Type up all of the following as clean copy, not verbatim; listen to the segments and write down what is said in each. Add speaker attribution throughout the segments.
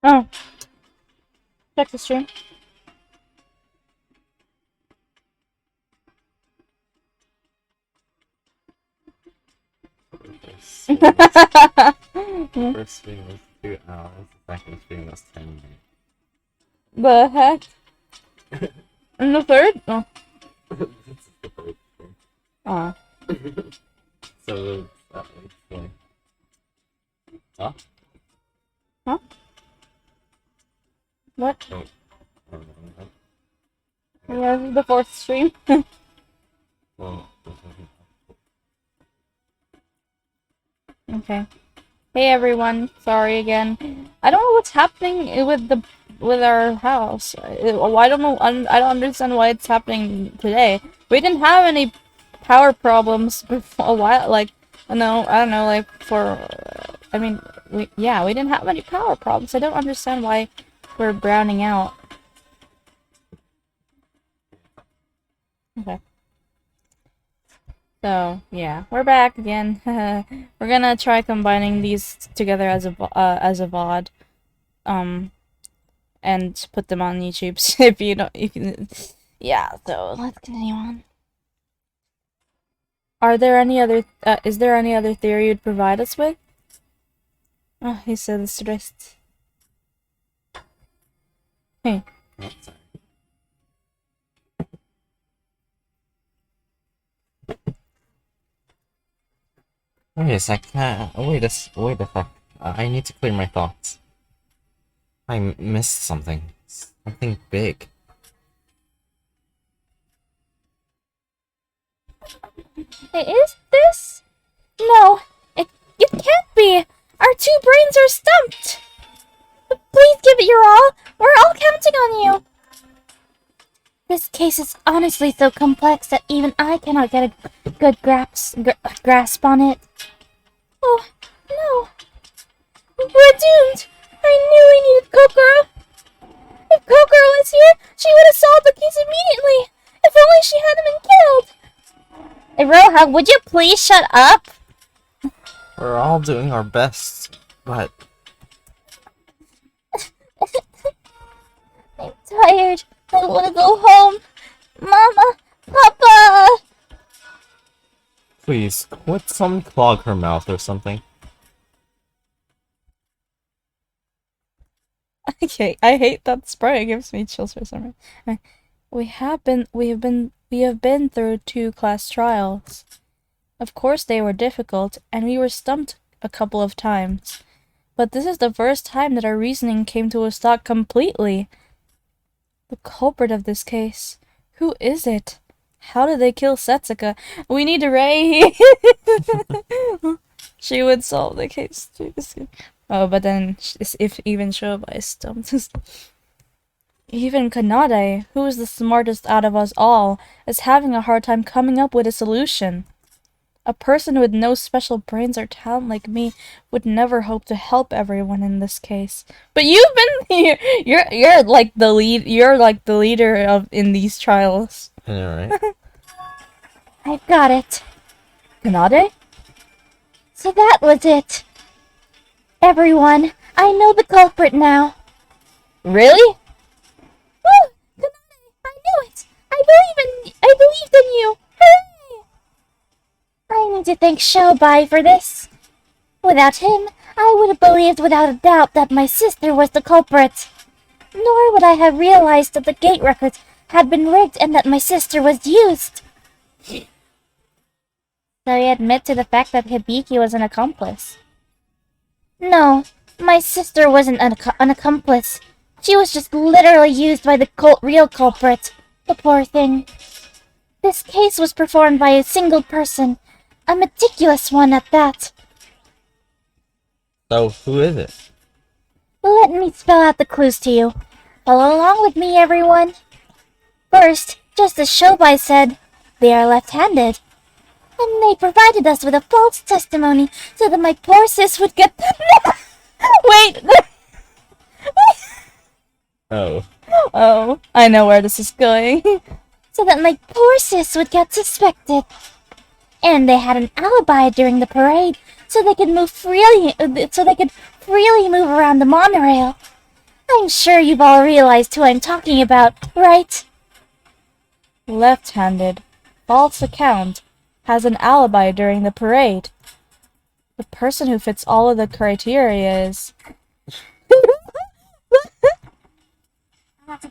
Speaker 1: Oh. Check the stream.
Speaker 2: First stream was 2 hours, the second stream was 10 minutes.
Speaker 1: The heck? And the third? Oh.
Speaker 2: This is the third stream.
Speaker 1: Oh.
Speaker 2: So, that makes like... Huh?
Speaker 1: Huh? What?
Speaker 2: Oh.
Speaker 1: Yeah, this is the fourth stream.
Speaker 2: Well,
Speaker 1: Okay. Hey everyone, sorry again. I don't know what's happening with our house. I don't know. I don't understand why it's happening today. We didn't have any power problems before a while. Like, no, I don't know. Like for, I mean, we didn't have any power problems. I don't understand why we're browning out. Okay. So, yeah, we're back again. We're gonna try combining these together as a VOD, and put them on YouTube. If you don't, yeah. So let's continue on. Are there any other? Is there any other theory you'd provide us with? Oh, he said the stressed. Hey.
Speaker 2: oh, sorry. Wait a sec. Wait a sec. I need to clear my thoughts. I missed something. Something big.
Speaker 1: Is this? No, it can't be. Our two brains are stumped. Please give it your all. We're all counting on you. This case is honestly so complex that even I cannot get a good grasp on it. Oh, no. We're doomed. I knew we needed Kokoro. If Kokoro was here, she would have solved the case immediately. If only she hadn't been killed. Iroha, would you please shut up?
Speaker 2: We're all doing our best, but...
Speaker 1: I'm tired. I want to go home. Mama, Papa.
Speaker 2: Please, would someone clog her mouth or something?
Speaker 1: Okay, I hate that spray. It gives me chills for some reason. We have been through 2 class trials. Of course they were difficult, and we were stumped a couple of times. But this is the first time that our reasoning came to a stop completely. The culprit of this case. Who is it? How did they kill Setsuka? We need Rei. She would solve the case. Oh, but then if even Shobai stumped. Even Kanade, who is the smartest out of us all, is having a hard time coming up with a solution. A person with no special brains or talent like me would never hope to help everyone in this case. But you've been here. You're like the lead. You're like the leader of in these trials.
Speaker 2: I know, right?
Speaker 1: I've got it. Kanade? So that was it. Everyone, I know the culprit now. Really? Woo! Kanade, I knew it. I believed in you. Hooray! I need to thank Shobai for this. Without him, I would have believed without a doubt that my sister was the culprit. Nor would I have realized that the gate records had been rigged and that my sister was used. So you admit to the fact that Hibiki was an accomplice? No, my sister wasn't an accomplice. She was just literally used by the real culprit. The poor thing. This case was performed by a single person. A meticulous one at that.
Speaker 2: So, who is it?
Speaker 1: Let me spell out the clues to you. Follow along with me, everyone. First, just as Shobai said, they are left-handed. And they provided us with a false testimony so that my poor sis would get... Wait!
Speaker 2: Oh.
Speaker 1: Oh, I know where this is going. So that my poor sis would get suspected. And they had an alibi during the parade, so they could freely move around the monorail. I'm sure you've all realized who I'm talking about, right? Left-handed. False account. Has an alibi during the parade. The person who fits all of the criteria is... What's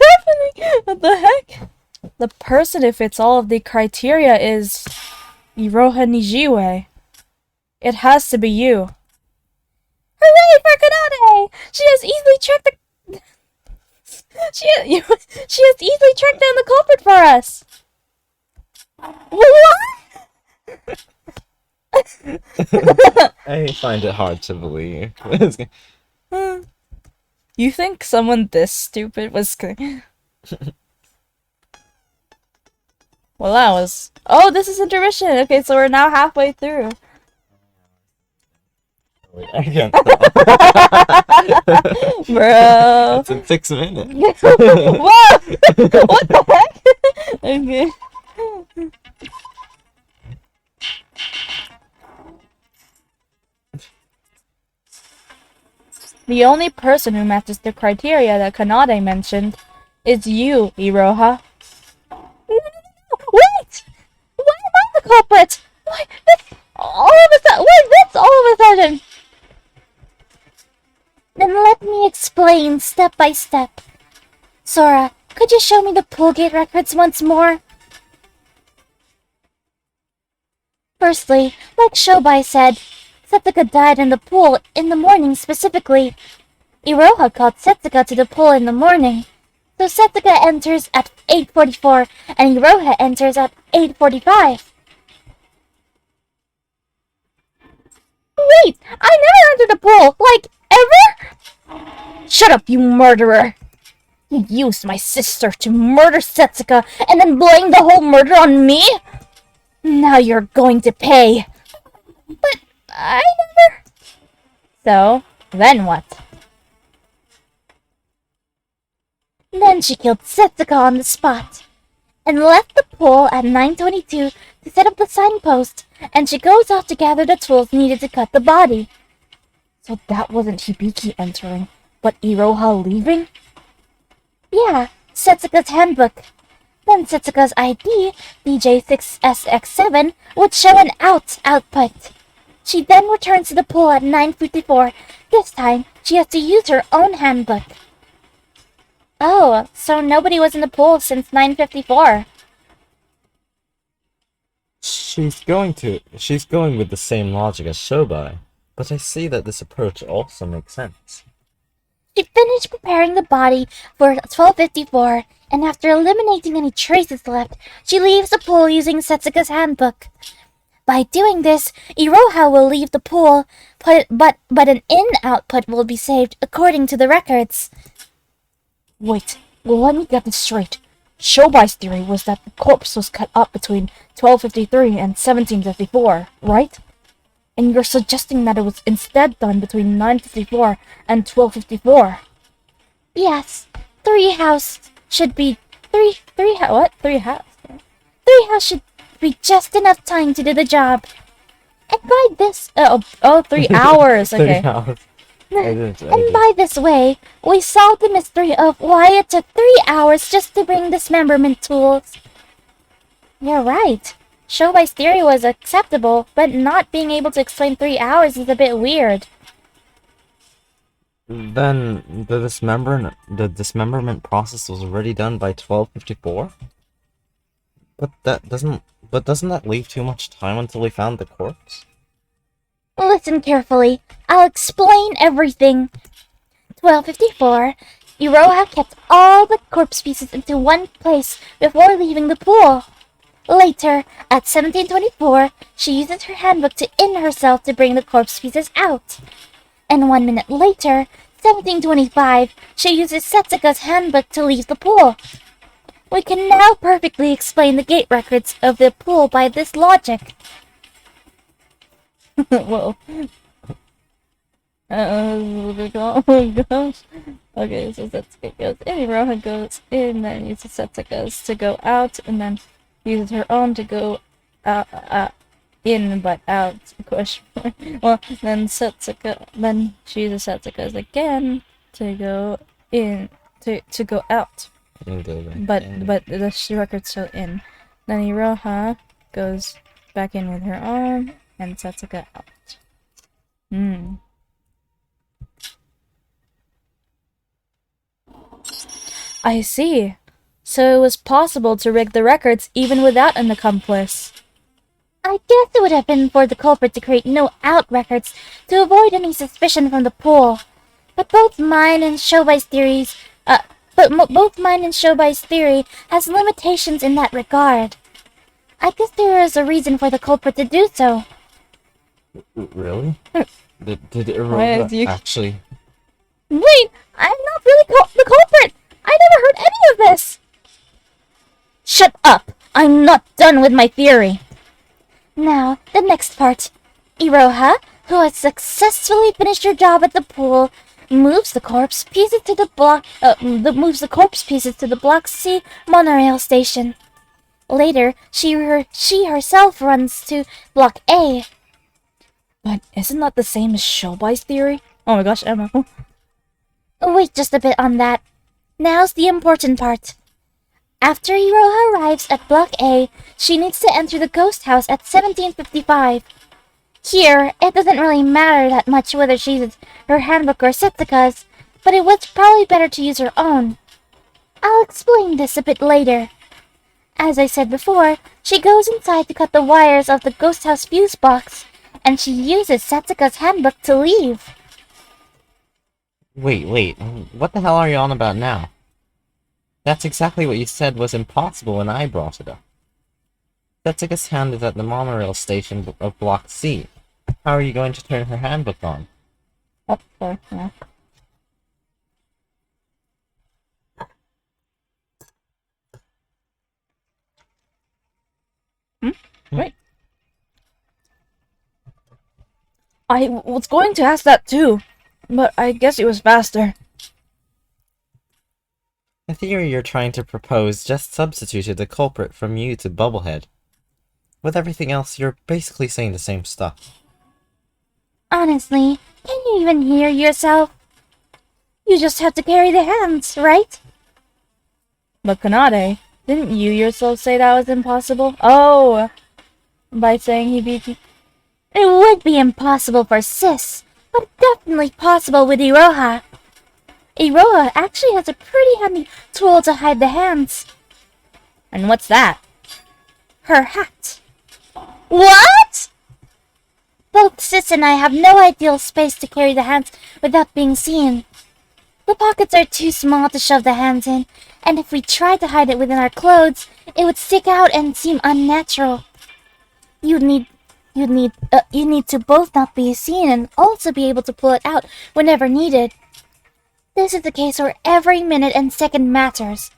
Speaker 1: happening? What the heck? The person who fits all of the criteria is... Iroha Nijiwe. It has to be you. Hooray for Kanade! She has easily tracked the... she has easily tracked down the culprit for us! What?
Speaker 2: I find it hard to believe.
Speaker 1: You think someone this stupid was gonna... Well, that was... Oh, this is intermission! Okay, so we're now halfway through.
Speaker 2: Wait, I can't
Speaker 1: Bro!
Speaker 2: It's in 6 minutes.
Speaker 1: Whoa! What the heck? Okay. The only person who matches the criteria that Kanade mentioned is you, Iroha. Wait! Why am I the culprit? Why, this all of a sudden? Why this all of a sudden? Then let me explain step by step. Sora, could you show me the pool gate records once more? Firstly, like Shobai said, Setsuka died in the pool in the morning specifically. Iroha called Setsuka to the pool in the morning. So Setsuka enters at 8:44 and Iroha enters at 8:45. Wait! I never entered the pool! Like, ever? Shut up, you murderer! You used my sister to murder Setsuka and then blame the whole murder on me? Now you're going to pay. But I never... So, then what? Then she killed Setsuka on the spot, and left the pool at 9:22 to set up the signpost, and she goes off to gather the tools needed to cut the body. So that wasn't Hibiki entering, but Iroha leaving? Yeah, Setsuka's handbook. Then Setsuka's ID, DJ6SX7, would show an output. She then returns to the pool at 9:54. This time, she has to use her own handbook. Oh, so nobody was in the pool since 9:54.
Speaker 2: She's going with the same logic as Shobai, but I see that this approach also makes sense.
Speaker 1: She finished preparing the body for 12:54, and after eliminating any traces left, she leaves the pool using Setsuka's handbook. By doing this, Iroha will leave the pool, but an in output will be saved according to the records. Wait, let me get this straight. Shobai's theory was that the corpse was cut up between 12:53 and 17:54, right? And you're suggesting that it was instead done between 9:54 and 12:54. Yes, three house should be just enough time to do the job. And by this 3 hours, okay.
Speaker 2: 3 hours.
Speaker 1: And by this way, we solved the mystery of why it took 3 hours just to bring dismemberment tools. You're right. Shobai's theory was acceptable, but not being able to explain 3 hours is a bit weird.
Speaker 2: Then the dismemberment process was already done by 12:54? But doesn't that leave too much time until we found the corpse?
Speaker 1: Listen carefully. I'll explain everything. 12:54. Iroha kept all the corpse pieces into one place before leaving the pool. Later, at 17:24, she uses her handbook to in herself to bring the corpse pieces out. And 1 minute later, 17:25, she uses Setsuka's handbook to leave the pool. We can now perfectly explain the gate records of the pool by this logic. Whoa. Oh my gosh. Okay, so Setsuka goes in, Iroha goes in, then uses Setsuka's to go out, and then uses her own to go out. in but out. Question mark. Well, then then she uses Setsuka's again to go in to go out. But the record's still in. Then Iroha goes back in with her arm and Setsuka out. I see. So it was possible to rig the records even without an accomplice. I guess it would have been for the culprit to create no-out records to avoid any suspicion from the pool. But both mine and Shobai's theories, both mine and Shobai's theory has limitations in that regard. I guess there is a reason for the culprit to do so.
Speaker 2: Really? Did Iroha actually...
Speaker 1: Wait! I'm not really the culprit! I never heard any of this! Shut up! I'm not done with my theory! Now, the next part. Iroha, who has successfully finished her job at the pool, moves the corpse pieces to the Block C monorail station. Later, she herself runs to Block A. But isn't that the same as Shobai's theory? Oh my gosh, Emma. Wait just a bit on that. Now's the important part. After Iroha arrives at Block A, she needs to enter the ghost house at 1755. Here, it doesn't really matter that much whether she uses her handbook or Setsuka's, but it was probably better to use her own. I'll explain this a bit later. As I said before, she goes inside to cut the wires of the ghost house fuse box, and she uses Setsuka's handbook to leave.
Speaker 2: Wait, what the hell are you on about now? That's exactly what you said was impossible when I brought it up. Setsuka's hand is at the monorail station of Block C. How are you going to turn her handbook on?
Speaker 1: That's fair, yeah. Wait. I was going to ask that too, but I guess it was faster.
Speaker 2: The theory you're trying to propose just substituted the culprit from you to Bubblehead. With everything else, you're basically saying the same stuff.
Speaker 1: Honestly, can you even hear yourself? You just have to carry the hands, right? But Kanade, didn't you yourself say that was impossible? Oh! By saying he beat you? It would be impossible for Sis, but definitely possible with Iroha. Iroha actually has a pretty handy tool to hide the hands. And what's that? Her hat. What? Both Sis and I have no ideal space to carry the hands without being seen. The pockets are too small to shove the hands in, and if we tried to hide it within our clothes, it would stick out and seem unnatural. You need to both not be seen and also be able to pull it out whenever needed. This is the case where every minute and second matters.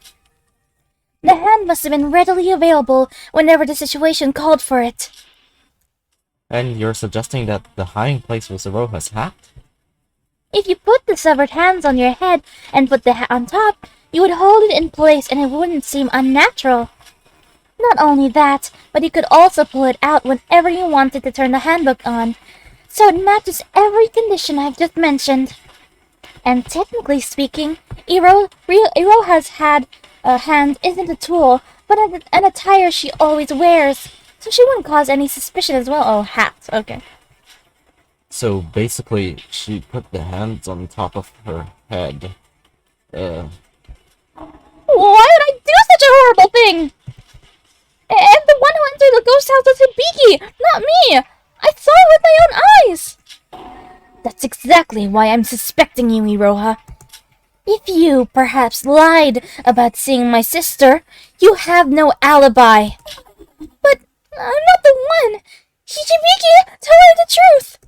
Speaker 1: The hand must have been readily available whenever the situation called for it.
Speaker 2: And you're suggesting that the hiding place was Iroha's hat?
Speaker 1: If you put the severed hands on your head and put the hat on top, you would hold it in place and it wouldn't seem unnatural. Not only that, but you could also pull it out whenever you wanted to turn the handbook on, so it matches every condition I've just mentioned. And technically speaking, Iroha's hand isn't a tool, but an attire she always wears, so she wouldn't cause any suspicion as well. Oh, hat, okay.
Speaker 2: So basically, she put the hands on top of her head. Why
Speaker 1: would I do such a horrible thing? And the one who entered the ghost house was Hibiki, not me! I saw it with my own eyes! That's exactly why I'm suspecting you, Iroha. If you perhaps lied about seeing my sister, you have no alibi. But I'm not the one! Hibiki, tell her the truth!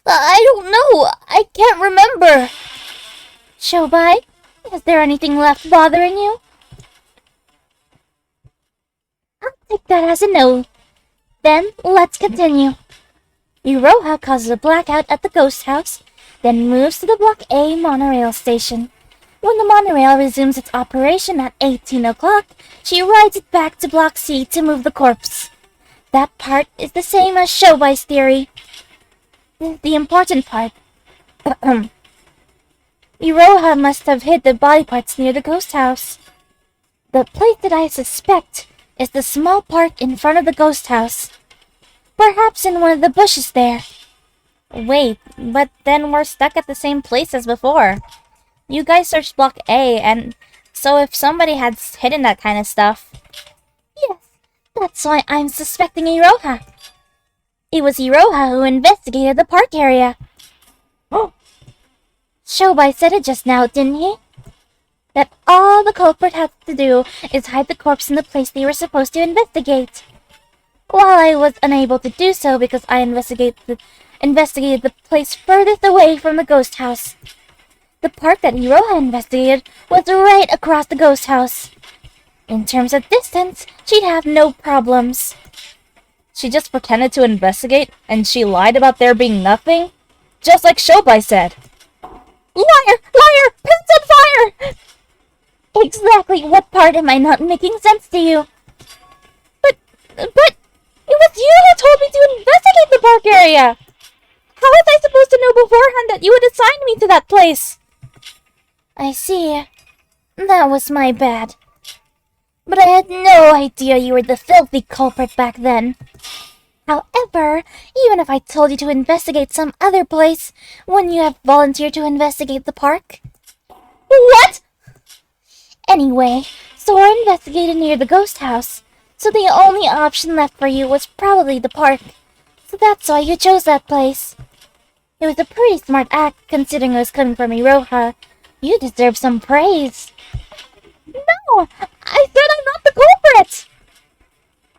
Speaker 1: I don't know. I can't remember. Shobai, is there anything left bothering you? I'll take that as a no. Then, let's continue. Iroha causes a blackout at the ghost house, then moves to the Block A monorail station. When the monorail resumes its operation at 18 o'clock, she rides it back to Block C to move the corpse. That part is the same as Shoubai's theory. The important part. Iroha must have hid the body parts near the ghost house. The place that I suspect is the small park in front of the ghost house. Perhaps in one of the bushes there. Wait, but then we're stuck at the same place as before. You guys searched Block A, and so if somebody had hidden that kind of stuff... Yes, that's why I'm suspecting Iroha. It was Iroha who investigated the park area. Oh! Shobai said it just now, didn't he? That all the culprit had to do is hide the corpse in the place they were supposed to investigate. While I was unable to do so because I investigated the place furthest away from the ghost house. The part that Iroha investigated was right across the ghost house. In terms of distance, she'd have no problems. She just pretended to investigate, and she lied about there being nothing? Just like Shobai said. Liar! Liar! Pins on fire! Exactly what part am I not making sense to you? But, it was you who told me to investigate the park area! How was I supposed to know beforehand that you would assign me to that place? I see. That was my bad. But I had no idea you were the filthy culprit back then. However, even if I told you to investigate some other place, wouldn't you have volunteered to investigate the park? What? Anyway, Sora investigated near the ghost house, so the only option left for you was probably the park. So that's why you chose that place. It was a pretty smart act, considering it was coming from Iroha. You deserve some praise. No! I said I'm not the culprit!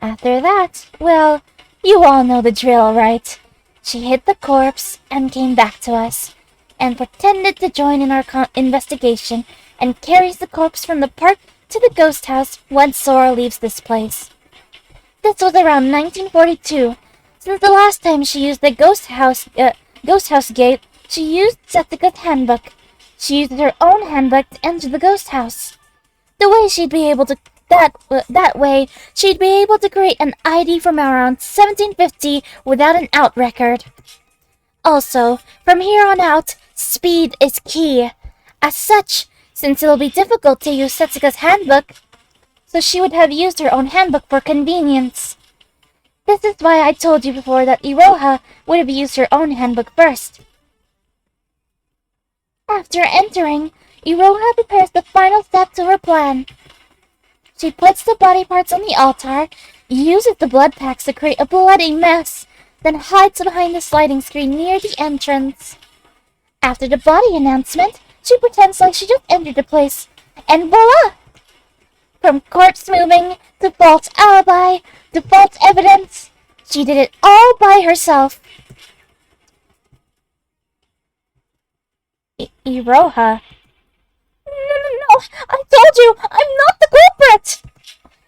Speaker 1: After that, well, you all know the drill, right? She hid the corpse and came back to us, and pretended to join in our investigation, and carries the corpse from the park to the ghost house once Sora leaves this place. This was around 1942. Since the last time she used the ghost house gate, she used Setsuka's handbook. She used her own handbook to enter the ghost house. The way she'd be able to that way, she'd be able to create an ID from around 1750 without an out record. Also, from here on out, speed is key. As such, since it'll be difficult to use Setsuka's handbook, so she would have used her own handbook for convenience. This is why I told you before that Iroha would have used her own handbook first. After entering, Iroha prepares the final step to her plan. She puts the body parts on the altar, uses the blood packs to create a bloody mess, then hides behind the sliding screen near the entrance. After the body announcement, she pretends like she just entered the place, and voila! From corpse moving, to false alibi, to false evidence, she did it all by herself. Iroha. No, I told you, I'm not the culprit!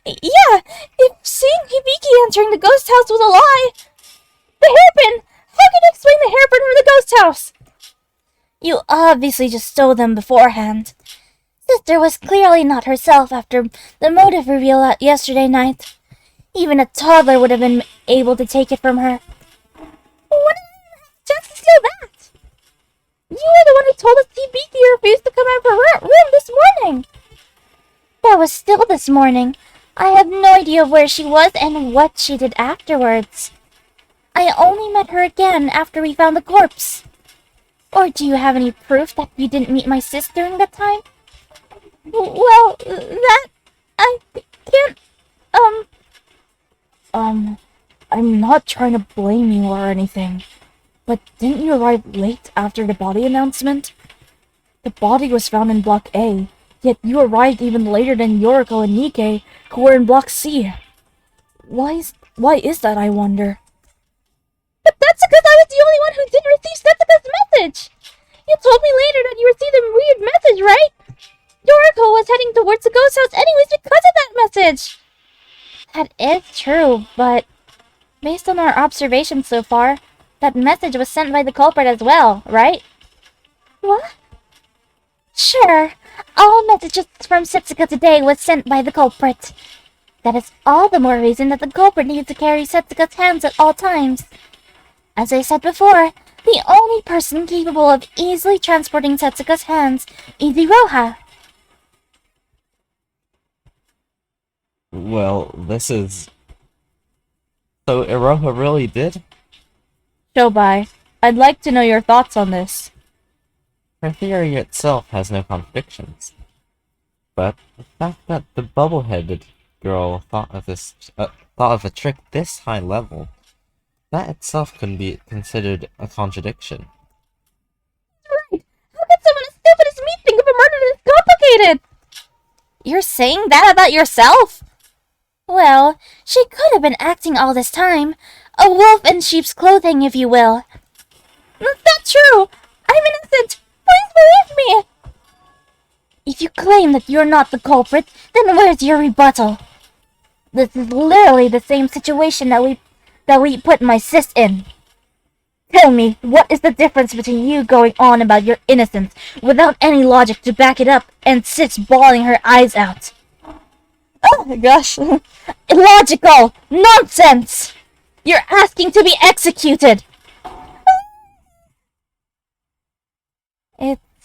Speaker 1: Yeah, if seeing Hibiki entering the ghost house was a lie... The hairpin! How can you explain the hairpin from the ghost house? You obviously just stole them beforehand. Sister was clearly not herself after the motive reveal yesterday night. Even a toddler would have been able to take it from her. What chance to steal that? You were the one who told us Hibiki refused to come out of her room this morning. That was still this morning. I have no idea where she was and what she did afterwards. I only met her again after we found the corpse. Or do you have any proof that you didn't meet my sis during that time? Well, that... I can't...
Speaker 3: I'm not trying to blame you or anything, but didn't you arrive late after the body announcement? The body was found in Block A, yet you arrived even later than Yoriko and Nikkei, who were in Block C. Why is that, I wonder?
Speaker 1: But that's because I was the only one who didn't receive Setsuka's message! You told me later that you received a weird message, right? Yoriko was heading towards the ghost house anyways because of that message! That is true, but based on our observations so far, that message was sent by the culprit as well, right? What? Sure. All messages from Setsuka today was sent by the culprit. That is all the more reason that the culprit needs to carry Setsuka's hands at all times. As I said before, the only person capable of easily transporting Setsuka's hands is Iroha.
Speaker 2: Well, this is... So Iroha really did?
Speaker 3: Shobai, I'd like to know your thoughts on this.
Speaker 2: Her theory itself has no contradictions. But the fact that the bubble-headed girl thought of a trick this high level, that itself can be considered a contradiction.
Speaker 1: Right. How could someone as stupid as me think of a murder this complicated? You're saying that about yourself? Well, she could have been acting all this time. A wolf in sheep's clothing, if you will. That's not true. I'm innocent. Please believe me. If you claim that you're not the culprit, then where's your rebuttal? This is literally the same situation that we put my sis in. Tell me, what is the difference between you going on about your innocence without any logic to back it up and sis bawling her eyes out?
Speaker 3: Oh my gosh.
Speaker 1: Illogical! Nonsense! You're asking to be executed!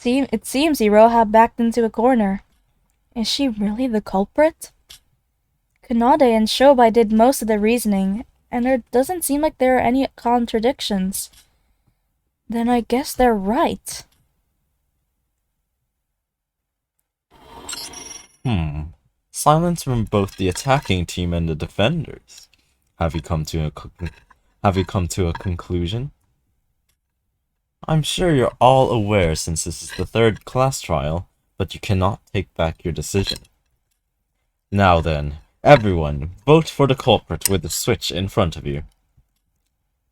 Speaker 3: It seems Iroha backed into a corner. Is she really the culprit? Kanade and Shobai did most of the reasoning, and there doesn't seem like there are any contradictions. Then I guess they're right.
Speaker 2: Silence from both the attacking team and the defenders. Have you come to a conclusion? I'm sure you're all aware since this is the third class trial, but you cannot take back your decision. Now then, everyone, vote for the culprit with the switch in front of you.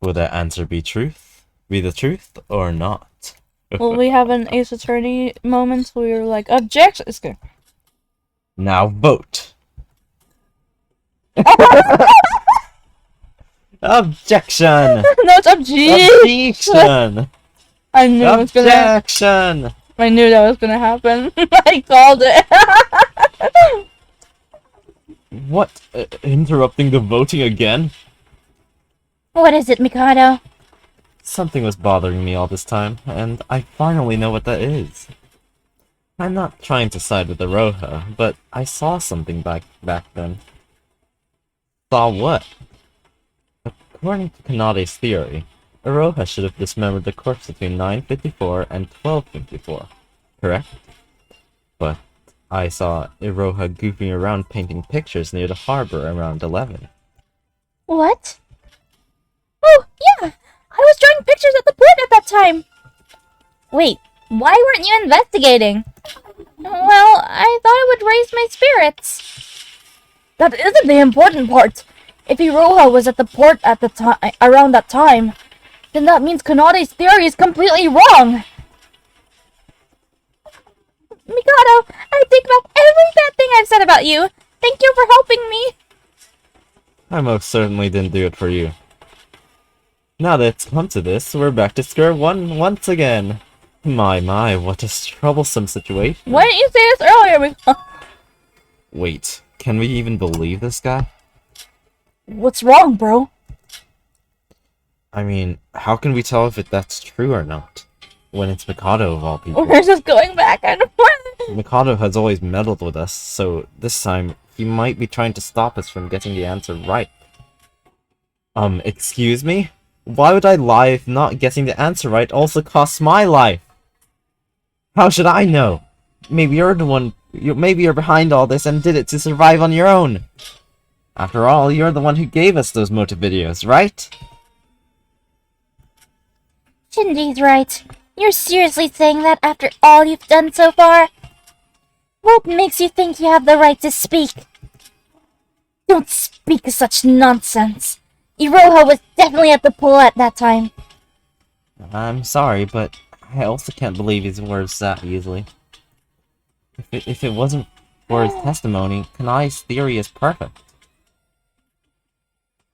Speaker 2: Will that answer be the truth, or not?
Speaker 3: Will we have an Ace Attorney moment where you're like, objection? It's good.
Speaker 2: Now vote! Objection!
Speaker 3: No, it's
Speaker 2: Objection!
Speaker 3: I knew it was gonna.
Speaker 2: Objection!
Speaker 3: I knew that was gonna happen. I called it.
Speaker 2: What? Interrupting the voting again?
Speaker 1: What is it, Mikado?
Speaker 2: Something was bothering me all this time, and I finally know what that is. I'm not trying to side with Iroha, but I saw something back then. Saw what? According to Kanade's theory, Iroha should have dismembered the corpse between 9:54 and 12:54, correct? But I saw Iroha goofing around painting pictures near the harbor around 11.
Speaker 1: What? Oh, yeah! I was drawing pictures at the port at that time! Wait, why weren't you investigating? Well, I thought it would raise my spirits.
Speaker 3: That isn't the important part. If Iroha was at the port at the time, around that time, then that means Kanade's theory is completely wrong.
Speaker 1: Mikado, I take back every bad thing I've said about you. Thank you for helping me.
Speaker 2: I most certainly didn't do it for you. Now that it's come to this, we're back to square one once again. My, what a troublesome situation.
Speaker 3: Why didn't you say this earlier?
Speaker 2: Wait, can we even believe this guy?
Speaker 3: What's wrong, bro?
Speaker 2: I mean, how can we tell if that's true or not? When it's Mikado of all people.
Speaker 3: We're just going back and forth.
Speaker 2: Mikado has always meddled with us, so this time, he might be trying to stop us from getting the answer right. Excuse me? Why would I lie if not getting the answer right also costs my life? How should I know? Maybe you're the one, maybe you're behind all this and did it to survive on your own. After all, you're the one who gave us those motive videos, right?
Speaker 1: Shinji's right. You're seriously saying that after all you've done so far? What makes you think you have the right to speak? Don't speak such nonsense. Iroha was definitely at the pool at that time.
Speaker 2: I'm sorry, but I also can't believe his words that easily. If it wasn't for his testimony, Kanai's theory is perfect.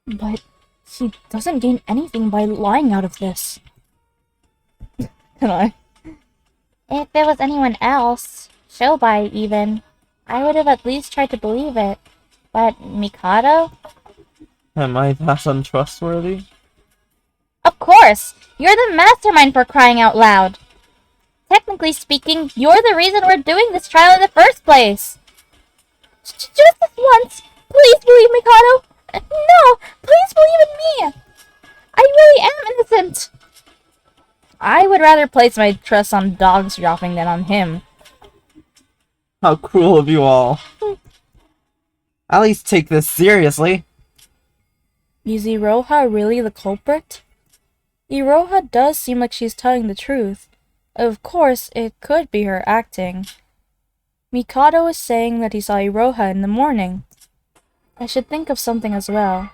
Speaker 3: But he doesn't gain anything by lying out of this. Can I?
Speaker 1: If it was anyone else, Shobai even, I would have at least tried to believe it. But Mikado?
Speaker 2: Am I that untrustworthy?
Speaker 1: Of course! You're the mastermind for crying out loud! Technically speaking, you're the reason we're doing this trial in the first place! Just this once! Please believe Mikado! No! Please believe in me! I really am innocent! I would rather place my trust on dogs dropping than on him.
Speaker 2: How cruel of you all. At least take this seriously.
Speaker 3: Is Iroha really the culprit? Iroha does seem like she's telling the truth. Of course, it could be her acting. Mikado is saying that he saw Iroha in the morning. I should think of something as well.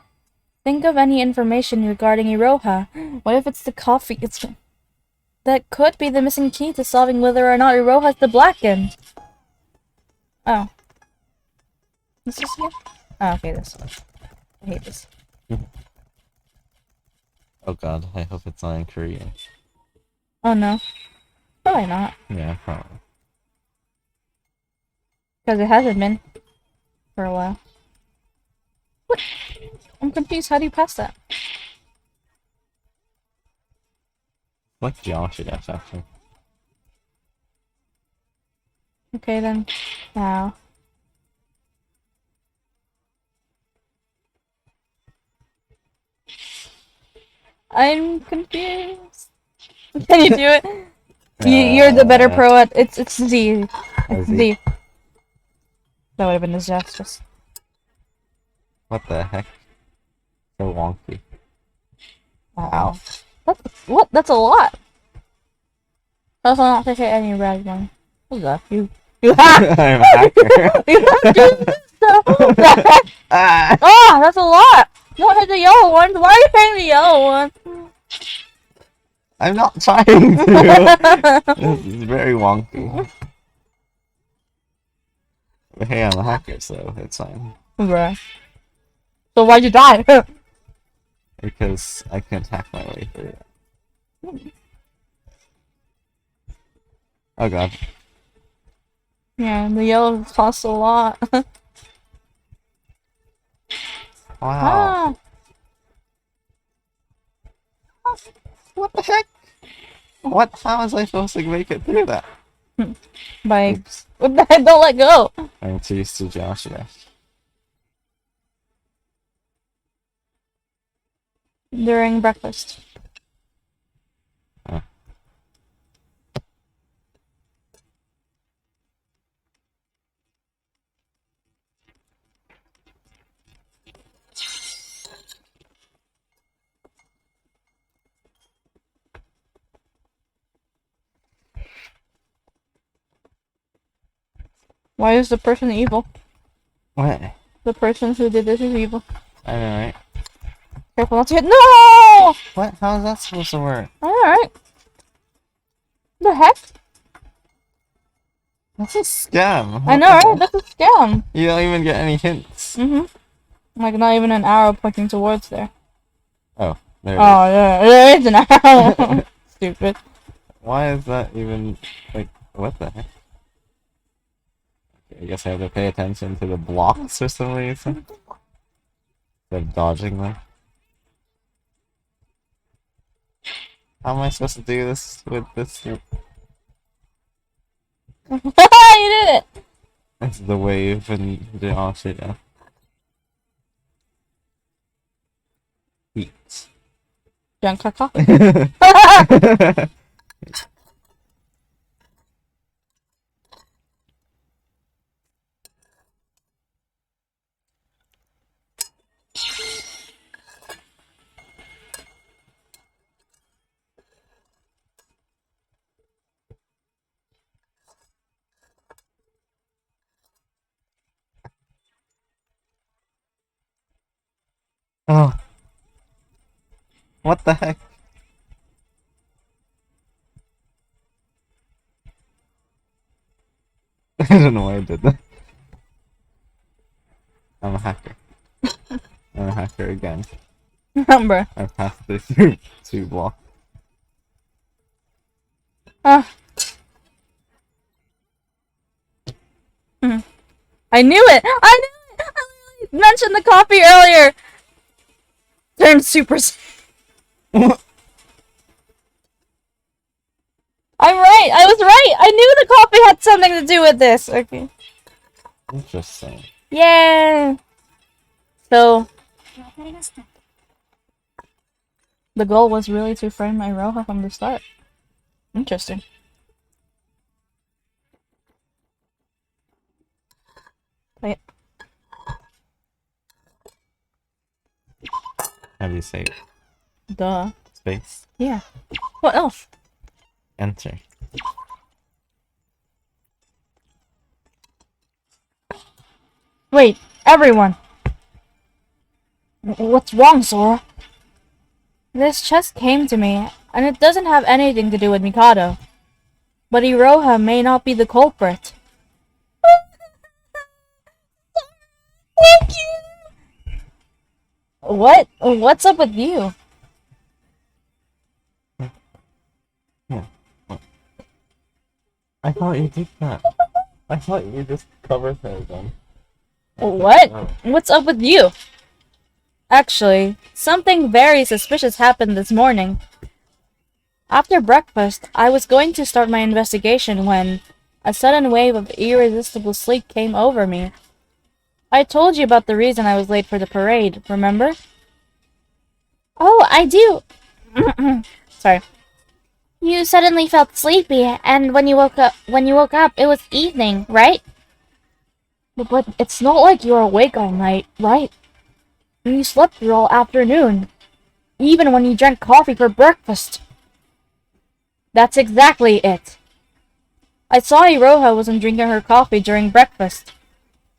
Speaker 3: Think of any information regarding Iroha. What if it's the coffee? That could be the missing key to solving whether or not Iroha's the Blackened. Oh. This is here? Oh, okay, this one. I hate this.
Speaker 2: Oh god, I hope it's not in Korean.
Speaker 3: Oh no. Probably not.
Speaker 2: Yeah, probably.
Speaker 3: Because it hasn't been. For a while. What? I'm confused. How do you pass that?
Speaker 2: Like geometry, that's actually.
Speaker 3: Okay then. Now. I'm confused. Can you do it? You're the better pro at it's Z. It's Z. That would have been disastrous.
Speaker 2: What the heck? So wonky.
Speaker 3: Wow. What? That's a lot. Also not to hit any red one. What's that? You
Speaker 2: I'm a hacker.
Speaker 3: You have to Oh, that's a lot! Don't hit the yellow one. Why are you hitting the yellow one?
Speaker 2: I'm not trying to. This is very wonky. But hey, I'm a hacker, so it's fine.
Speaker 3: Bruh. So why'd you die?
Speaker 2: Because I can hack my way through it. Oh god.
Speaker 3: Yeah, the yellow costs a lot.
Speaker 2: Wow.
Speaker 3: Ah.
Speaker 2: What the heck? What? How was I supposed to make it through that?
Speaker 3: By what the heck? Don't let go.
Speaker 2: I'm too used to Joshua.
Speaker 3: During breakfast. Why is the person evil?
Speaker 2: What?
Speaker 3: The person who did this is evil.
Speaker 2: I know, right?
Speaker 3: Careful not to hit. No!
Speaker 2: What? How is that supposed to work?
Speaker 3: Alright. The heck?
Speaker 2: That's a scam.
Speaker 3: I know, right? That's a scam.
Speaker 2: You don't even get any hints.
Speaker 3: Like, not even an arrow pointing towards there.
Speaker 2: Oh, there it
Speaker 3: Oh, yeah. There is an arrow. Stupid.
Speaker 2: Why is that even, like, what the heck? Okay, I guess I have to pay attention to the blocks or some reason. Instead of dodging them. How am I supposed to do this with this?
Speaker 3: You did it!
Speaker 2: It's the wave and the opposite now. Eat.
Speaker 3: Drunk caca.
Speaker 2: Oh. What the heck? I don't know why I did that. I'm a hacker. I'm a hacker again.
Speaker 3: Remember.
Speaker 2: I passed this through 2 blocks.
Speaker 3: I knew it! I knew it! mentioned the coffee earlier. Turned super. I'm right. I was right. I knew the coffee had something to do with this. Okay.
Speaker 2: Interesting.
Speaker 3: Yeah. So the goal was really to frame my Roha from the start. Interesting. Wait.
Speaker 2: How do you say it?
Speaker 3: Duh.
Speaker 2: Space.
Speaker 3: Yeah. What else?
Speaker 2: Enter.
Speaker 3: Wait, everyone. What's wrong, Sora? This chest came to me, and it doesn't have anything to do with Mikado. But Iroha may not be the culprit. Thank you! What? What's up with you?
Speaker 2: I thought you did that. I thought you just covered her then.
Speaker 3: What?
Speaker 2: Oh.
Speaker 3: What's up with you? Actually, something very suspicious happened this morning. After breakfast, I was going to start my investigation when a sudden wave of irresistible sleep came over me. I told you about the reason I was late for the parade, remember? Oh, I do. Sorry. You suddenly felt sleepy, and when you woke up, it was evening, right? But it's not like you were awake all night, right? You slept through all afternoon, even when you drank coffee for breakfast. That's exactly it. I saw Iroha wasn't drinking her coffee during breakfast,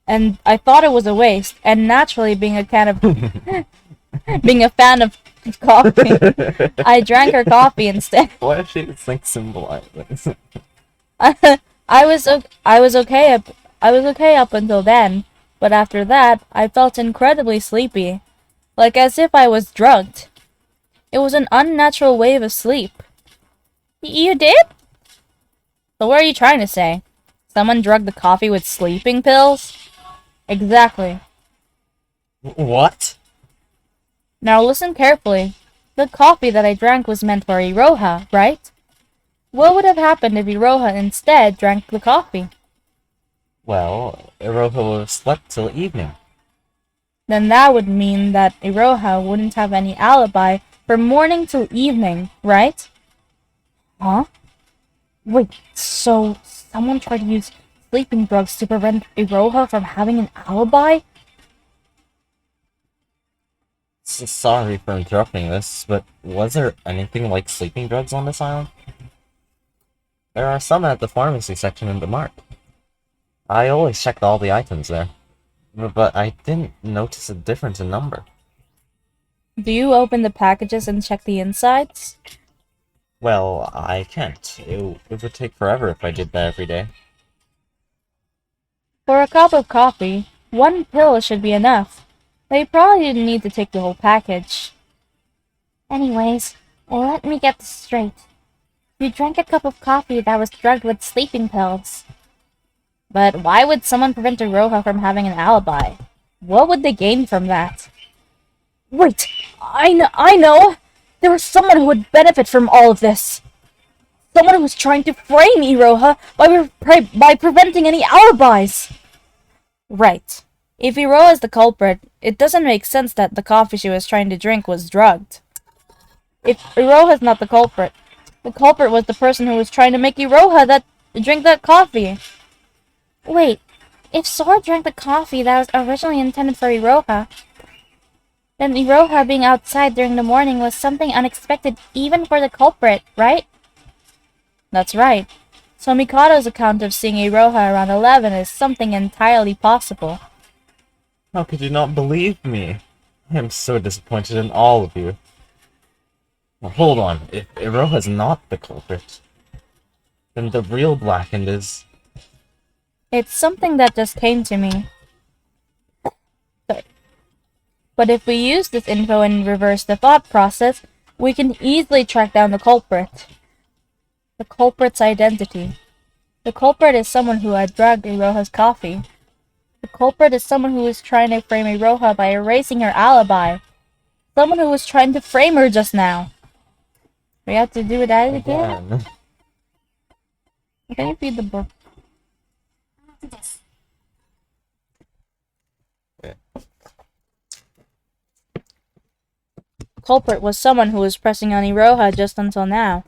Speaker 3: and I thought it was a waste. And naturally, being a fan of coffee, I drank her coffee instead.
Speaker 2: What if she just like symbolizes?
Speaker 3: I was okay up until then, but after that, I felt incredibly sleepy, like as if I was drugged. It was an unnatural wave of sleep. You did? So what are you trying to say? Someone drugged the coffee with sleeping pills? Exactly.
Speaker 2: What?
Speaker 3: Now listen carefully. The coffee that I drank was meant for Iroha, right? What would have happened if Iroha instead drank the coffee?
Speaker 2: Well, Iroha would have slept till evening.
Speaker 3: Then that would mean that Iroha wouldn't have any alibi from morning till evening, right? Huh? Wait, so someone tried to use sleeping drugs to prevent Iroha from having an alibi?
Speaker 2: Sorry for interrupting this, but was there anything like sleeping drugs on this island? There are some at the pharmacy section in the mart. I always checked all the items there, but I didn't notice a difference in number.
Speaker 3: Do you open the packages and check the insides?
Speaker 2: Well, I can't. It would take forever if I did that every day.
Speaker 3: For a cup of coffee, one pill should be enough. They probably didn't need to take the whole package. Anyways, let me get this straight. You drank a cup of coffee that was drugged with sleeping pills. But why would someone prevent Iroha from having an alibi? What would they gain from that? Wait, I know! There was someone who would benefit from all of this. Someone who was trying to frame Iroha by preventing any alibis. Right. If Iroha is the culprit, it doesn't make sense that the coffee she was trying to drink was drugged. If Iroha is not the culprit was the person who was trying to make Iroha drink that coffee. Wait, if Sora drank the coffee that was originally intended for Iroha, then Iroha being outside during the morning was something unexpected even for the culprit, right? That's right. So Mikado's account of seeing Iroha around 11 is something entirely possible.
Speaker 2: How could you not believe me? I am so disappointed in all of you. Now, hold on, if Iroha's not the culprit, then the real Blackened is...
Speaker 3: It's something that just came to me. But if we use this info and reverse the thought process, we can easily track down the culprit. The culprit's identity. The culprit is someone who had drugged Iroha's coffee. The culprit is someone who is trying to frame Iroha by erasing her alibi. Someone who was trying to frame her just now. We have to do that again? Can you feed the book? Culprit was someone who was pressing on Iroha just until now.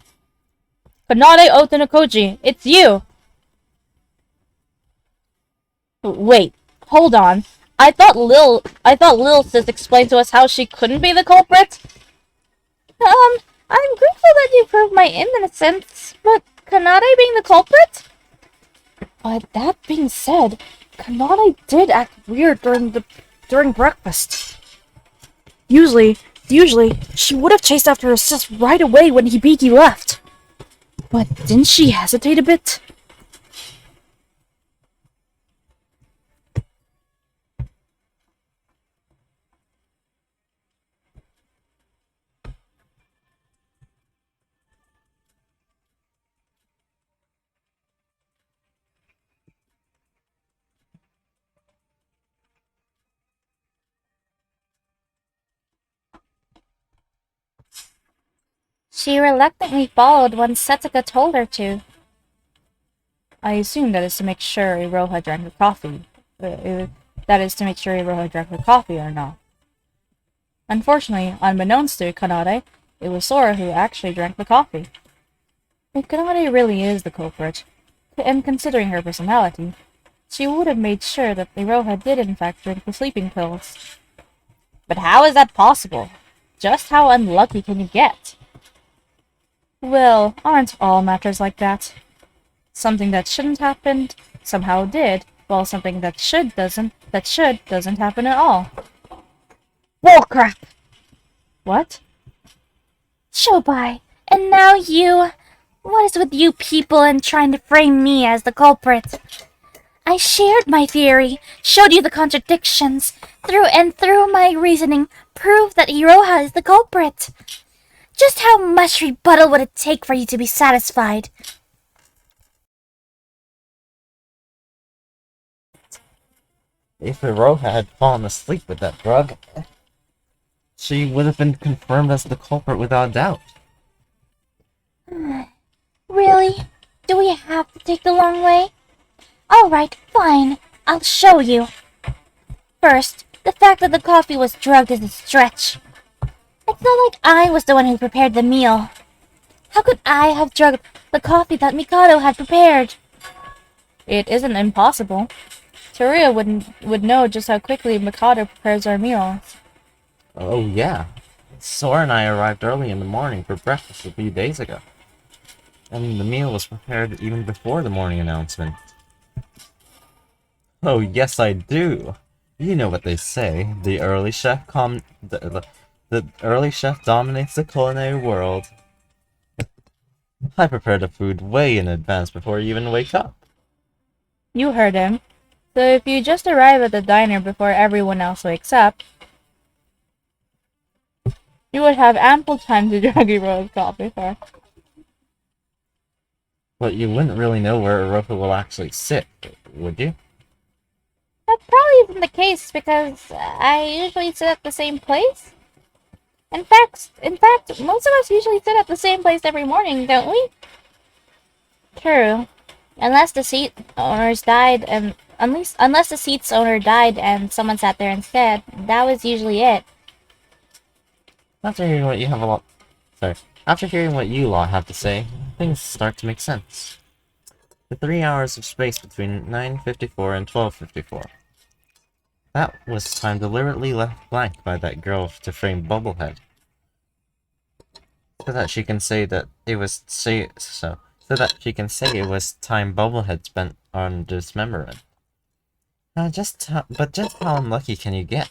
Speaker 3: Kanade Otonokoji, it's you! Wait, hold on. I thought Lil Sis explained to us how she couldn't be the culprit? I'm grateful that you proved my innocence, but Kanade being the culprit? But that being said, Kanade did act weird during breakfast. Usually, she would have chased after her sis right away when Hibiki left. But didn't she hesitate a bit?
Speaker 1: She reluctantly followed when Setsuka told her to.
Speaker 3: I assume that is to make sure Iroha drank the coffee. That is to make sure Iroha drank the coffee or not. Unfortunately, unbeknownst to Kanade, it was Sora who actually drank the coffee. If Kanade really is the culprit, and considering her personality, she would have made sure that Iroha did in fact drink the sleeping pills. But how is that possible? Just how unlucky can you get? Well, aren't all matters like that? Something that shouldn't happen somehow did, while something that should doesn't happen at all. Bullcrap! What?
Speaker 1: Shobai, and now you... What is with you people and trying to frame me as the culprit? I shared my theory, showed you the contradictions, through my reasoning, proved that Iroha is the culprit. Just how much rebuttal would it take for you to be satisfied?
Speaker 2: If Iroha had fallen asleep with that drug, she would have been confirmed as the culprit without doubt.
Speaker 1: Really? Do we have to take the long way? Alright, fine. I'll show you. First, the fact that the coffee was drugged is a stretch. It's not like I was the one who prepared the meal. How could I have drugged the coffee that Mikado had prepared?
Speaker 3: It isn't impossible. Teruya would know just how quickly Mikado prepares our meals.
Speaker 2: Oh yeah. Sora and I arrived early in the morning for breakfast a few days ago. And the meal was prepared even before the morning announcement. Oh yes I do. You know what they say. The early chef the early chef dominates the culinary world. I prepare the food way in advance before you even wake up.
Speaker 3: You heard him. So if you just arrive at the diner before everyone else wakes up, you would have ample time to drink Iroha's coffee for.
Speaker 2: But you wouldn't really know where Iroha will actually sit, would you?
Speaker 1: That probably isn't the case because I usually sit at the same place. In fact, most of us usually sit at the same place every morning, don't we? True. Unless the seat owners died and unless the seat's owner died and someone sat there instead, that was usually it.
Speaker 2: After hearing what you lot have to say, things start to make sense. The 3 hours of space between 9:54 and 12:54. That was time deliberately left blank by that girl to frame Bubblehead. So that she can say it was time Bubblehead spent on dismemberment. Just how unlucky can you get?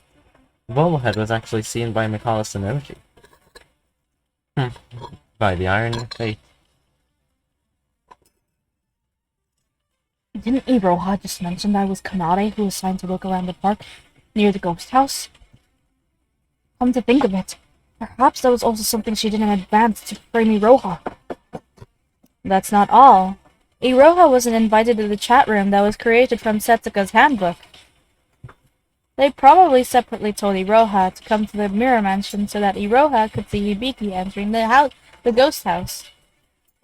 Speaker 2: Bubblehead was actually seen by Mikado Sonoji. By the irony of fate.
Speaker 3: Didn't Iroha just mention that it was Kanade who was assigned to look around the park near the ghost house? Come to think of it, perhaps that was also something she did in advance to frame Iroha. That's not all. Iroha wasn't invited to the chat room that was created from Setsuka's handbook. They probably separately told Iroha to come to the mirror mansion so that Iroha could see Hibiki entering the ghost house,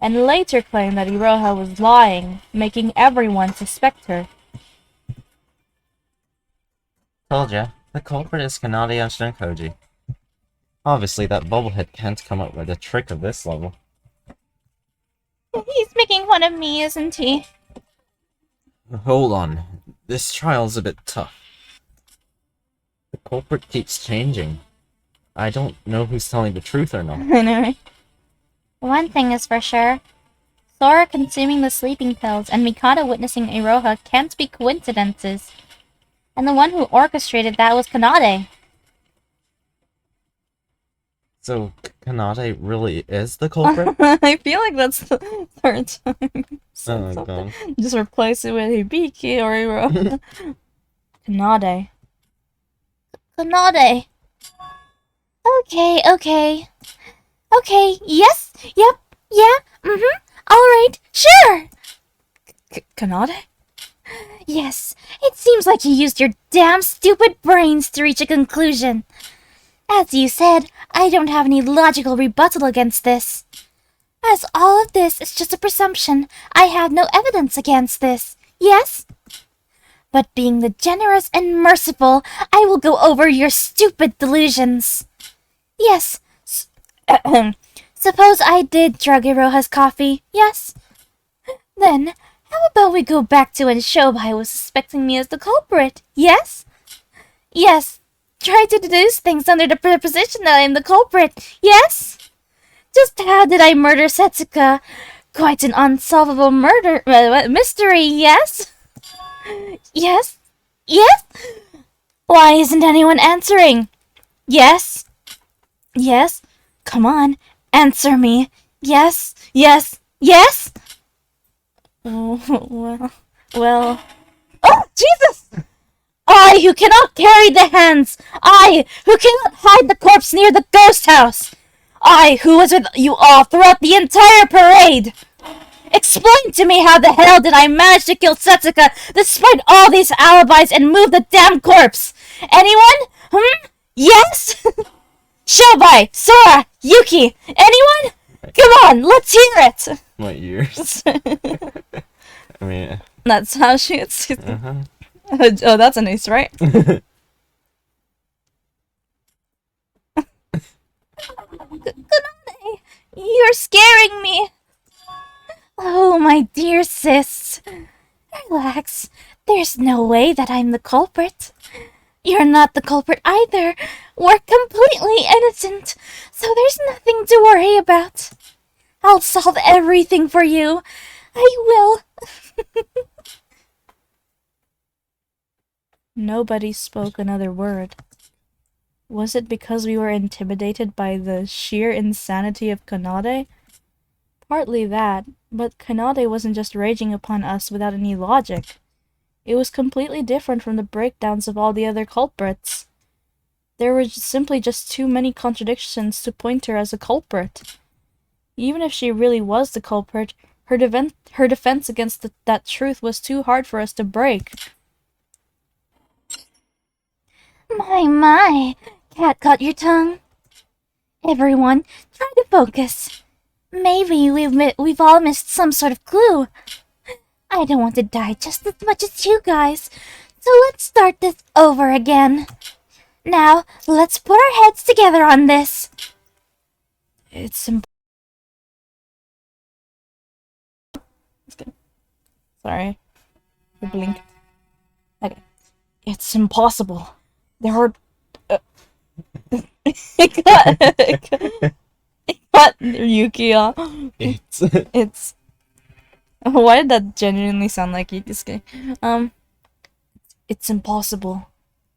Speaker 3: and later claimed that Iroha was lying, making everyone suspect her.
Speaker 2: Told ya, the culprit is Kanade and Shinkoji. Obviously, that bubblehead can't come up with a trick of this level.
Speaker 1: He's making fun of me, isn't he?
Speaker 2: Hold on, this trial's a bit tough. The culprit keeps changing. I don't know who's telling the truth or not.
Speaker 3: I know, right?
Speaker 1: One thing is for sure. Sora consuming the sleeping pills and Mikado witnessing Iroha can't be coincidences. And the one who orchestrated that was Kanade.
Speaker 2: So, Kanade really is the culprit?
Speaker 3: I feel like that's the third time.
Speaker 2: Oh my god.
Speaker 3: Just replace it with Hibiki or Iroha. Kanade.
Speaker 1: Kanade. Okay. Okay, yes, yep, yeah, alright, sure!
Speaker 3: Kanade?
Speaker 1: Yes, it seems like you used your damn stupid brains to reach a conclusion. As you said, I don't have any logical rebuttal against this. As all of this is just a presumption, I have no evidence against this, yes? But being the generous and merciful, I will go over your stupid delusions. Yes, suppose I did drug Iroha's coffee, yes? Then, how about we go back to when Shobai was suspecting me as the culprit, yes? Yes, try to deduce things under the preposition that I am the culprit, yes? Just how did I murder Setsuka? Quite an unsolvable mystery, yes? Yes? Yes? Why isn't anyone answering? Yes? Yes? Come on, answer me. Yes? Yes? Yes? Oh, well... Oh, Jesus! I who cannot carry the hands! I who cannot hide the corpse near the ghost house! I who was with you all throughout the entire parade! Explain to me how the hell did I manage to kill Setsuka despite all these alibis and move the damn corpse? Anyone? Yes? Shobai, Sora, Yuki, anyone? Come on, let's hear it!
Speaker 2: My ears. I mean...
Speaker 3: That's how she gets...
Speaker 2: Uh-huh.
Speaker 3: Oh, that's a nice, right?
Speaker 1: Kanade, you're scaring me! Oh, my dear sis. Relax. There's no way that I'm the culprit. You're not the culprit either. We're completely innocent, so there's nothing to worry about. I'll solve everything for you. I will.
Speaker 3: Nobody spoke another word. Was it because we were intimidated by the sheer insanity of Kanade? Partly that, but Kanade wasn't just raging upon us without any logic. It was completely different from the breakdowns of all the other culprits. There were simply just too many contradictions to point her as a culprit. Even if she really was the culprit, her defense against that truth was too hard for us to break.
Speaker 1: My, cat got your tongue. Everyone, try to focus. Maybe we've all missed some sort of clue. I don't want to die just as much as you guys, so let's start this over again. Now, let's put our heads together on this.
Speaker 3: It's Sorry. I blinked. Okay. It's impossible. There are... it got Yuki off. It's... Why did that genuinely sound like Yuki? It's impossible.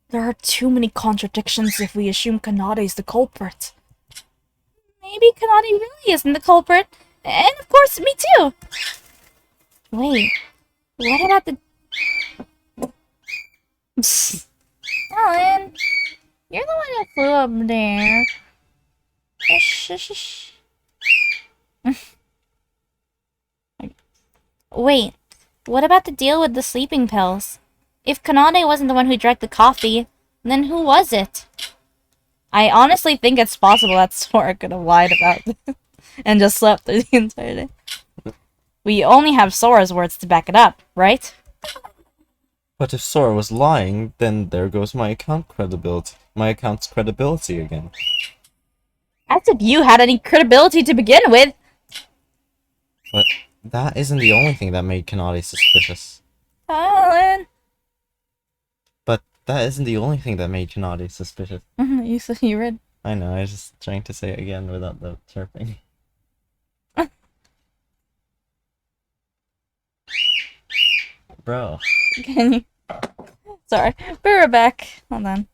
Speaker 3: There are too many contradictions if we assume Kanade's the culprit.
Speaker 1: Maybe Kanade really isn't the culprit. And of course, me too. Wait, what about the... Alan, you're the one who flew up there. Shh. Wait, what about the deal with the sleeping pills? If Kanade wasn't the one who drank the coffee, Then who was it? I honestly think it's possible that Sora could have lied about this and just slept through the entire day. We only have Sora's words to back it up, right?
Speaker 2: But if Sora was lying, then there goes my account's credibility again.
Speaker 1: As if you had any credibility to begin with.
Speaker 2: But that isn't the only thing that made Kanade suspicious.
Speaker 1: Colin.
Speaker 2: But that isn't the only thing that made Kanade suspicious.
Speaker 1: You said you read.
Speaker 2: I know, I was just trying to say it again without the chirping. Bro.
Speaker 1: Can you? Sorry. Be right back. Hold on.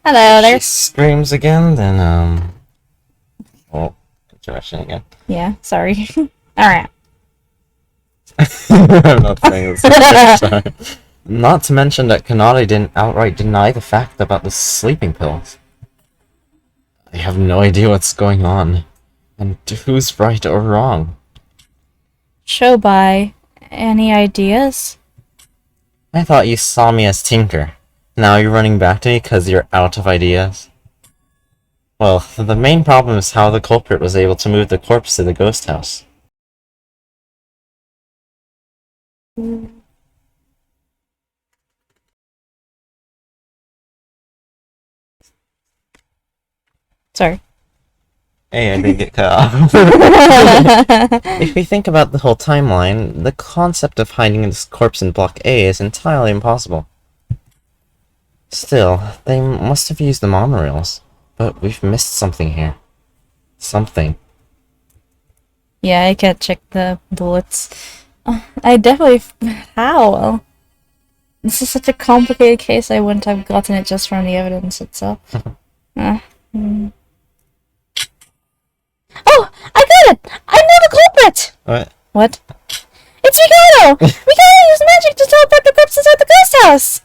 Speaker 1: Hello there.
Speaker 2: She screams again, then, oh, interruption again.
Speaker 1: Yeah, sorry. Alright.
Speaker 2: I'm not saying this the first time. Not to mention that Kanade didn't outright deny the fact about the sleeping pills. I have no idea what's going on, and who's right or wrong.
Speaker 1: Shobai, any ideas?
Speaker 2: I thought you saw me as Tinker. Now you're running back to me because you're out of ideas? Well, the main problem is how the culprit was able to move the corpse to the ghost house.
Speaker 1: Sorry.
Speaker 2: Hey, I didn't get cut off. If we think about the whole timeline, the concept of hiding this corpse in Block A is entirely impossible. Still, they must have used the monorails. But we've missed something here. Something.
Speaker 1: Yeah, I can't check the bullets. I definitely... How?
Speaker 3: This is such a complicated case, I wouldn't have gotten it just from the evidence itself. Mm. Oh! I got it! I know the culprit! What? It's Ricardo! Ricardo used magic to teleport the corpse inside the ghost house!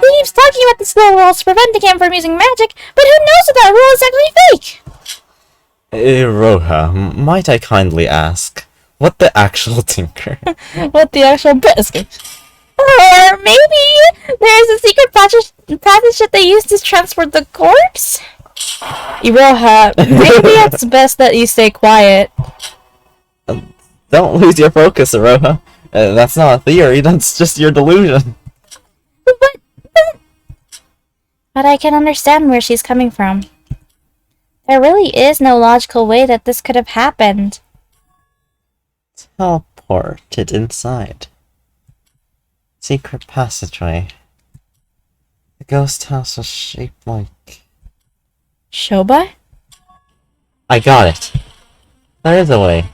Speaker 3: He keeps talking about the slow rules preventing him from using magic, but who knows if that rule is actually fake?
Speaker 2: Roha, might I kindly ask, what the actual tinker?
Speaker 3: What the actual biscuit? Or maybe there's a secret passage that they use to transport the corpse? Iroha, maybe it's best that you stay quiet.
Speaker 2: Don't lose your focus, Roha. That's not a theory, that's just your delusion.
Speaker 1: But I can understand where she's coming from. There really is no logical way that this could have happened.
Speaker 2: Teleported inside. Secret passageway. The ghost house was shaped like...
Speaker 3: Shobai?
Speaker 2: I got it. There is a way.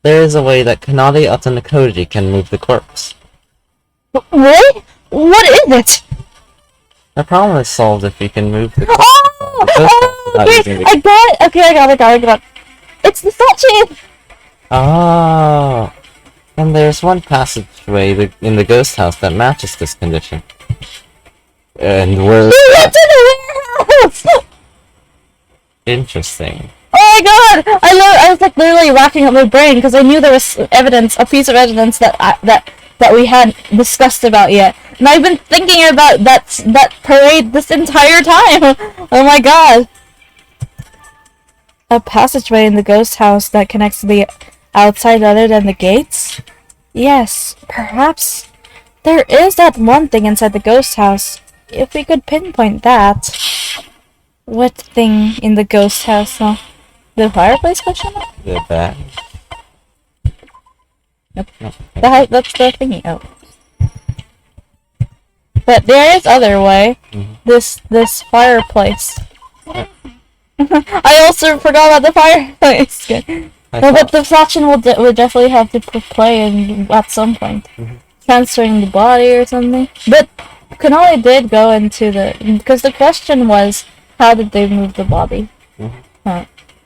Speaker 2: There is a way that Kanade Atanakoji can move the corpse.
Speaker 3: Really? What is it?
Speaker 2: The problem is solved if you can move the corpse.
Speaker 3: Okay, I got it! Okay, I got it. It's the Sachin!
Speaker 2: Oh, and there's one passageway in the ghost house that matches this condition. And we're...
Speaker 3: We went to the warehouse!
Speaker 2: Interesting.
Speaker 3: Oh my god! I was like literally racking up my brain because I knew there was evidence, a piece of evidence that we hadn't discussed about yet. And I've been thinking about that parade this entire time! Oh my god! A passageway in the ghost house that connects to the outside other than the gates? Yes, perhaps. There is that one thing inside the ghost house. If we could pinpoint that. What thing in the ghost house, huh? The fireplace question mark?
Speaker 2: The bag.
Speaker 3: Nope. That's the thingy. Oh. But there is other way. This fireplace. I also forgot about the fireplace. But the Sachin will definitely have to play at some point. Transferring the body or something. But Kanale did go into because the question was, how did they move the body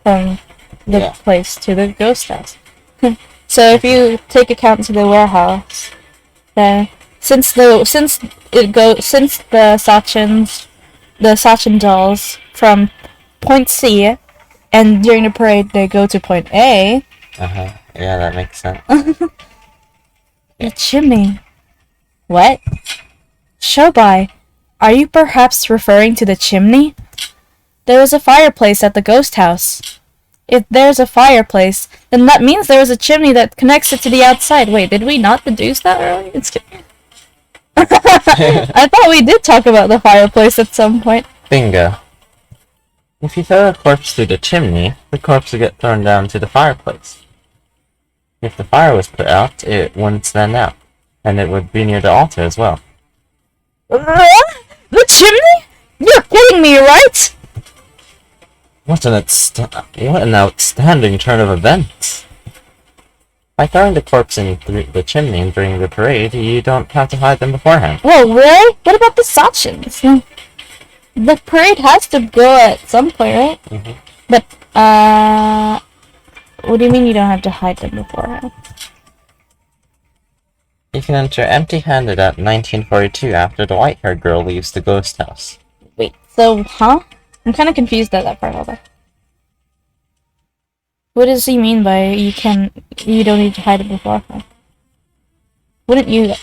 Speaker 3: from the place to the ghost house? So if you take account to the warehouse, then since the Sachin dolls from point C, and during the parade they go to point A.
Speaker 2: Yeah, that makes sense.
Speaker 3: The chimney. What? Shobai, are you perhaps referring to the chimney? There was a fireplace at the ghost house. If there's a fireplace, then that means there was a chimney that connects it to the outside. Wait, did we not deduce that earlier? I thought we did talk about the fireplace at some point.
Speaker 2: Bingo. If you throw a corpse through the chimney, the corpse would get thrown down to the fireplace. If the fire was put out, it wouldn't stand out, and it would be near the altar as well.
Speaker 3: The chimney? You're kidding me, right?
Speaker 2: What an outstanding turn of events! By throwing the corpse in through the chimney during the parade, you don't have to hide them beforehand.
Speaker 3: Whoa, really? What about the Sachins? The parade has to go at some point, right? But, what do you mean you don't have to hide them beforehand?
Speaker 2: You can enter empty-handed at 1942 after the white-haired girl leaves the ghost house.
Speaker 3: Wait, so, huh? I'm kind of confused at that part of it. What does he mean by you don't need to hide it beforehand? Wouldn't you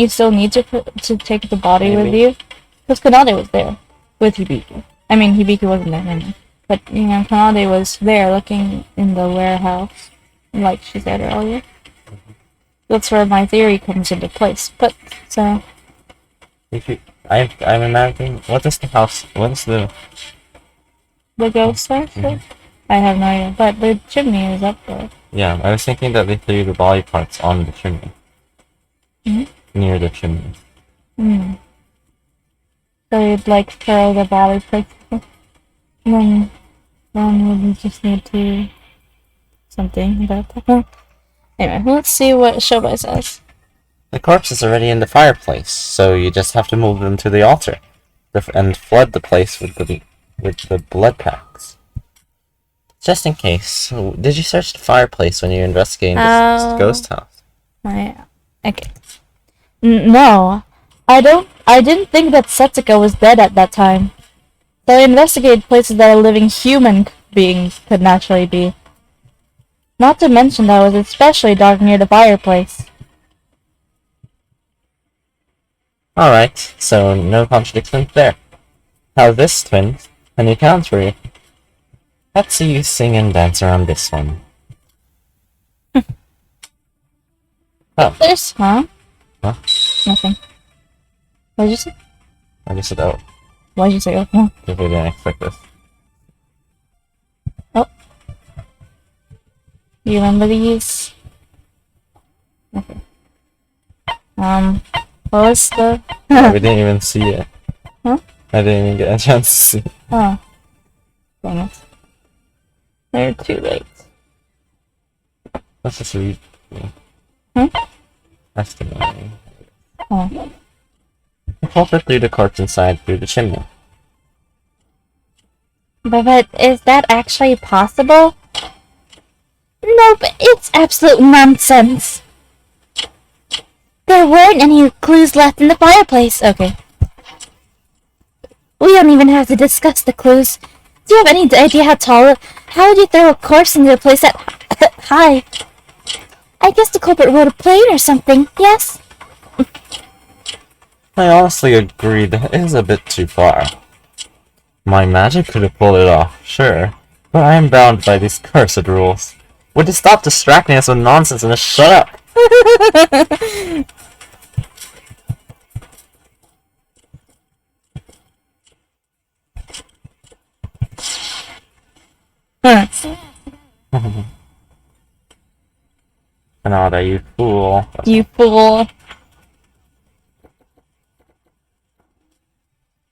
Speaker 3: still need to take the body with you? Because Kanade was there with Hibiki. I mean, Hibiki wasn't there anymore. But, you know, Kanade was there looking in the warehouse, like she said earlier. That's where my theory comes into place. But, so...
Speaker 2: I'm imagining, what is the
Speaker 3: ghost house? I have no idea, but the chimney is up there.
Speaker 2: Yeah, I was thinking that they threw the body parts on the chimney. Near the chimney.
Speaker 3: So you'd like throw the body parts, and then we just need to... something about that. Anyway, let's see what Shobai says.
Speaker 2: The corpse is already in the fireplace, so you just have to move them to the altar and flood the place with the blood packs. Just in case, so did you search the fireplace when you were investigating this ghost house?
Speaker 3: Okay. No, I didn't think that Setsuko was dead at that time. So I investigated places that a living human being could naturally be. Not to mention that it was especially dark near the fireplace.
Speaker 2: Alright, so no contradictions there. How this, twins? Any counts for you? Let's see you sing and dance around this one. Oh.
Speaker 3: There's... Huh?
Speaker 2: Huh?
Speaker 3: Nothing. What did you say?
Speaker 2: I just said, oh.
Speaker 3: Why did you say, oh? Huh?
Speaker 2: Because we didn't expect this.
Speaker 3: Oh. You remember these? Okay. What was the...
Speaker 2: Yeah, we didn't even see it.
Speaker 3: Huh?
Speaker 2: I didn't even get a chance to see.
Speaker 3: Oh. Dang it. They're too late.
Speaker 2: Let's just read. That's the name.
Speaker 3: Oh.
Speaker 2: The culprit threw the corpse inside through the chimney.
Speaker 1: But is that actually possible? Nope, it's absolute nonsense. There weren't any clues left in the fireplace.
Speaker 3: Okay.
Speaker 1: We don't even have to discuss the clues. Do you have any idea how would you throw a corpse into a place that high? I guess the culprit rode a plane or something, yes?
Speaker 2: I honestly agree that is a bit too far. My magic could have pulled it off, sure, but I am bound by these cursed rules. Would you stop distracting us with nonsense and just shut up? Another, you fool.
Speaker 3: You fool.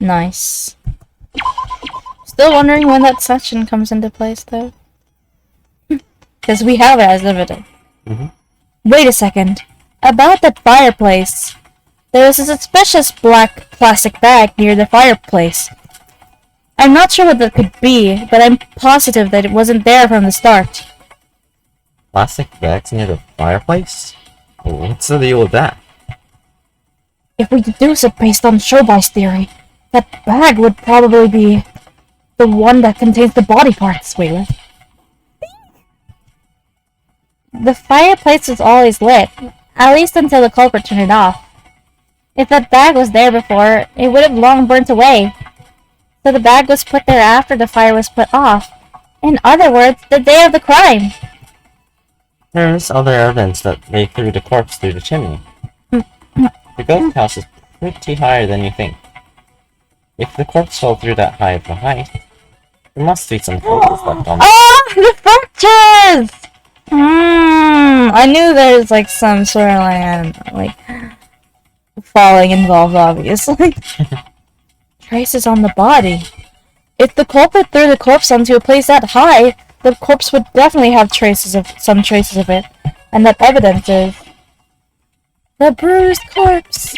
Speaker 3: Nice. Still wondering when that section comes into place, though. Because we have it as evidence. Wait a second. About that fireplace. There was a suspicious black plastic bag near the fireplace. I'm not sure what that could be, but I'm positive that it wasn't there from the start.
Speaker 2: Plastic bags near the fireplace? What's the deal with that?
Speaker 3: If we deduce it based on Shobi's theory, that bag would probably be the one that contains the body parts. Wait, what?
Speaker 1: The fireplace was always lit, at least until the culprit turned it off. If that bag was there before, it would have long burnt away. So the bag was put there after the fire was put off. In other words, the day of the crime.
Speaker 2: There is other evidence that they threw the corpse through the chimney. The ghost house is pretty higher than you think. If the corpse fell through that high of a height, there must be some traces left on it.
Speaker 3: Oh, the fractures! I knew there was like some sort of like falling involved, obviously. Traces on the body. If the culprit threw the corpse onto a place that high, the corpse would definitely have some traces of it, and that evidence is the bruised corpse.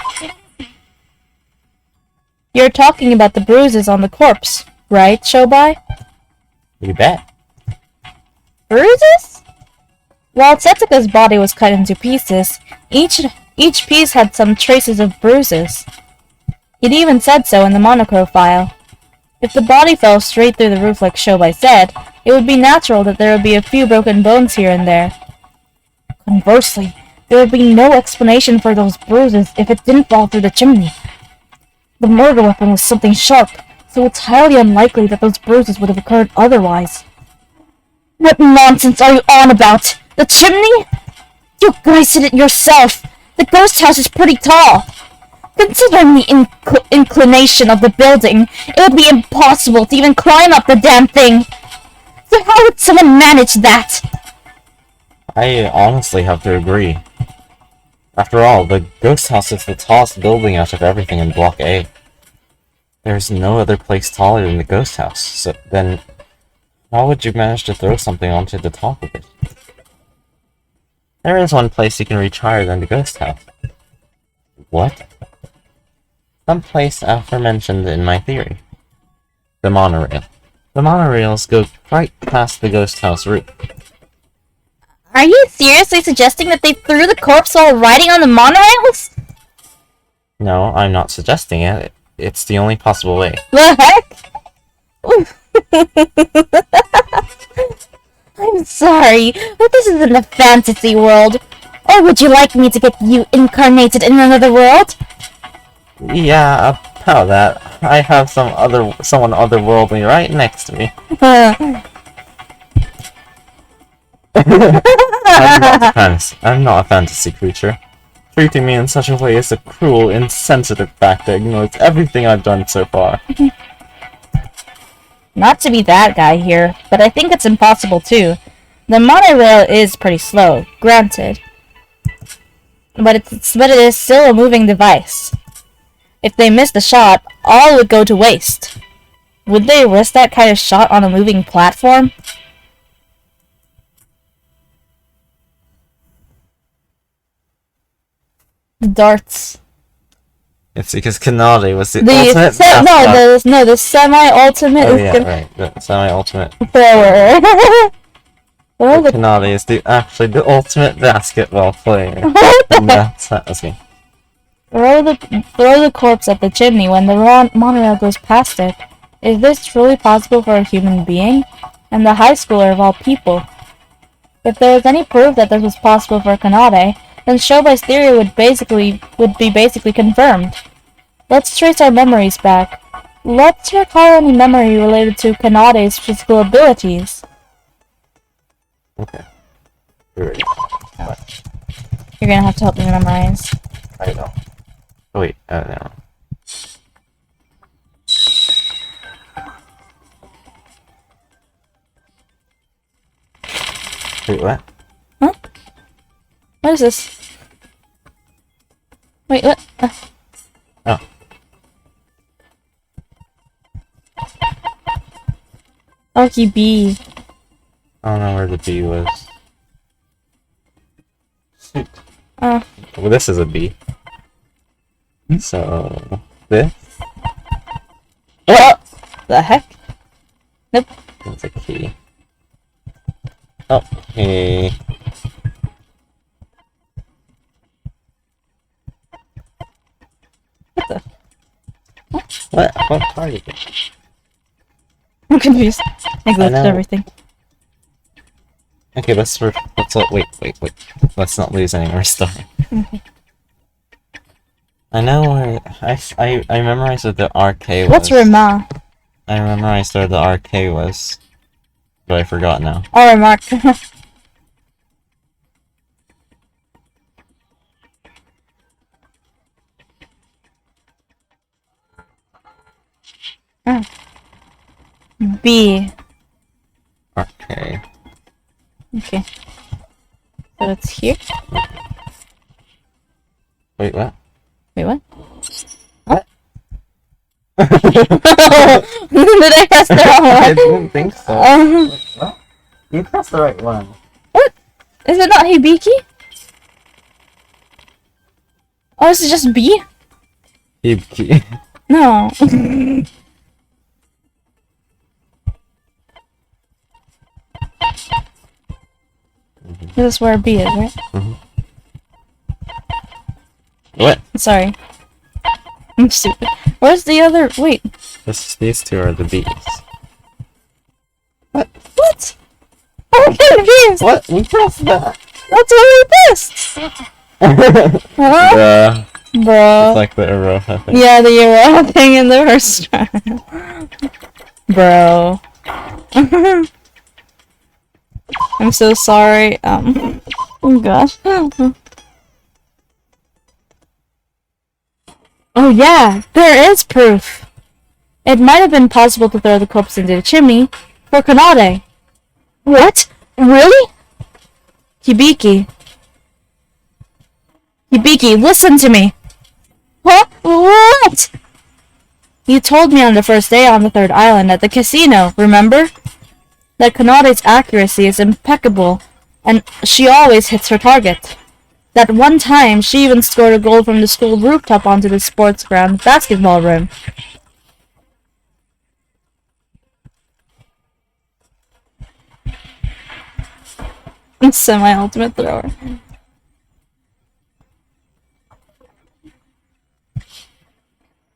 Speaker 3: You're talking about the bruises on the corpse, right, Shobai?
Speaker 2: You bet.
Speaker 3: Bruises? While Setsuka's body was cut into pieces, each piece had some traces of bruises. It even said so in the Monocro file. If the body fell straight through the roof like Shobai said, it would be natural that there would be a few broken bones here and there. Conversely, there would be no explanation for those bruises if it didn't fall through the chimney. The murder weapon was something sharp, so it's highly unlikely that those bruises would have occurred otherwise. What nonsense are you on about? The chimney? You guys said it yourself! The ghost house is pretty tall! Considering the inclination of the building, it would be impossible to even climb up the damn thing! So how would someone manage that?
Speaker 2: I honestly have to agree. After all, the ghost house is the tallest building out of everything in Block A. There's no other place taller than the ghost house, so then how would you manage to throw something onto the top of it? There is one place you can reach higher than the ghost house. What? Someplace aforementioned in my theory. The monorail. The monorails go right past the ghost house roof.
Speaker 1: Are you seriously suggesting that they threw the corpse while riding on the monorails?
Speaker 2: No, I'm not suggesting it. It's the only possible way.
Speaker 1: The heck? I'm sorry, but this isn't a fantasy world. Or would you like me to get you incarnated in another world?
Speaker 2: Yeah, about that. I have someone otherworldly right next to me. I'm not a fantasy creature. Treating me in such a way is a cruel, insensitive fact that ignores everything I've done so far.
Speaker 1: Not to be that guy here, but I think it's impossible too. The monorail is pretty slow, granted. But it is still a moving device. If they missed the shot, all would go to waste. Would they risk that kind of shot on a moving platform? The darts.
Speaker 2: It's because Kanade was the ultimate
Speaker 1: the semi-ultimate
Speaker 2: Oh
Speaker 1: is
Speaker 2: yeah, right. The semi-ultimate.
Speaker 1: thrower.
Speaker 2: Kanade is actually the ultimate basketball player. That was me.
Speaker 1: Throw the corpse at the chimney when the monorail goes past it. Is this truly possible for a human being? And the high schooler of all people. If there was any proof that this was possible for Kanade, then Shobay's theory would be basically confirmed. Let's trace our memories back. Let's recall any memory related to Kanade's physical abilities.
Speaker 2: Okay. You're ready.
Speaker 1: You're gonna have to help me memorize.
Speaker 2: I know. Oh wait, no. Wait, what?
Speaker 1: Huh? What is this? Wait, what?
Speaker 2: Oh.
Speaker 1: Lucky B.
Speaker 2: I don't know where the B was. Shoot.
Speaker 1: Oh.
Speaker 2: Well, this is a B. So, this?
Speaker 1: What the heck? Nope.
Speaker 2: It's a key. Oh, hey.
Speaker 1: What the?
Speaker 2: What? What are you doing?
Speaker 1: I'm confused. I glitched
Speaker 2: know.
Speaker 1: everything.
Speaker 2: Okay, let's wait. Let's not lose any more stuff.
Speaker 1: Okay.
Speaker 2: I know where I memorized where the RK was.
Speaker 1: What's Rema?
Speaker 2: I memorized where the RK was, but I forgot now.
Speaker 1: Oh, remark. B.
Speaker 2: RK.
Speaker 1: Okay. So it's here.
Speaker 2: Wait, what?
Speaker 1: Wait, what?
Speaker 2: What?
Speaker 1: Did I press the wrong one?
Speaker 2: I didn't think so. What? You pressed the right one.
Speaker 1: What? Is it not Hibiki? Oh, is it just B?
Speaker 2: Hibiki.
Speaker 1: No. This is where B is, right?
Speaker 2: Mm-hmm. What?
Speaker 1: Sorry. I'm stupid. Where's the other? Wait.
Speaker 2: These two are the B's. What?
Speaker 1: What? I'm confused.
Speaker 2: What? We pressed that.
Speaker 1: That's what we missed. Huh?
Speaker 2: Bruh.
Speaker 1: Bro.
Speaker 2: It's like the Aroha thing.
Speaker 1: Yeah, the Euro thing in the first try. Bro. I'm so sorry. Oh gosh. Oh yeah, there is proof. It might have been possible to throw the corpse into the chimney for Kanade. What? Really? Hibiki. Hibiki, listen to me. Huh? What? You told me on the first day on the third island at the casino, remember? That Kanade's accuracy is impeccable, and she always hits her target.
Speaker 3: That one time, she even scored a goal from the school rooftop onto the sports ground basketball rim. Semi-ultimate thrower.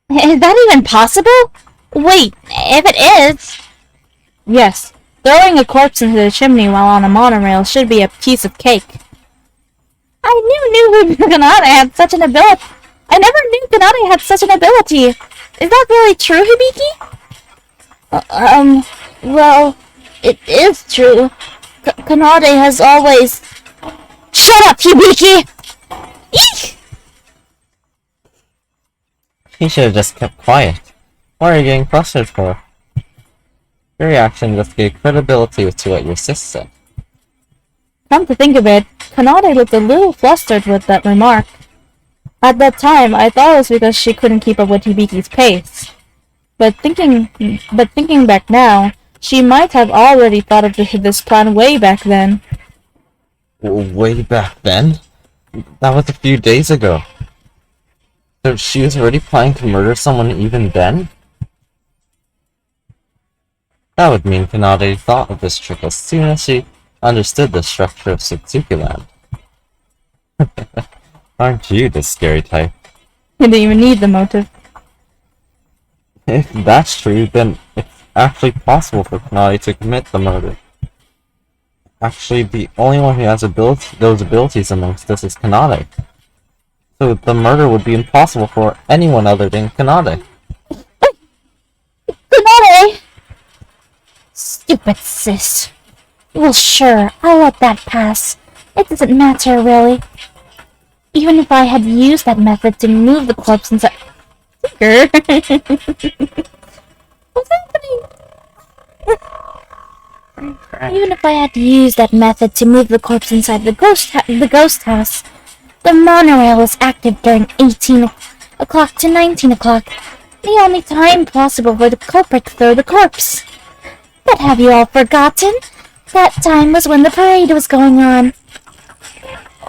Speaker 1: Is that even possible? Wait, if it is...
Speaker 3: Yes, throwing a corpse into the chimney while on a monorail should be a piece of cake.
Speaker 1: I never knew Kanade had such an ability. I never knew Kanade had such an ability. Is that really true, Hibiki? Well, it is true. Kanade has always... Shut up, Hibiki! Eek!
Speaker 2: He should have just kept quiet. What are you getting flustered for? Your reaction just gave credibility to what your sis said.
Speaker 3: Come to think of it, Kanade looked a little flustered with that remark. At that time, I thought it was because she couldn't keep up with Hibiki's pace. But thinking back now, she might have already thought of this plan way back then.
Speaker 2: Way back then? That was a few days ago. So she was already planning to murder someone even then? That would mean Kanade thought of this trick as soon as she understood the structure of Satsuki Land. Aren't you the scary type?
Speaker 3: You didn't even need the motive.
Speaker 2: If that's true, then it's actually possible for Kanade to commit the murder. Actually, the only one who has those abilities amongst us is Kanade. So the murder would be impossible for anyone other than Kanade.
Speaker 1: Kanade! Stupid sis. Well, sure, I'll let that pass. It doesn't matter, really. Even if I had used that method to move the corpse inside... Tinker? What's happening? Even if I had used that method to move the corpse inside the ghost house, the monorail was active during 18 o'clock to 19 o'clock, the only time possible for the culprit to throw the corpse. But have you all forgotten? That time was when the parade was going on.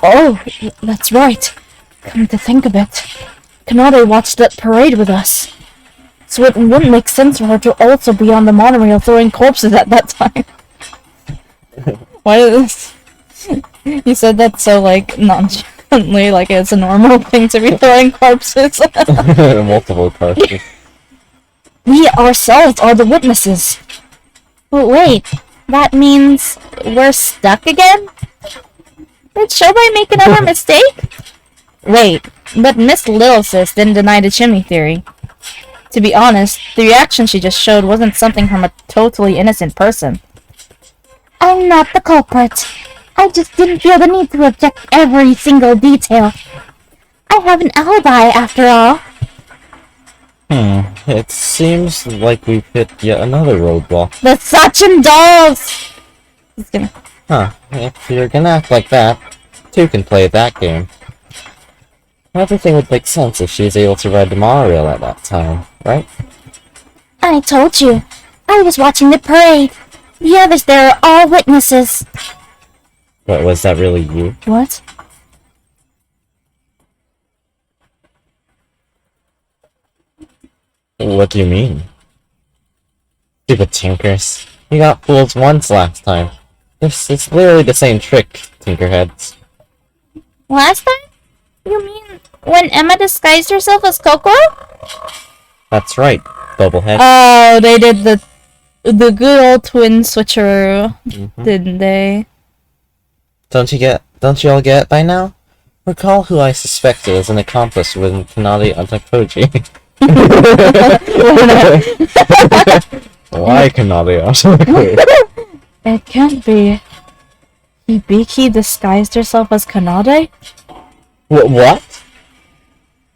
Speaker 3: Oh, that's right. Come to think of it, Kanade watched that parade with us. So it wouldn't make sense for her to also be on the monorail throwing corpses at that time. Why is this? You said that so, like, nonchalantly, like it's a normal thing to be throwing corpses.
Speaker 2: Multiple corpses.
Speaker 3: We ourselves are the witnesses.
Speaker 1: But wait, that means we're stuck again? Did Shobai make another mistake?
Speaker 3: Wait, but Miss Little Sis didn't deny the chimney theory. To be honest, the reaction she just showed wasn't something from a totally innocent person.
Speaker 1: I'm not the culprit. I just didn't feel the need to object every single detail. I have an alibi, after all.
Speaker 2: It seems like we've hit yet another roadblock.
Speaker 1: The Sachin dolls!
Speaker 2: If you're gonna act like that, two can play that game. Everything would make sense if she was able to ride the monorail at that time, right?
Speaker 1: I told you. I was watching the parade. The others there are all witnesses.
Speaker 2: But was that really you?
Speaker 3: What?
Speaker 2: What do you mean? Stupid tinkers. You got fooled once last time. It's literally the same trick, tinkerheads.
Speaker 1: Last time? You mean when Emma disguised herself as Kokoro?
Speaker 2: That's right, bubblehead.
Speaker 3: Oh, they did the good old twin switcheroo, didn't they?
Speaker 2: Don't you all get it by now? Recall who I suspected as an accomplice with Kanade Atakoji. Why Kanade Atakoji?
Speaker 3: It can't be. Hibiki disguised herself as Kanade?
Speaker 2: What?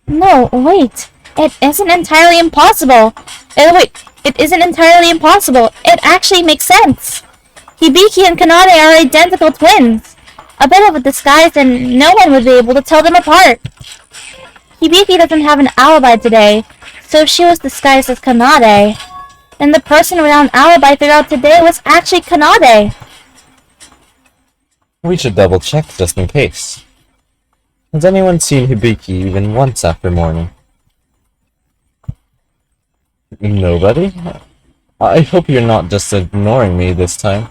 Speaker 1: No, wait. It isn't entirely impossible. It isn't entirely impossible. It actually makes sense. Hibiki and Kanade are identical twins. A bit of a disguise and no one would be able to tell them apart. Hibiki doesn't have an alibi today, so if she was disguised as Kanade, then the person without an alibi throughout today was actually Kanade.
Speaker 2: We should double check just in case. Has anyone seen Hibiki even once after morning? Nobody? I hope you're not just ignoring me this time.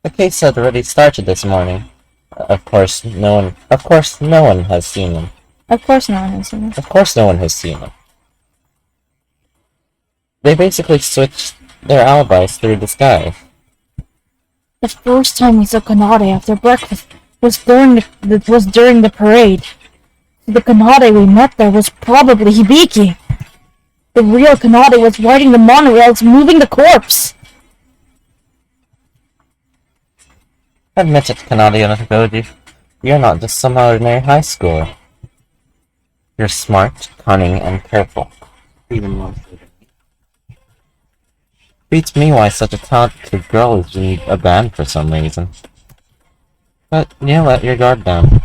Speaker 2: The case had already started this morning. Of course, no one has seen him.
Speaker 3: Of course no one has seen him.
Speaker 2: Of course no one has seen him. They basically switched their alibis through the sky.
Speaker 3: The first time we saw Kanade after breakfast was during the parade. The Kanade we met there was probably Hibiki. The real Kanade was riding the monorails, moving the corpse.
Speaker 2: Admit it, Kanade Goji. You're not just some ordinary high schooler. You're smart, cunning, and careful. Even more so than me. Beats me why such a talented girl is in a band for some reason. But you let your guard down.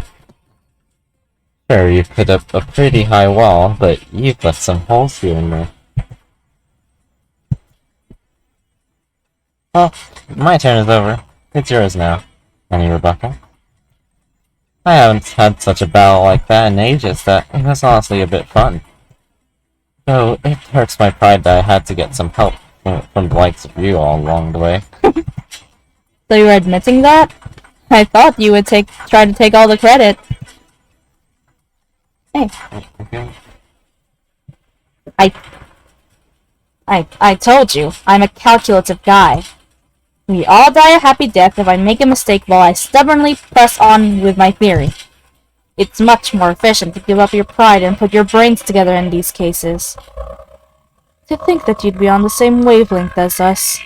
Speaker 2: Sure, you put up a pretty high wall, but you've left some holes here and there. Well, my turn is over. It's yours now. Any rebuttal? I haven't had such a battle like that in ages that it was honestly a bit fun. Though it hurts my pride that I had to get some help from the likes of you all along the way.
Speaker 3: So you're admitting that? I thought you would try to take all the credit. Hey.
Speaker 2: Okay.
Speaker 3: I told you, I'm a calculative guy. We all die a happy death if I make a mistake while I stubbornly press on with my theory. It's much more efficient to give up your pride and put your brains together in these cases. To think that you'd be on the same wavelength as us.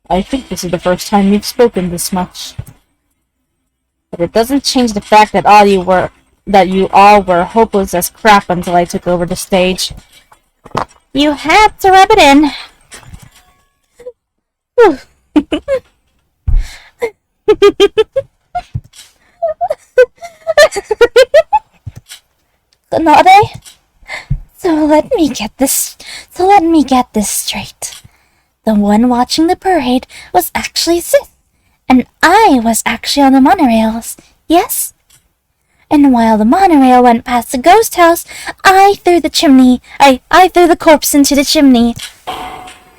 Speaker 3: I think this is the first time you've spoken this much. But it doesn't change the fact that you all were hopeless as crap until I took over the stage. You had to rub it in.
Speaker 1: Kanade? So let me get this straight. The one watching the parade was actually Sith, and I was actually on the monorails, yes? And while the monorail went past the ghost house, I threw the corpse into the chimney.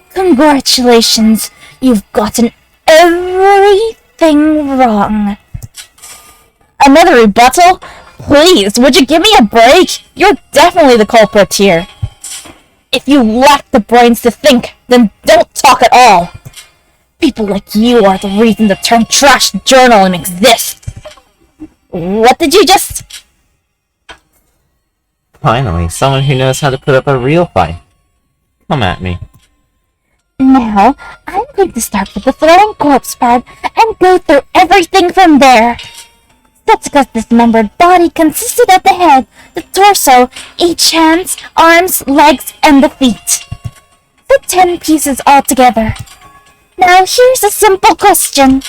Speaker 1: Congratulations, you've gotten everything wrong.
Speaker 3: Another rebuttal? Please, would you give me a break? You're definitely the culprit here. If you lack the brains to think, then don't talk at all. People like you are the reason the term trash journalism exists. What did you just...
Speaker 2: Finally, someone who knows how to put up a real fight. Come at me.
Speaker 1: Now, I'm going to start with the throwing corpse part and go through everything from there. Setsuka's dismembered body consisted of the head, the torso, each hands, arms, legs, and the feet. The 10 pieces altogether. Now here's a simple question.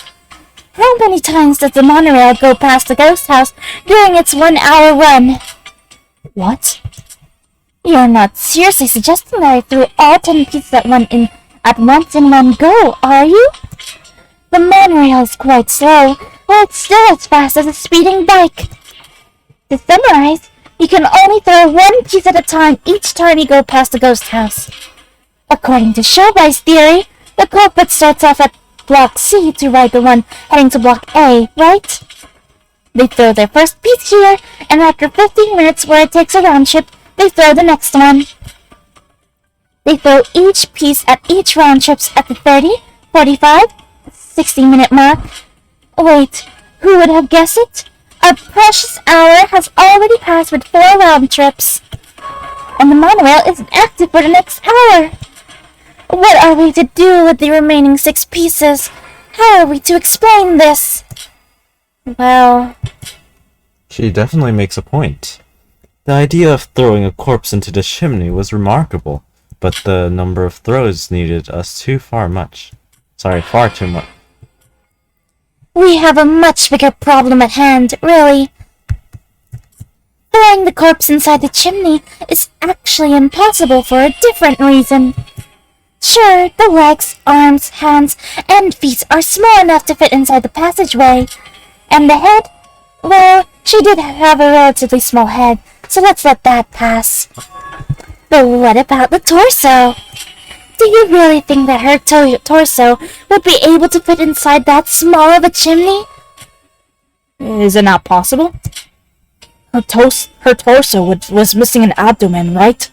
Speaker 1: How many times does the monorail go past the ghost house during its 1-hour run? What? You're not seriously suggesting that I threw all 10 pieces at once in one go, are you? The monorail is quite slow, but it's still as fast as a speeding bike. To summarize, you can only throw one piece at a time each time you go past the ghost house. According to Shoubai's theory, the culprit starts off at Block C to ride the one heading to Block A, right? They throw their first piece here, and after 15 minutes where it takes a round trip, they throw the next one. They throw each piece at each round trips at the 30, 45, 60-minute mark. Wait, who would have guessed it? A precious hour has already passed with 4 round trips. And the monorail isn't active for the next hour. What are we to do with the remaining 6 pieces? How are we to explain this? Well...
Speaker 2: She definitely makes a point. The idea of throwing a corpse into the chimney was remarkable, but the number of throws needed us far too much.
Speaker 1: We have a much bigger problem at hand, really. Throwing the corpse inside the chimney is actually impossible for a different reason. Sure, the legs, arms, hands, and feet are small enough to fit inside the passageway. And the head? Well, she did have a relatively small head, so let's let that pass. But what about the torso? Do you really think that her torso would be able to fit inside that small of a chimney?
Speaker 3: Is it not possible? Her torso was missing an abdomen, right?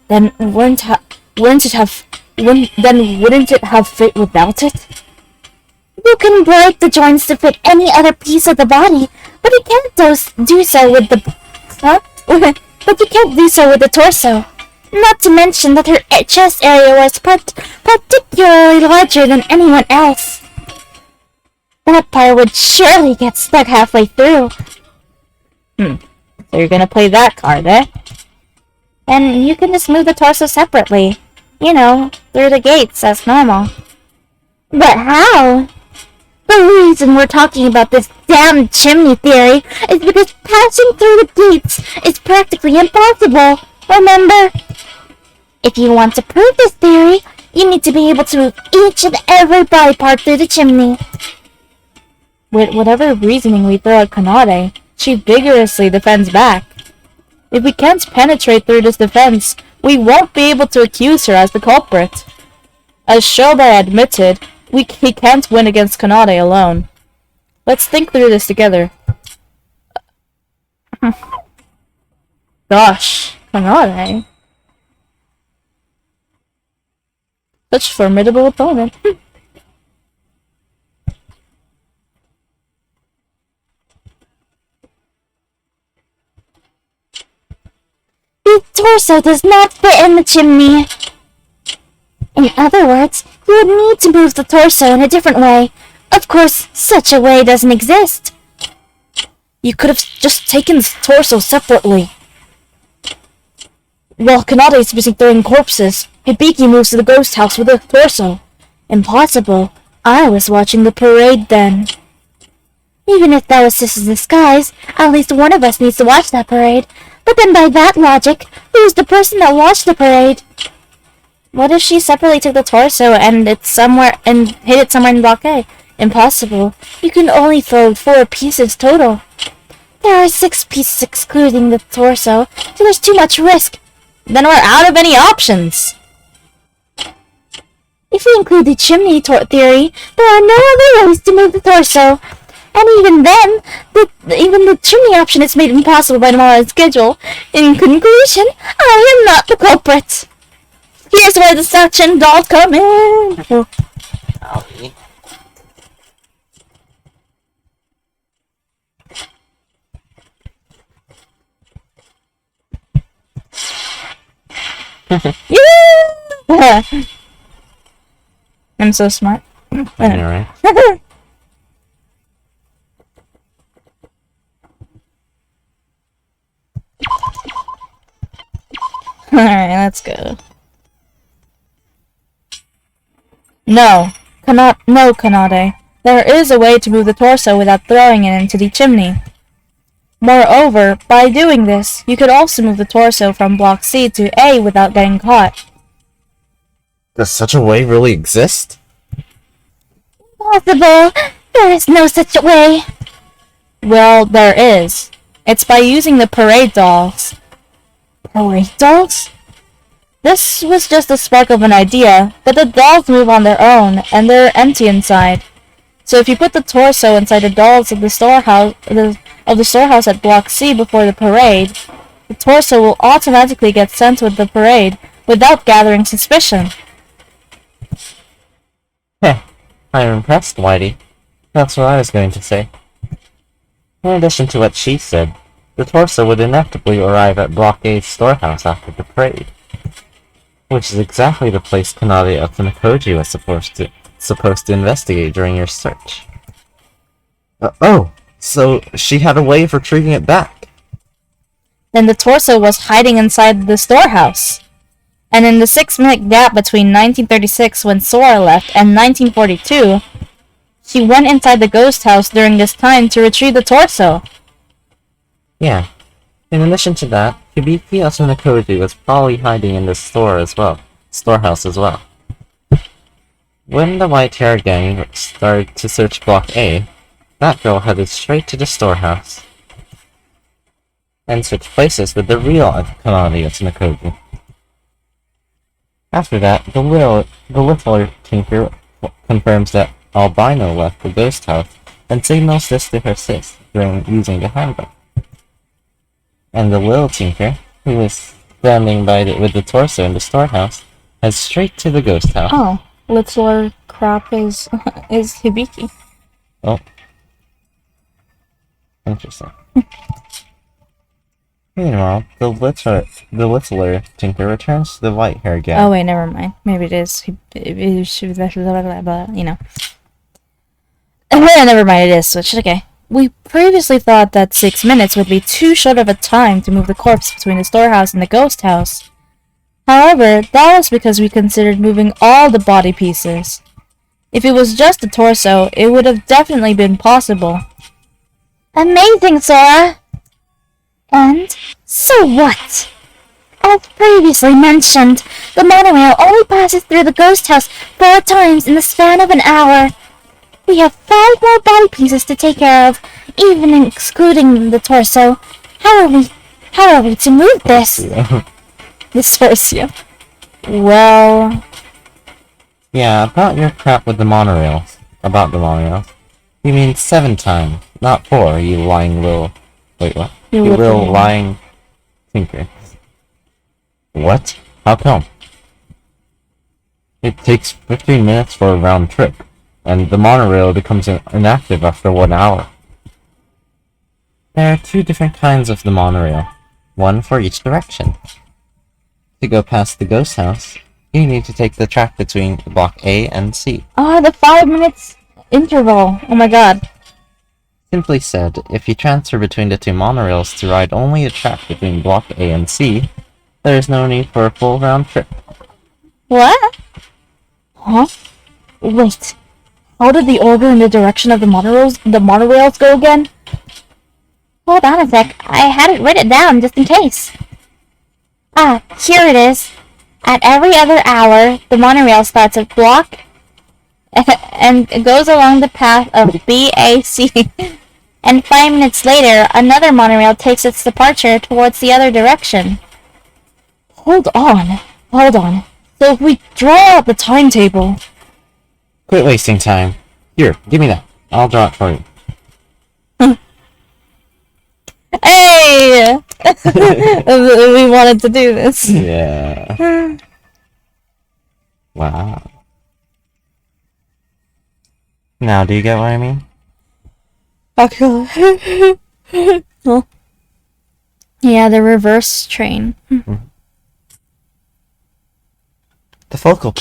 Speaker 3: Then wouldn't it have fit without it?
Speaker 1: You can break the joints to fit any other piece of the body, but you can't do so with the... but you can't do so with the torso. Not to mention that her chest area was particularly larger than anyone else. That part would surely get stuck halfway through.
Speaker 3: So you're gonna play that card, eh?
Speaker 1: And you can just move the torso separately. You know, through the gates as normal. But how? The reason we're talking about this damn chimney theory is because passing through the gates is practically impossible, remember? If you want to prove this theory, you need to be able to move each and every body part through the chimney.
Speaker 3: With whatever reasoning we throw at Kanade, she vigorously defends back. If we can't penetrate through this defense, we won't be able to accuse her as the culprit. As Shobai admitted, he can't win against Kanade alone. Let's think through this together. Gosh, Kanade. Such formidable opponent.
Speaker 1: The torso does not fit in the chimney. In other words, you would need to move the torso in a different way. Of course, such a way doesn't exist.
Speaker 3: You could have just taken the torso separately. While Kanade is busy throwing corpses, Hibiki moves to the ghost house with the torso.
Speaker 1: Impossible. I was watching the parade then. Even if that was just a disguise, at least one of us needs to watch that parade. But then by that logic, who's the person that watched the parade? What if she separately took the torso and hid it somewhere in Block A? Impossible. You can only throw 4 pieces total. There are 6 pieces excluding the torso, so there's too much risk.
Speaker 3: Then we're out of any options.
Speaker 1: If we include the chimney theory, there are no other ways to move the torso. And even then, even the chimney option is made impossible by tomorrow's schedule. In conclusion, I am not the culprit. Here's where the suction dolls come in.
Speaker 2: Owie.
Speaker 1: Yeah!
Speaker 3: I'm so smart.
Speaker 2: Alright.
Speaker 3: Alright, let's go. No, Kanade. There is a way to move the torso without throwing it into the chimney. Moreover, by doing this, you could also move the torso from Block C to A without getting caught.
Speaker 2: Does such a way really exist?
Speaker 1: Impossible. There is no such a way.
Speaker 3: Well, there is. It's by using the parade dolls.
Speaker 1: Parade dolls?
Speaker 3: This was just a spark of an idea, but the dolls move on their own, and they're empty inside. So if you put the torso inside the dolls of the storehouse at Block C before the parade, the torso will automatically get sent with the parade without gathering suspicion.
Speaker 2: Heh, I'm impressed, Whitey. That's what I was going to say. In addition to what she said, the torso would inevitably arrive at Block A's storehouse after the parade, which is exactly the place Kanade of Funakoji was supposed to investigate during your search. Oh, so she had a way of retrieving it back.
Speaker 3: Then the torso was hiding inside the storehouse. And in the 6-minute gap between 1936 when Sora left and 1942, she went inside the ghost house during this time to retrieve the torso.
Speaker 2: Yeah. In addition to that, Hibiki of Funakoji was probably hiding in the storehouse as well. When the White Hair Gang started to search Block A, that girl headed straight to the storehouse. and switch places with the real Claudius Nakoji. After that, the little tinker confirms that Albino left the ghost house and signals this to her sis during using the handbook. And the little tinker, who is standing with the torso in the storehouse, heads straight to the ghost house.
Speaker 3: Oh, littler crap is Hibiki.
Speaker 2: Oh. Interesting. Meanwhile, the littler tinker returns to the white-haired guy.
Speaker 3: Oh wait, never mind. Maybe it is. You know. Never mind, it is switched. Okay. We previously thought that 6 minutes would be too short of a time to move the corpse between the storehouse and the ghost house. However, that was because we considered moving all the body pieces. If it was just the torso, it would have definitely been possible.
Speaker 1: Amazing, Sora! And so what? As previously mentioned, the monorail only passes through the ghost house 4 times in the span of an hour. We have 5 more body pieces to take care of, even excluding the torso. How are we to move this?
Speaker 3: This hurts you. Well...
Speaker 2: Yeah, about your crap with the monorails. About the monorails. You mean 7 times, not 4, you lying little... Wait, what? You little lying tinker. What? How come? It takes 15 minutes for a round trip, and the monorail becomes inactive after 1 hour. There are 2 different kinds of the monorail, one for each direction. To go past the ghost house, you need to take the track between block A and C.
Speaker 3: The 5 minutes interval. Oh my god.
Speaker 2: Simply said, if you transfer between the 2 monorails to ride only a track between block A and C, there is no need for a full round trip.
Speaker 3: What? Huh? Wait. How did the order and the direction of the monorails go again?
Speaker 1: Hold on a sec. I had it written down just in case. Here it is. At every other hour, the monorail starts at block and goes along the path of BAC. And 5 minutes later, another monorail takes its departure towards the other direction.
Speaker 3: Hold on. So if we draw out the timetable...
Speaker 2: Quit wasting time. Here, give me that. I'll draw it for you.
Speaker 3: Hey! We wanted to do this.
Speaker 2: Yeah. Wow. Now, do you get what I mean?
Speaker 3: Okay. Well, yeah, the reverse train.
Speaker 2: The focal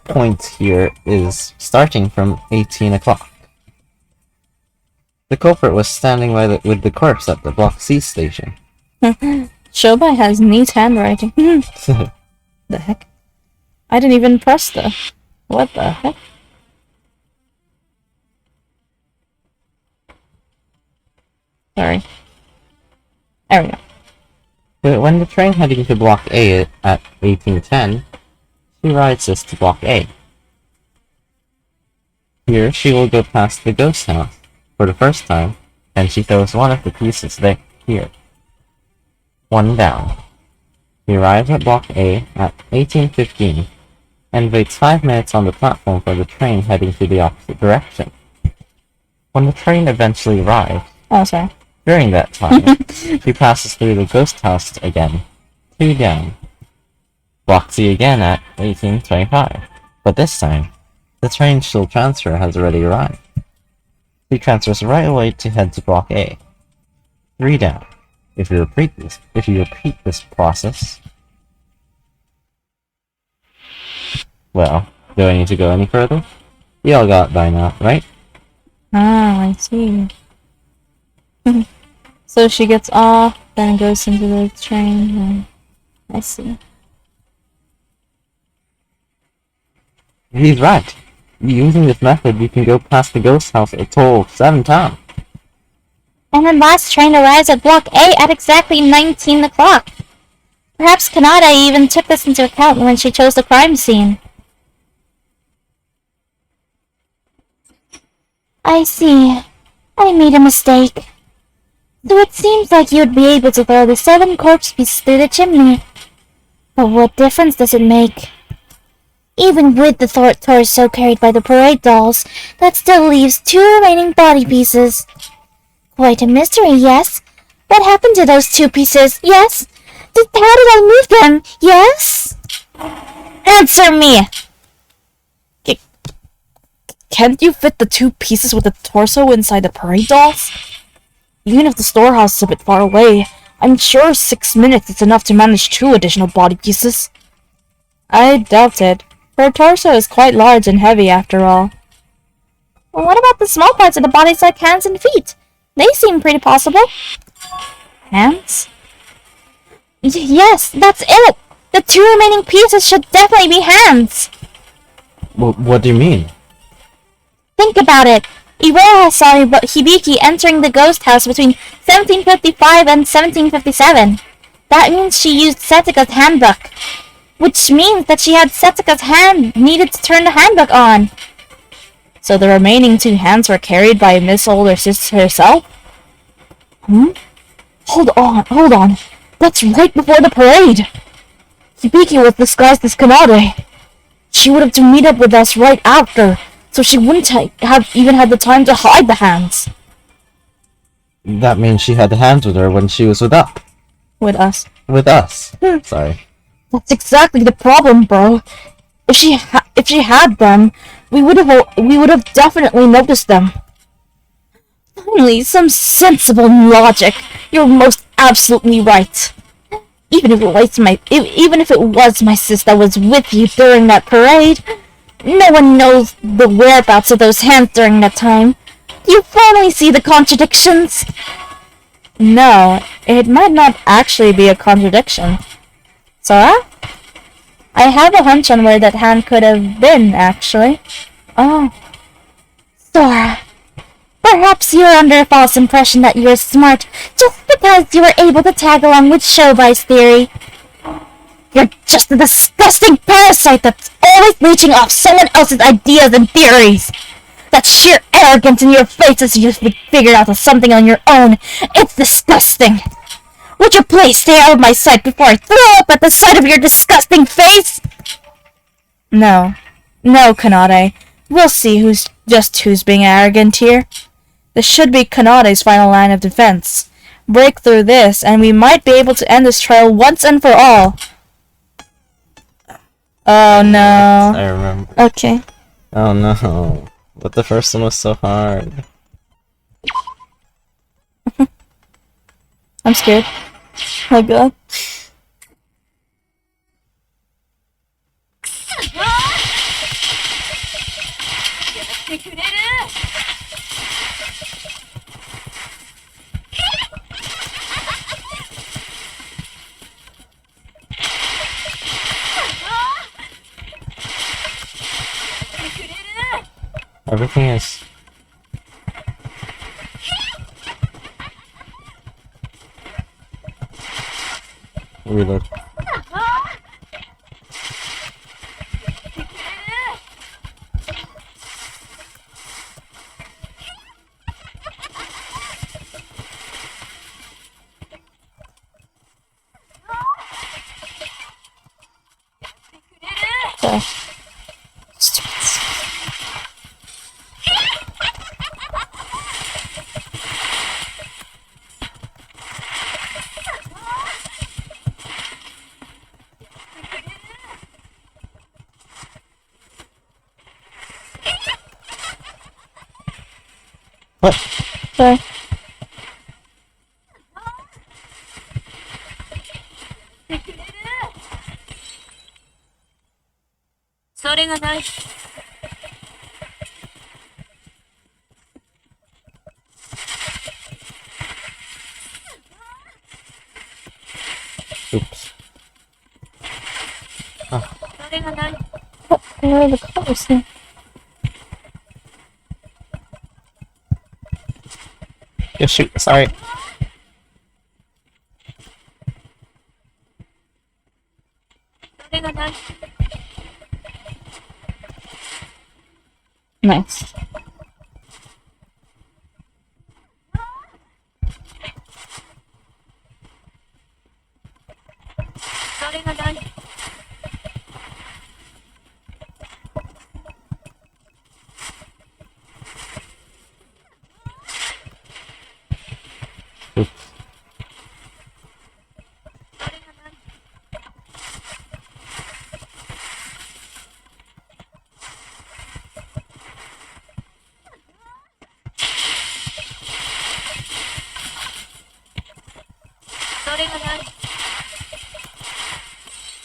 Speaker 2: point here is starting from 18 o'clock. The culprit was standing with the corpse at the Block C station.
Speaker 3: Shobai has neat handwriting. The heck? I didn't even press the... What the heck? Sorry. There we go.
Speaker 2: But when the train heading to Block A at 1810, she rides this to Block A. Here, she will go past the ghost house for the first time, and she throws one of the pieces there here. 1 down. She arrives at Block A at 1815, and waits 5 minutes on the platform for the train heading to the opposite direction. When the train eventually arrives,
Speaker 3: Oh, sorry.
Speaker 2: during that time, she passes through the ghost house again. 2 down. Block C again at 1825. But this time, the train she'll transfer has already arrived. She transfers right away to head to Block A. 3 down. If you repeat this process... Well, do I need to go any further? You all got it by now, right?
Speaker 3: Ah, I see. So she gets off, then goes into the train, and... I see.
Speaker 2: He's right. Using this method, you can go past the ghost house a total of 7 times.
Speaker 1: And the last train arrives at Block A at exactly 19 o'clock. Perhaps Kanata even took this into account when she chose the crime scene. I see. I made a mistake. So it seems like you'd be able to throw the 7 corpse pieces through the chimney. But what difference does it make? Even with the torso carried by the parade dolls, that still leaves 2 remaining body pieces. Quite a mystery, yes? What happened to those 2 pieces, yes? How did I move them, yes? Answer me!
Speaker 3: Can't you fit the 2 pieces with the torso inside the parade dolls? Even if the storehouse is a bit far away, I'm sure 6 minutes is enough to manage 2 additional body pieces. I doubt it. Her torso is quite large and heavy after all.
Speaker 1: Well, what about the small parts of the bodies like hands and feet? They seem pretty possible.
Speaker 3: Hands?
Speaker 1: Yes, that's it! The 2 remaining pieces should definitely be hands!
Speaker 2: What do you mean?
Speaker 1: Think about it. Iroha saw Hibiki entering the ghost house between 1755 and 1757. That means she used Setsuka's handbook. Which means that she had Setsuka's hand needed to turn the handbook on.
Speaker 3: So the remaining 2 hands were carried by Miss Older Sister herself? Hold on. That's right before the parade! Hibiki was disguised as Kanade. She would have to meet up with us right after, so she wouldn't have even had the time to hide the hands.
Speaker 2: That means she had the hands with her when she was with us.
Speaker 3: With us.
Speaker 2: With us. Sorry.
Speaker 3: That's exactly the problem, bro. If she had them, we would have definitely noticed them. Finally, some sensible logic. You're most absolutely right. Even if it was my sis that was with you during that parade, no one knows the whereabouts of those hands during that time. You finally see the contradictions. No, it might not actually be a contradiction. Sora? I have a hunch on where that hand could have been, actually. Oh.
Speaker 1: Sora, perhaps you're under a false impression that you're smart just because you were able to tag along with Shobi's theory. You're just a disgusting parasite that's always leeching off someone else's ideas and theories. That sheer arrogance in your face as you figured out something on your own. It's disgusting. Would you please stay out of my sight before I throw up at the sight of your disgusting face?
Speaker 3: No, Kanade. We'll see who's being arrogant here. This should be Kanade's final line of defense. Break through this, and we might be able to end this trial once and for all. Oh no.
Speaker 2: I remember.
Speaker 3: Okay.
Speaker 2: Oh no. But the first one was so hard.
Speaker 3: I'm scared. Oh god.
Speaker 2: Everything is... Reload.
Speaker 3: Okay.
Speaker 2: What?
Speaker 3: Sorry.
Speaker 2: Oops.
Speaker 3: Where are the colors here?
Speaker 2: Yeah, shoot, sorry.
Speaker 3: Nice.
Speaker 2: Oops.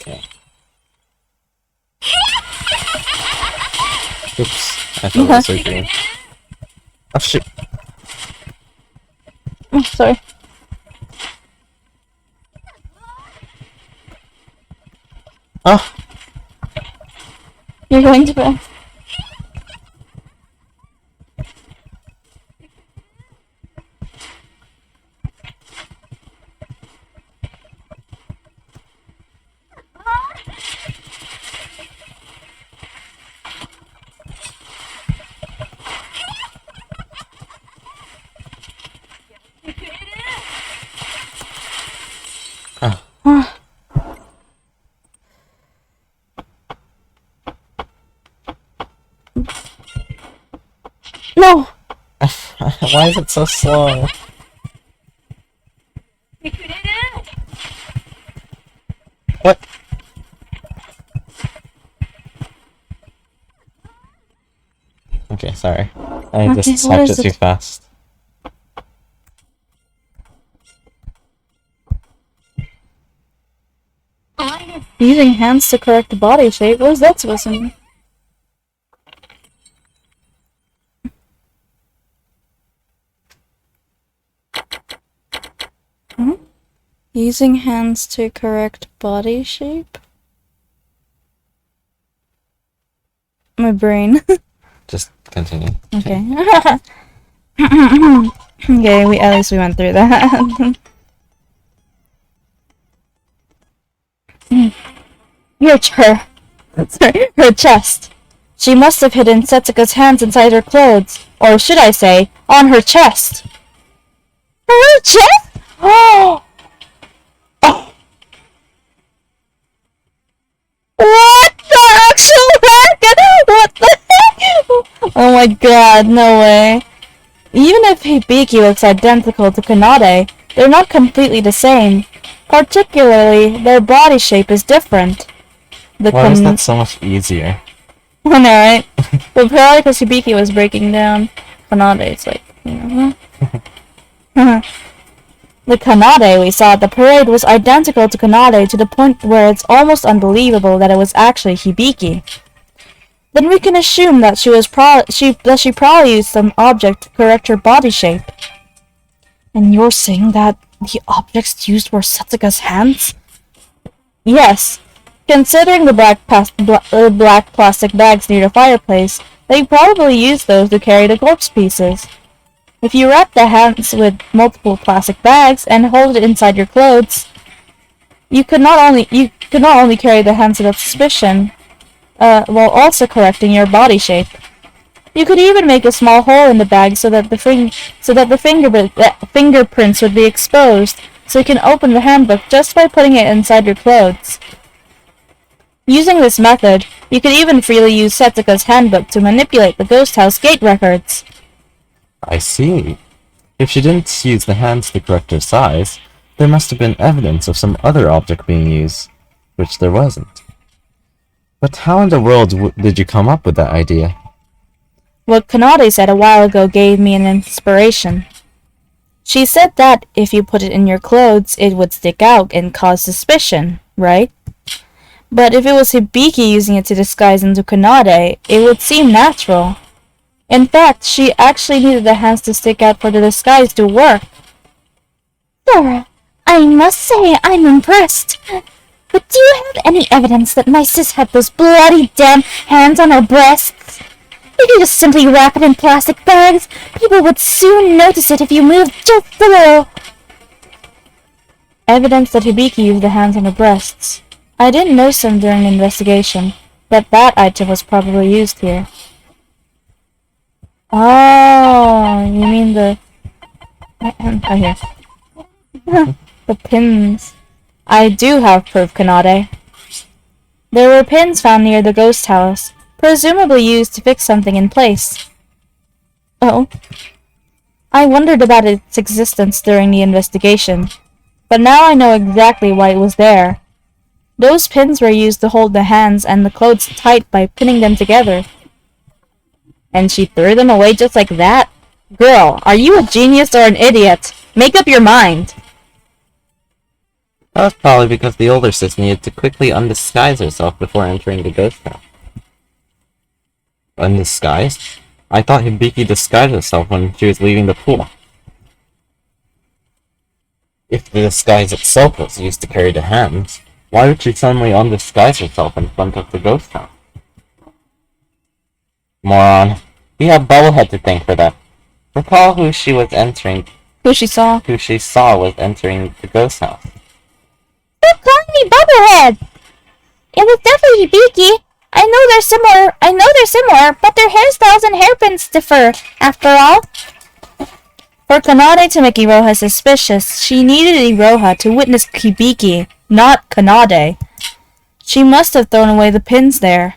Speaker 2: Okay. Oops. I thought it was so green. Oh shit.
Speaker 3: Oh, sorry.
Speaker 2: Oh!
Speaker 3: You're going to bed.
Speaker 2: Oh.
Speaker 3: No!
Speaker 2: Why is it so slow? What? Okay, sorry. I
Speaker 3: Okay,
Speaker 2: just
Speaker 3: what
Speaker 2: typed
Speaker 3: is
Speaker 2: it too
Speaker 3: it?
Speaker 2: fast.
Speaker 3: Using hands to correct the body shape? What is that supposed to mean? Hmm? Using hands to correct body shape? My brain.
Speaker 2: Just continue.
Speaker 3: Okay. Okay, at least we went through that. Her chest. She must have hidden Setsuka's hands inside her clothes. Or should I say, on her chest. Her chest? Oh! What the actual heck? What the heck? Oh my god, no way. Even if Hibiki looks identical to Kanade, they're not completely the same. Particularly, their body shape is different.
Speaker 2: Why was that so much easier?
Speaker 3: I know, right? But probably because Hibiki was breaking down. Kanade's like, you know. The Kanade we saw at the parade was identical to Kanade to the point where it's almost unbelievable that it was actually Hibiki. Then we can assume that she probably used some object to correct her body shape. And you're saying that the objects used were Setsuka's hands? Yes. Considering the black plastic bags near the fireplace, they probably used those to carry the corpse pieces. If you wrap the hands with multiple plastic bags and hold it inside your clothes, you could not only carry the hands without suspicion, while also correcting your body shape. You could even make a small hole in the bag so that the fingerprints would be exposed, so you can open the handbook just by putting it inside your clothes. Using this method, you could even freely use Setsuka's handbook to manipulate the ghost house gate records.
Speaker 2: I see. If she didn't use the hands to correct her size, there must have been evidence of some other object being used, which there wasn't. But how in the world did you come up with that idea?
Speaker 3: What Kanade said a while ago gave me an inspiration. She said that if you put it in your clothes, it would stick out and cause suspicion, right? But if it was Hibiki using it to disguise into Kanade, it would seem natural. In fact, she actually needed the hands to stick out for the disguise to work. Sora, I must say I'm impressed. But do you have any evidence that my sis had those bloody damn hands on her breasts? If you just simply wrap it in plastic bags, people would soon notice it if you moved just a little. Evidence that Hibiki used the hands on her breasts. I didn't notice them during the investigation, but that item was probably used here. Oh, you mean the... Oh, here. The pins. I do have proof, Kanade. There were pins found near the ghost house, presumably used to fix something in place. Oh? I wondered about its existence during the investigation, but now I know exactly why it was there. Those pins were used to hold the hands and the clothes tight by pinning them together. And she threw them away just like that? Girl, are you a genius or an idiot? Make up your mind!
Speaker 2: That was probably because the older sis needed to quickly undisguise herself before entering the ghost house. Undisguised? I thought Hibiki disguised herself when she was leaving the pool. If the disguise itself was used to carry the hands, why would she suddenly undisguise herself in front of the ghost house? Moron. We have Bubblehead to thank for that. Recall who she saw was entering the ghost house.
Speaker 1: Stop calling me Bubblehead! It was definitely Hibiki. I know they're similar, but their hairstyles and hairpins differ, after all.
Speaker 3: For Kanade to make Iroha suspicious, she needed Iroha to witness Hibiki, not Kanade. She must have thrown away the pins there.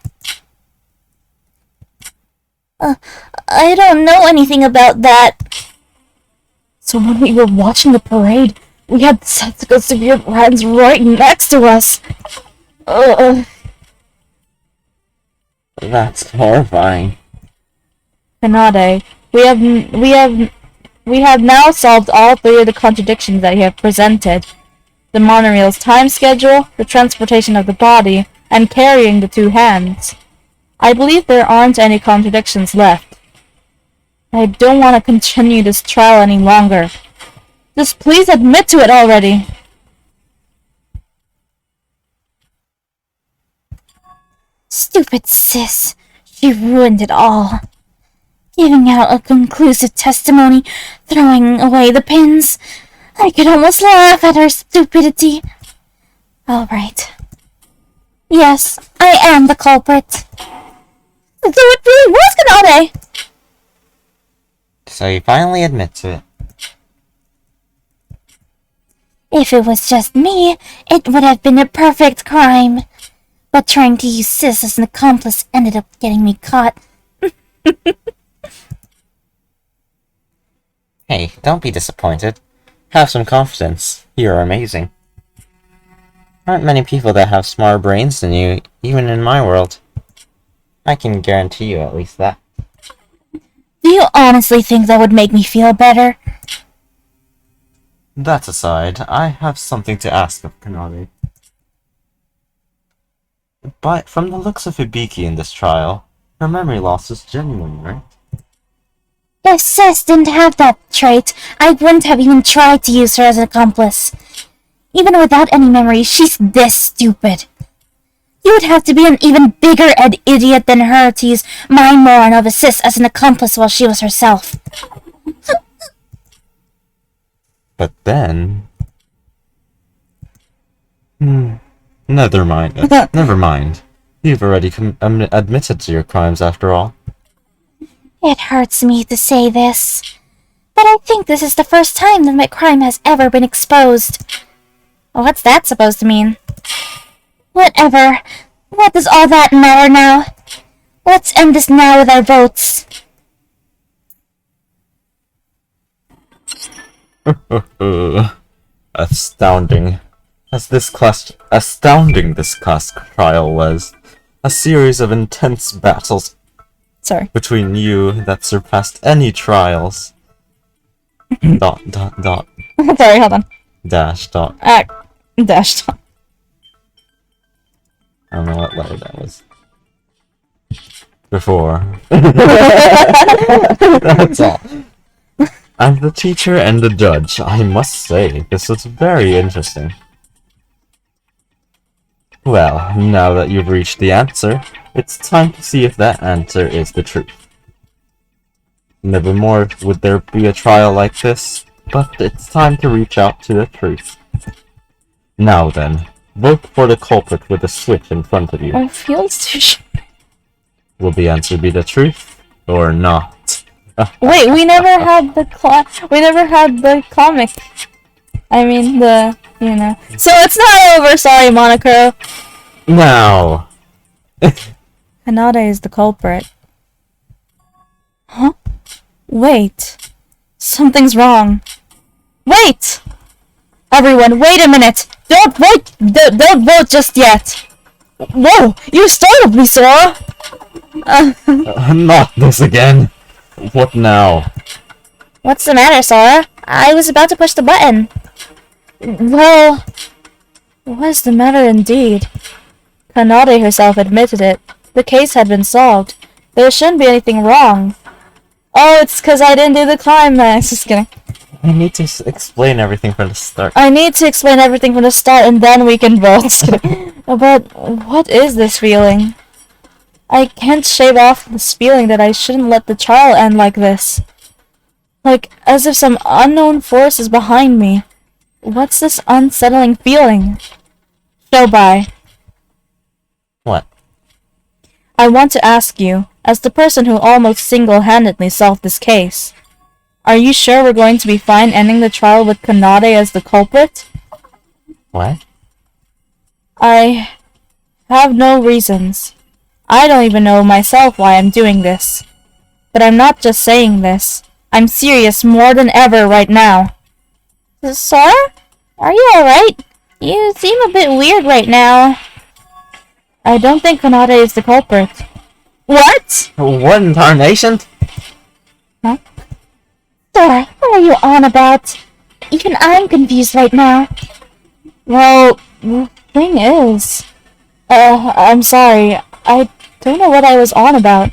Speaker 1: I don't know anything about that.
Speaker 3: So when we were watching the parade, we had Setsuko severe hands right next to us.
Speaker 2: That's horrifying.
Speaker 3: Kanade, we have now solved all three of the contradictions that you have presented. The monorail's time schedule, the transportation of the body, and carrying the two hands. I believe there aren't any contradictions left. I don't want to continue this trial any longer. Just please admit to it already.
Speaker 1: Stupid sis. She ruined it all. Giving out a conclusive testimony, throwing away the pins. I could almost laugh at her stupidity. All right. Yes, I am the culprit. So it really was Kanade!
Speaker 2: So you finally admit to it.
Speaker 1: If it was just me, it would have been a perfect crime. But trying to use Sis as an accomplice ended up getting me caught.
Speaker 2: Hey, don't be disappointed. Have some confidence. You're amazing. Aren't many people that have smarter brains than you, even in my world. I can guarantee you at least that.
Speaker 1: Do you honestly think that would make me feel better?
Speaker 2: That aside, I have something to ask of Kanade. But from the looks of Hibiki in this trial, her memory loss is genuine, right?
Speaker 1: If Sis didn't have that trait, I wouldn't have even tried to use her as an accomplice. Even without any memory, she's this stupid. You would have to be an even bigger idiot than her to use my moron of a Sis as an accomplice while she was herself.
Speaker 2: But then... Never mind. Never mind. You've already admitted to your crimes after all.
Speaker 1: It hurts me to say this, but I think this is the first time that my crime has ever been exposed. What's that supposed to mean? Whatever. What does all that matter now? Let's end this now with our votes.
Speaker 2: Astounding. Astounding this class trial was. A series of intense battles between you that surpassed any trials. Dot.
Speaker 3: Sorry, hold on.
Speaker 2: Dash dot.
Speaker 3: Dash dot.
Speaker 2: I don't know what letter that was. Before. That's all. As the teacher and the judge, I must say, this was very interesting. Well, now that you've reached the answer, it's time to see if that answer is the truth. Nevermore would there be a trial like this, but it's time to reach out to the truth. Now then, vote for the culprit with the switch in front of you.
Speaker 3: My feels too
Speaker 2: Will the answer be the truth, or not?
Speaker 3: Wait, we never had the comic. I mean, the You know. So it's not over, sorry, Monokuro.
Speaker 2: No.
Speaker 3: Hanada is the culprit. Huh? Wait. Something's wrong. Wait! Everyone, wait a minute! Don't vote! Don't vote just yet! Whoa! You startled me, Sora!
Speaker 2: Not this again. What now?
Speaker 1: What's the matter, Sora? I was about to push the button.
Speaker 3: Well, what's the matter indeed? Kanade herself admitted it. The case had been solved. There shouldn't be anything wrong. Oh, it's because I didn't do the climax. Just kidding.
Speaker 2: I need to explain everything from the start.
Speaker 3: I need to explain everything from the start and then we can vote. Just kidding. But what is this feeling? I can't shave off this feeling that I shouldn't let the trial end like this. Like, as if some unknown force is behind me. What's this unsettling feeling? Shobai.
Speaker 2: What?
Speaker 3: I want to ask you, as the person who almost single-handedly solved this case, are you sure we're going to be fine ending the trial with Kanade as the culprit?
Speaker 2: What?
Speaker 3: I have no reasons. I don't even know myself why I'm doing this. But I'm not just saying this. I'm serious more than ever right now.
Speaker 1: Sora? Are you alright? You seem a bit weird right now.
Speaker 3: I don't think Kanade is the culprit. What?
Speaker 2: What in tarnation?
Speaker 3: Huh?
Speaker 1: Sora, what are you on about? Even I'm confused right now.
Speaker 3: Well, the thing is... I'm sorry. I don't know what I was on about.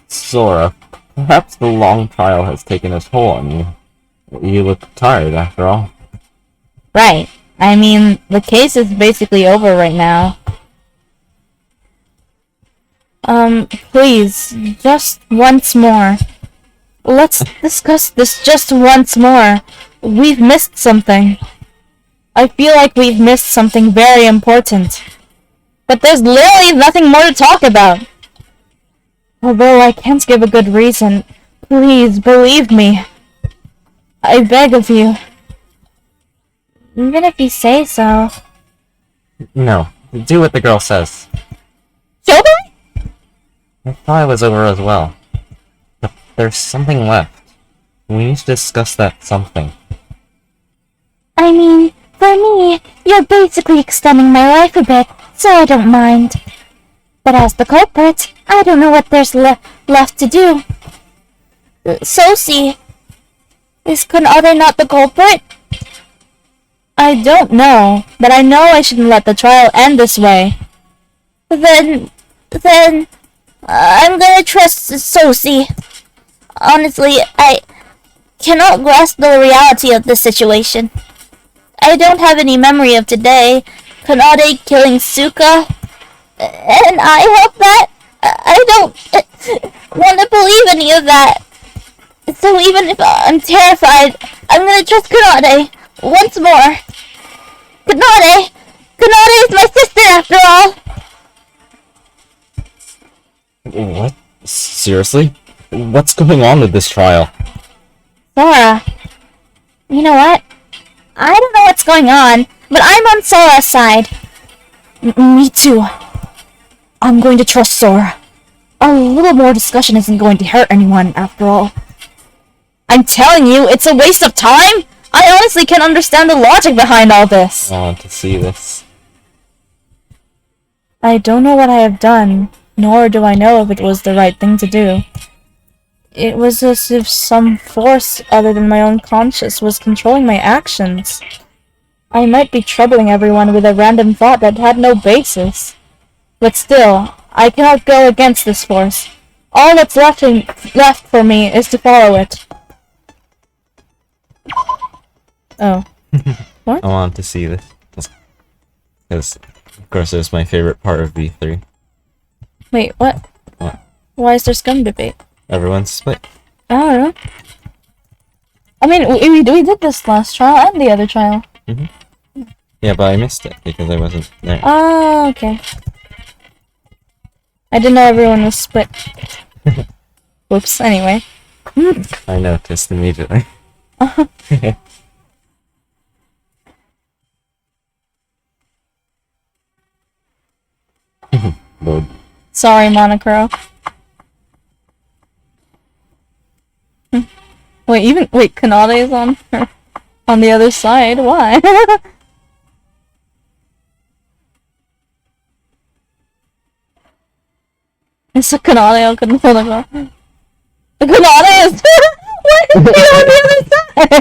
Speaker 2: Sora, perhaps the long trial has taken its toll on you. You look tired, after all.
Speaker 3: Right. I mean, the case is basically over right now. Please, just once more. Let's discuss this just once more. We've missed something. I feel like we've missed something very important. But there's literally nothing more to talk about. Although I can't give a good reason, please believe me. I beg of you.
Speaker 1: Even if you say so.
Speaker 2: No, do what the girl says.
Speaker 3: Shobai?
Speaker 2: I thought it was over as well. But there's something left. We need to discuss that something.
Speaker 1: I mean, for me, you're basically extending my life a bit, so I don't mind. But as the culprit, I don't know what there's left to do. Sosi, is Kanade not the culprit?
Speaker 3: I don't know, but I know I shouldn't let the trial end this way.
Speaker 1: Then, I'm gonna trust Sosi. Honestly, I cannot grasp the reality of this situation. I don't have any memory of today, Kanade killing Suka, and I hope that I don't want to believe any of that. So even if I'm terrified, I'm gonna trust Kanade once more. Kanade! Kanade is my sister after all!
Speaker 2: What? Seriously? What's going on with this trial?
Speaker 1: Sora, you know what? I don't know what's going on, but I'm on Sora's side.
Speaker 3: Me too. I'm going to trust Sora. A little more discussion isn't going to hurt anyone, after all. I'm telling you, it's a waste of time! I honestly can't understand the logic behind all this.
Speaker 2: I want to see this.
Speaker 3: I don't know what I have done, nor do I know if it was the right thing to do. It was as if some force other than my own conscience was controlling my actions. I might be troubling everyone with a random thought that had no basis. But still, I cannot go against this force. All that's left for me is to follow it. Oh. What?
Speaker 2: I want to see this. Because, of course, it's my favorite part of V3.
Speaker 3: Wait, what?
Speaker 2: What?
Speaker 3: Why is there scum debate?
Speaker 2: Everyone's split.
Speaker 3: I don't know. I mean, we did this last trial and the other trial.
Speaker 2: Yeah, but I missed it because I wasn't there.
Speaker 3: Oh, okay. I didn't know everyone was split. Whoops, anyway.
Speaker 2: I noticed immediately. VOD.
Speaker 3: Sorry, Monocro. Wait, Kanade is on the other side. Why? It's a Kanade on Kanade. The Kanade is why is he on the other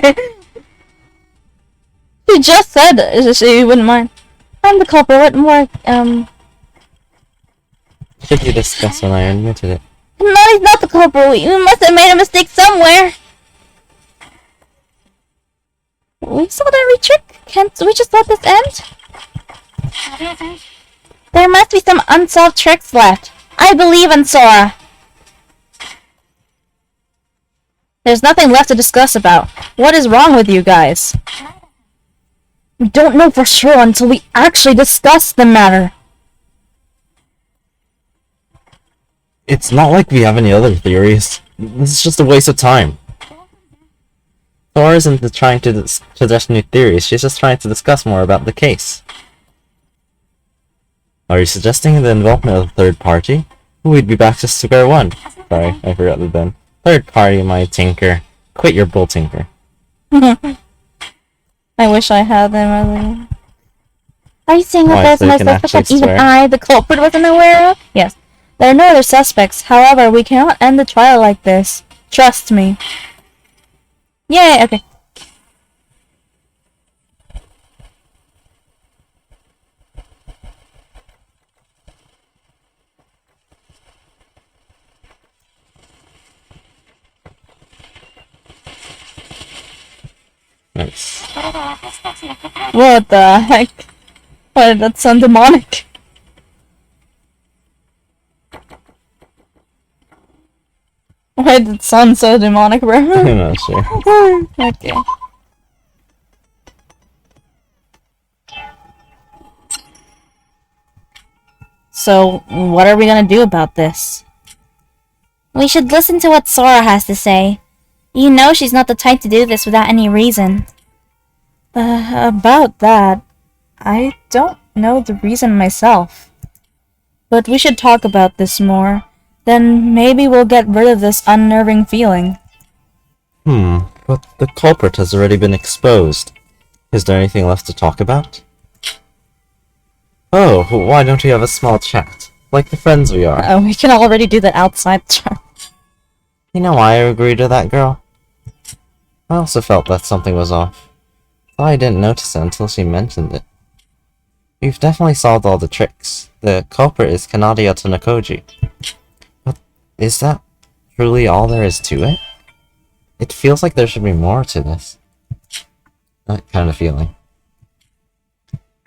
Speaker 3: side? She just said she wouldn't mind. I'm the culprit. What more?
Speaker 2: Should you discuss when I admitted it?
Speaker 3: Kanade's not the culprit. We must have made a mistake somewhere. We saw every trick. Can't we just let this end? There must be some unsolved tricks left. I believe in Sora. There's nothing left to discuss about. What is wrong with you guys? We don't know for sure until we actually discuss the matter.
Speaker 2: It's not like we have any other theories. This is just a waste of time. Thor isn't trying to suggest new theories, she's just trying to discuss more about the case. Are you suggesting the involvement of a third party? We'd be back to square one. Sorry, I forgot the then. Third party, my tinker. Quit your bull tinker.
Speaker 3: I wish I had them. Are you saying that
Speaker 2: Why,
Speaker 3: there's
Speaker 2: so you
Speaker 3: no
Speaker 2: can
Speaker 3: suspect that
Speaker 2: actually
Speaker 3: even
Speaker 2: swear?
Speaker 3: I, the culprit, wasn't aware of? Yes. There are no other suspects. However, we cannot end the trial like this. Trust me. Yay, okay.
Speaker 2: Nice.
Speaker 3: What the heck? Why did that sound demonic? Why did it sound so demonic, bro?
Speaker 2: I'm not sure.
Speaker 3: Okay. So, what are we gonna do about this? We should listen to what Sora has to say. You know she's not the type to do this without any reason. About that, I don't know the reason myself. But we should talk about this more. Then maybe we'll get rid of this unnerving feeling.
Speaker 2: But the culprit has already been exposed. Is there anything left to talk about? Oh, why don't we have a small chat? Like the friends we are.
Speaker 3: We can already do that outside chat.
Speaker 2: You know why I agreed to that girl? I also felt that something was off. Thought I didn't notice it until she mentioned it. We've definitely solved all the tricks. The culprit is Kanade Yatonakoji. But is that truly all there is to it? It feels like there should be more to this. That kind of feeling.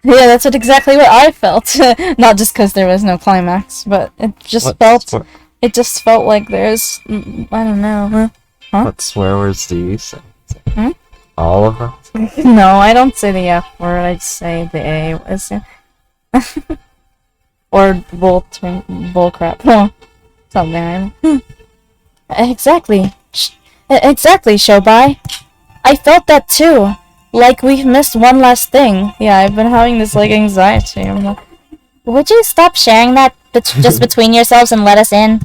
Speaker 3: Yeah, that's exactly what I felt. Not just because there was no climax, but it just It just felt like there's, I don't know. Huh?
Speaker 2: What swear words do you say?
Speaker 3: Hmm?
Speaker 2: All of them?
Speaker 3: No, I don't say the F word. I say the A. Or bull crap. Something. Exactly. Exactly, Shobai. I felt that too. Like we've missed one last thing. Yeah, I've been having this like anxiety. I'm like, would you stop sharing that just between yourselves and let us in?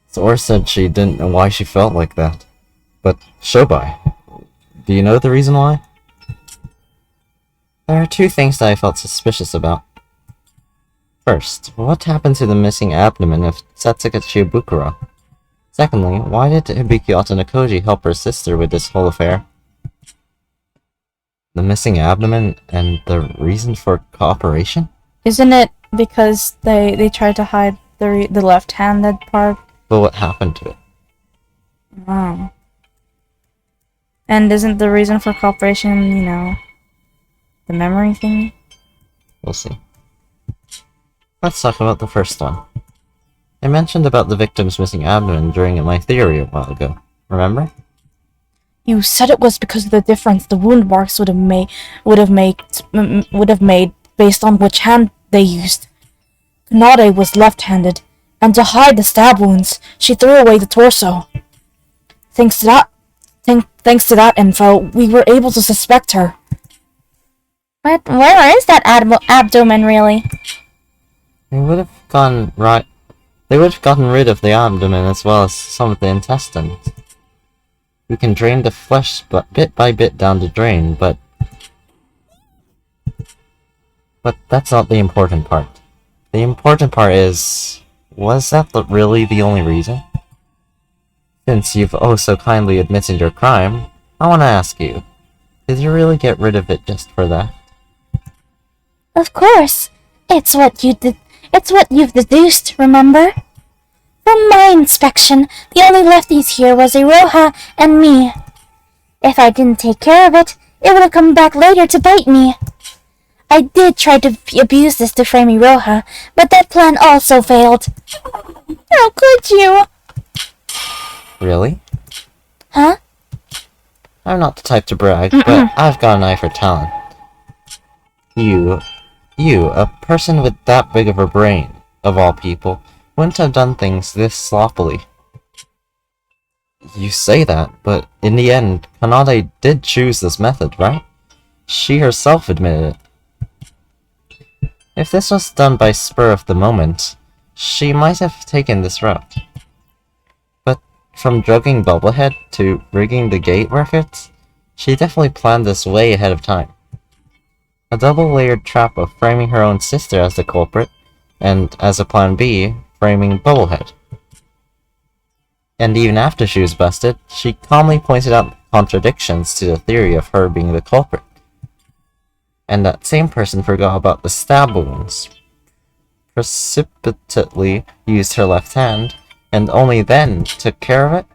Speaker 2: Sora said she didn't know why she felt like that. But, Shobai, do you know the reason why? There are two things that I felt suspicious about. First, what happened to the missing abdomen of Satsuka Chiabukuro? Secondly, why did Hibiki Otonakoji help her sister with this whole affair? The missing abdomen and the reason for cooperation?
Speaker 3: Isn't it because they tried to hide the left-handed part?
Speaker 2: But what happened to it?
Speaker 3: Oh. And isn't the reason for cooperation, you know, the memory thing?
Speaker 2: We'll see. Let's talk about the first one. I mentioned about the victim's missing abdomen during my theory a while ago. Remember?
Speaker 3: You said it was because of the difference the wound marks would have made based on which hand they used. Kanade was left-handed, and to hide the stab wounds, she threw away the torso. Thanks to that info, we were able to suspect her. But where is that abdomen, really?
Speaker 2: They would have gone right. They would have gotten rid of the abdomen as well as some of the intestines. We can drain the flesh bit by bit down the drain, but that's not the important part. The important part is, was that really the only reason? Since you've oh so kindly admitted your crime, I want to ask you, did you really get rid of it just for that?
Speaker 1: Of course. It's what you've deduced, remember? From my inspection, the only lefties here was Iroha and me. If I didn't take care of it, it would have come back later to bite me. I did try to abuse this to frame Iroha, but that plan also failed. How could you?
Speaker 2: Really?
Speaker 1: Huh?
Speaker 2: I'm not the type to brag, but I've got an eye for talent. You, a person with that big of a brain, of all people, wouldn't have done things this sloppily. You say that, but in the end, Kanade did choose this method, right? She herself admitted it. If this was done by spur of the moment, she might have taken this route. But from drugging Bubblehead to rigging the gate records, she definitely planned this way ahead of time. A double-layered trap of framing her own sister as the culprit, and as a plan B, framing Bubblehead. And even after she was busted, she calmly pointed out contradictions to the theory of her being the culprit. And that same person forgot about the stab wounds, precipitately used her left hand, and only then took care of it?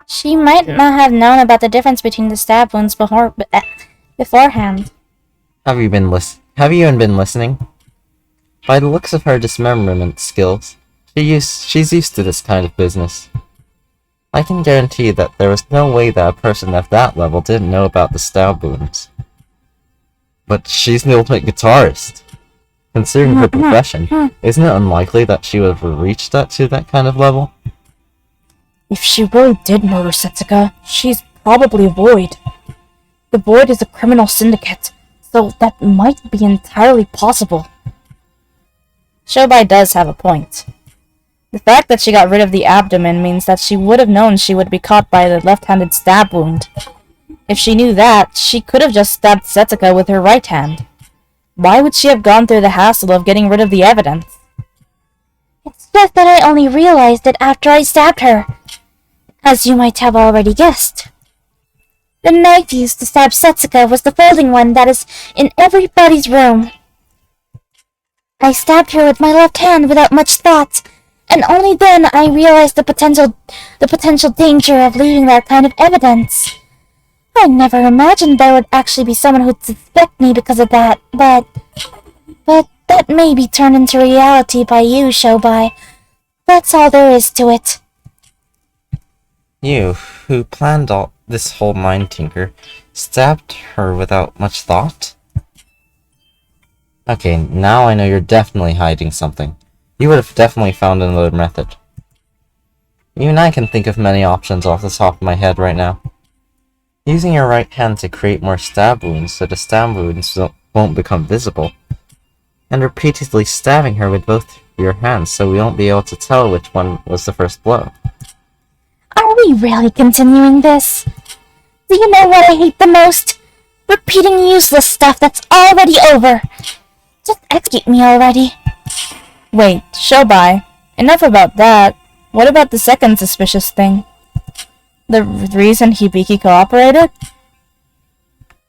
Speaker 1: She might not have known about the difference between the stab wounds beforehand.
Speaker 2: Have you even been listening? By the looks of her dismemberment skills, she's used to this kind of business. I can guarantee that there was no way that a person at that level didn't know about the stab wounds. But she's the ultimate guitarist. Considering her profession, isn't it unlikely that she would have reached to that kind of level?
Speaker 3: If she really did murder Setsuka, she's probably a Void. The Void is a criminal syndicate, so that might be entirely possible.
Speaker 1: Shobai does have a point. The fact that she got rid of the abdomen means that she would have known she would be caught by the left-handed stab wound. If she knew that, she could have just stabbed Setsuka with her right hand. Why would she have gone through the hassle of getting rid of the evidence? It's just that I only realized it after I stabbed her, as you might have already guessed. The knife used to stab Setsuka was the folding one that is in everybody's room. I stabbed her with my left hand without much thought, and only then I realized the potential danger of leaving that kind of evidence. I never imagined there would actually be someone who'd suspect me because of that, but that may be turned into reality by you, Shobai. That's all there is to it.
Speaker 2: You, who planned all this whole mind tinker, stabbed her without much thought? Okay, now I know you're definitely hiding something. You would have definitely found another method. Even I can think of many options off the top of my head right now. Using your right hand to create more stab wounds so the stab wounds won't become visible, and repeatedly stabbing her with both your hands so we won't be able to tell which one was the first blow.
Speaker 1: Are we really continuing this? Do you know what I hate the most? Repeating useless stuff that's already over. Just execute me already.
Speaker 3: Wait, Shobai, enough about that. What about the second suspicious thing? The reason Hibiki cooperated?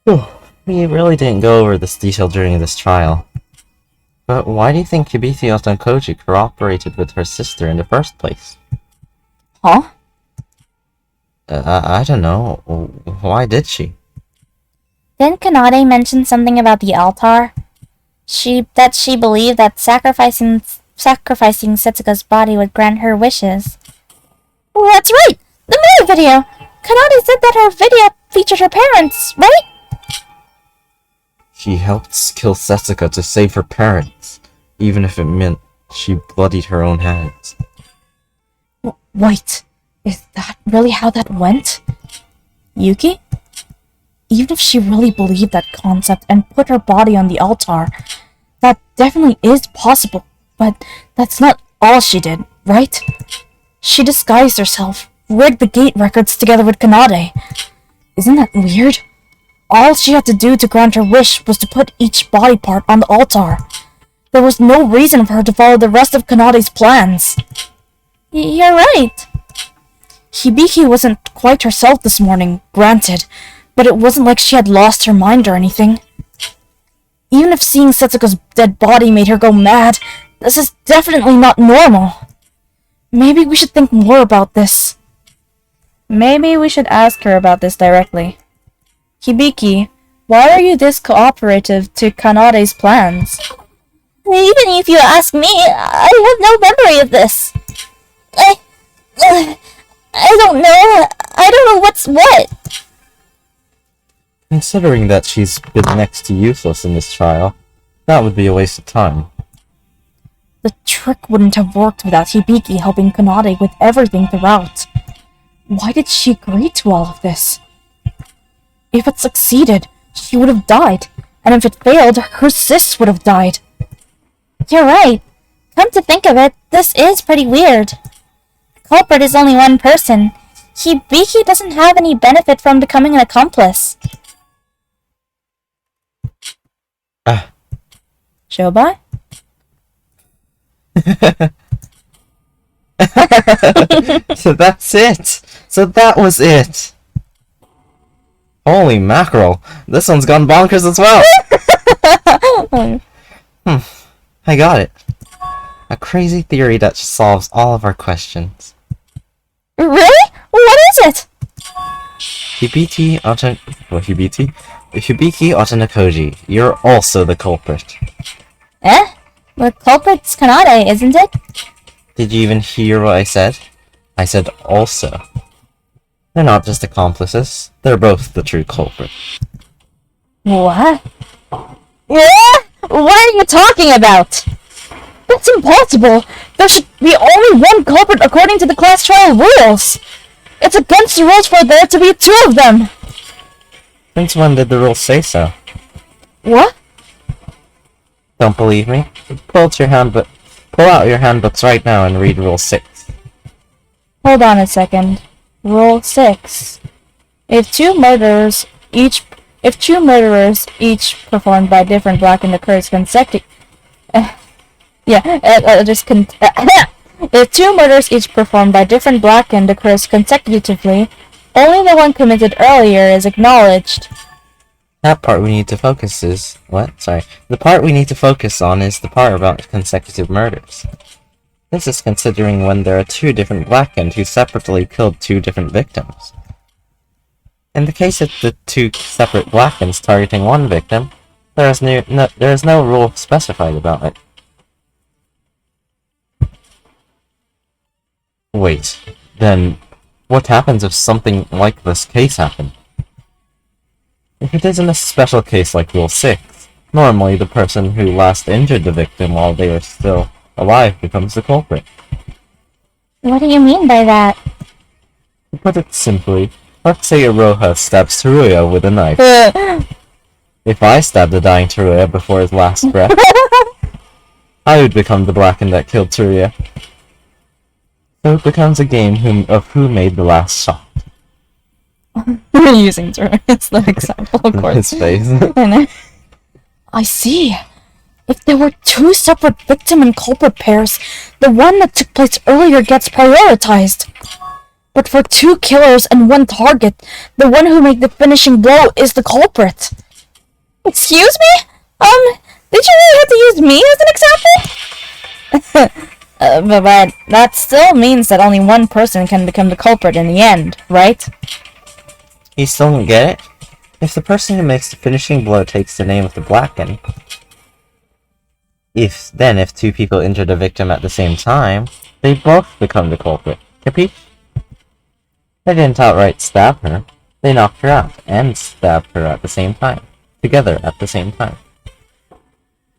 Speaker 2: We really didn't go over this detail during this trial. But why do you think Hibiki Otankoji cooperated with her sister in the first place?
Speaker 3: Huh?
Speaker 2: I don't know. Why did she?
Speaker 1: Didn't Kanade mention something about the altar? She believed that sacrificing Setsuka's body would grant her wishes. Well, that's right! The movie video! Kanade said that her video featured her parents, right?
Speaker 2: She helped kill Setsuka to save her parents, even if it meant she bloodied her own hands.
Speaker 3: Wait, is that really how that went? Yuki? Even if she really believed that concept and put her body on the altar, That definitely is possible, but that's not all she did, right? She disguised herself, rigged the gate records together with Kanade. Isn't that weird? All she had to do to grant her wish was to put each body part on the altar. There was no reason for her to follow the rest of Kanade's plans.
Speaker 1: You're right.
Speaker 3: Hibiki wasn't quite herself this morning, granted, but it wasn't like she had lost her mind or anything. Even if seeing Setsuko's dead body made her go mad, this is definitely not normal. Maybe we should think more about this.
Speaker 1: Maybe we should ask her about this directly. Hibiki, why are you this cooperative to Kanade's plans? Even if you ask me, I have no memory of this. I don't know. I don't know what's what.
Speaker 2: Considering that she's been next to useless in this trial, that would be a waste of time.
Speaker 3: The trick wouldn't have worked without Hibiki helping Kanade with everything throughout. Why did she agree to all of this? If it succeeded, she would have died, and if it failed, her sis would have died.
Speaker 1: You're right. Come to think of it, this is pretty weird. The culprit is only one person. Hibiki doesn't have any benefit from becoming an accomplice.
Speaker 3: Shobai?
Speaker 2: So that's it! So that was it! Holy mackerel! This one's gone bonkers as well! I got it. A crazy theory that solves all of our questions.
Speaker 1: Really? What is it?
Speaker 2: Hibiki Otanakoji, you're also the culprit.
Speaker 1: Eh? The culprit's Kanade, isn't it?
Speaker 2: Did you even hear what I said? I said also. They're not just accomplices, they're both the true culprit.
Speaker 1: What? What are you talking about?
Speaker 3: That's impossible! There should be only one culprit according to the class trial rules! It's against the rules for there to be two of them!
Speaker 2: Since when did the rules say so?
Speaker 3: What?
Speaker 2: Don't believe me? Pull out your handbooks right now and read Rule 6.
Speaker 3: Hold on a second. Rule 6. If two murderers each performed by different blackened occurs if two murders each performed by different blackened occurs consecutively, only the one committed earlier is acknowledged.
Speaker 2: That part we need to focus is... What? Sorry. The part we need to focus on is the part about consecutive murders. This is considering when there are two different blackened who separately killed two different victims. In the case of the two separate blackens targeting one victim, there is no rule specified about it. Wait, then what happens if something like this case happened? If it isn't a special case like Rule 6, normally the person who last injured the victim while they were still alive becomes the culprit.
Speaker 1: What do you mean by that?
Speaker 2: To put it simply, let's say Iroha stabs Teruya with a knife. If I stabbed the dying Teruya before his last breath, I would become the blackened that killed Teruya. So it becomes a game of who made the last shot.
Speaker 3: We're using Teruya as the example, of course.
Speaker 2: His face.
Speaker 3: I know. I see. If there were two separate victim and culprit pairs, the one that took place earlier gets prioritized. But for two killers and one target, the one who made the finishing blow is the culprit.
Speaker 1: Excuse me? Did you really have to use me as an example? But that still means that only one person can become the culprit in the end, right?
Speaker 2: You still don't get it? If the person who makes the finishing blow takes the name of the blackened, if two people injure the victim at the same time, they both become the culprit. Capiche? They didn't outright stab her. They knocked her out and stabbed her at the same time. Together at the same time.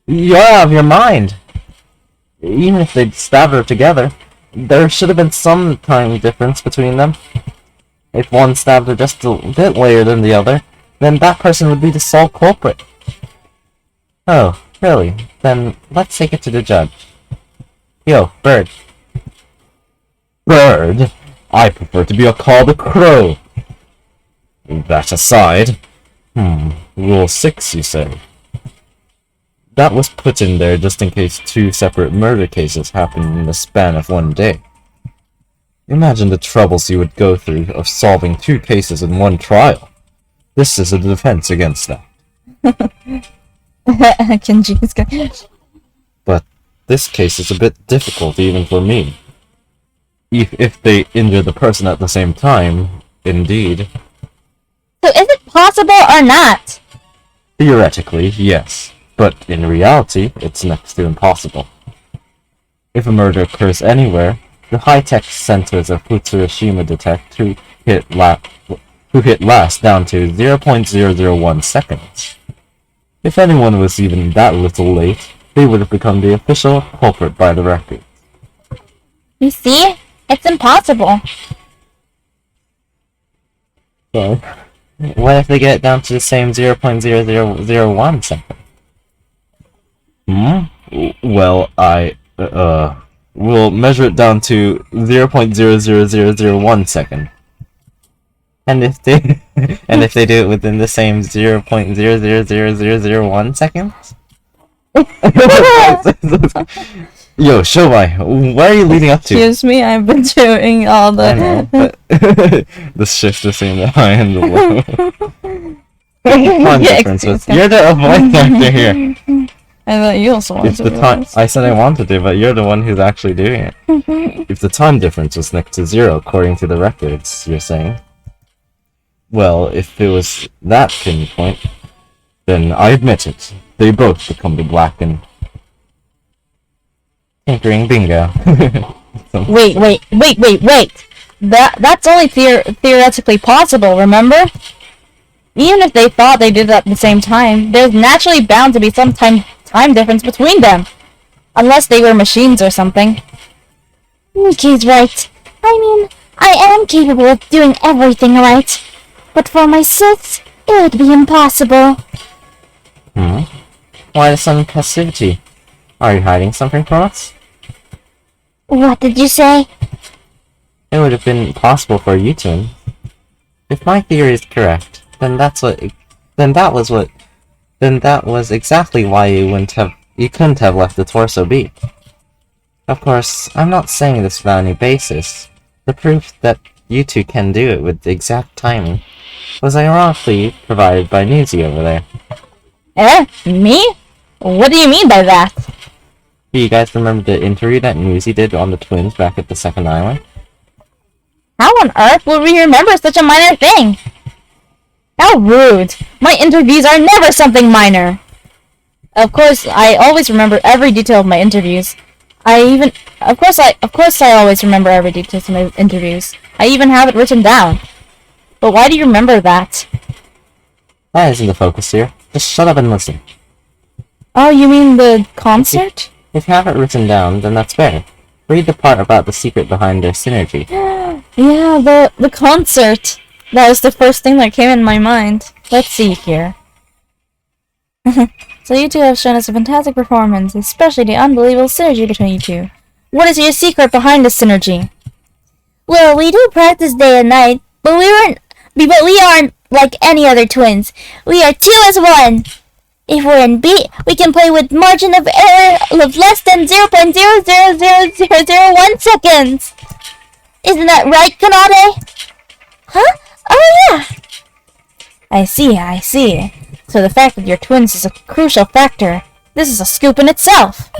Speaker 2: You're out of your mind! Even if they'd stabbed her together, there should have been some time difference between them. If one stabbed her just a bit later than the other, then that person would be the sole culprit. Oh, Really? Then let's take it to the judge. Yo, Bird. Bird? I prefer to be called a crow. That aside... Rule 6, you say? That was put in there just in case 2 separate murder cases happened in the span of one day. Imagine the troubles you would go through of solving 2 cases in one trial. This is a defense against that.
Speaker 3: Kenji's going.
Speaker 2: But this case is a bit difficult even for me. If they injure the person at the same time, indeed.
Speaker 1: So is it possible or not?
Speaker 2: Theoretically, yes. But in reality, it's next to impossible. If a murder occurs anywhere, the high-tech sensors of Futsushima detect who hit last down to 0.001 seconds. If anyone was even that little late, they would have become the official culprit by the record.
Speaker 1: You see? It's impossible.
Speaker 2: So, what if they get down to the same 0.0001 second? Well, we'll measure it down to 0.00001 second. And if they do it within the same 0.00001 seconds? Yo, Shobai, what are you leading up to?
Speaker 3: Excuse me, I've been doing all the...
Speaker 2: I know, but the shift between the high and the low. Time differences. You're the voice actor here.
Speaker 3: I thought you also wanted to do this.
Speaker 2: I said I wanted to, but you're the one who's actually doing it. If the time difference was next to 0, according to the records, you're saying? Well, if it was that pinpoint, then I admit it. They both become the black and... tinkering bingo.
Speaker 3: Wait. That's only theoretically possible, remember? Even if they thought they did it at the same time, there's naturally bound to be some time difference between them. Unless they were machines or something.
Speaker 1: Nikki's right. I mean, I am capable of doing everything right. But for my six, it would be impossible.
Speaker 2: Why the sudden passivity? Are you hiding something from us?
Speaker 1: What did you say?
Speaker 2: It would have been possible for you to. If my theory is correct, then that was exactly why you couldn't have left the torso be. Of course, I'm not saying this without any basis. The proof that you two can do it with the exact timing was ironically provided by Newsy over there.
Speaker 3: Me? What do you mean by that?
Speaker 2: Do you guys remember the interview that Newsy did on the twins back at the second island?
Speaker 3: How on earth would we remember such a minor thing? How rude! My interviews are never something minor! Of course, I always remember every detail of my interviews. Of course I always remember every detail of my interviews. I even have it written down. But why do you remember that?
Speaker 2: That isn't the focus here. Just shut up and listen.
Speaker 3: Oh, you mean the concert?
Speaker 2: If you have it written down, then that's better. Read the part about the secret behind their synergy.
Speaker 3: Yeah, the concert. That was the first thing that came in my mind. Let's see here. So you two have shown us a fantastic performance, especially the unbelievable synergy between you two. What is your secret behind the synergy?
Speaker 1: Well, we do practice day and night, but we aren't like any other twins. We are 2 as 1. If we're in B, we can play with margin of error of less than 0.00001 seconds. Isn't that right, Kanade? Huh? Oh yeah.
Speaker 3: I see. So the fact that you're twins is a crucial factor. This is a scoop in itself.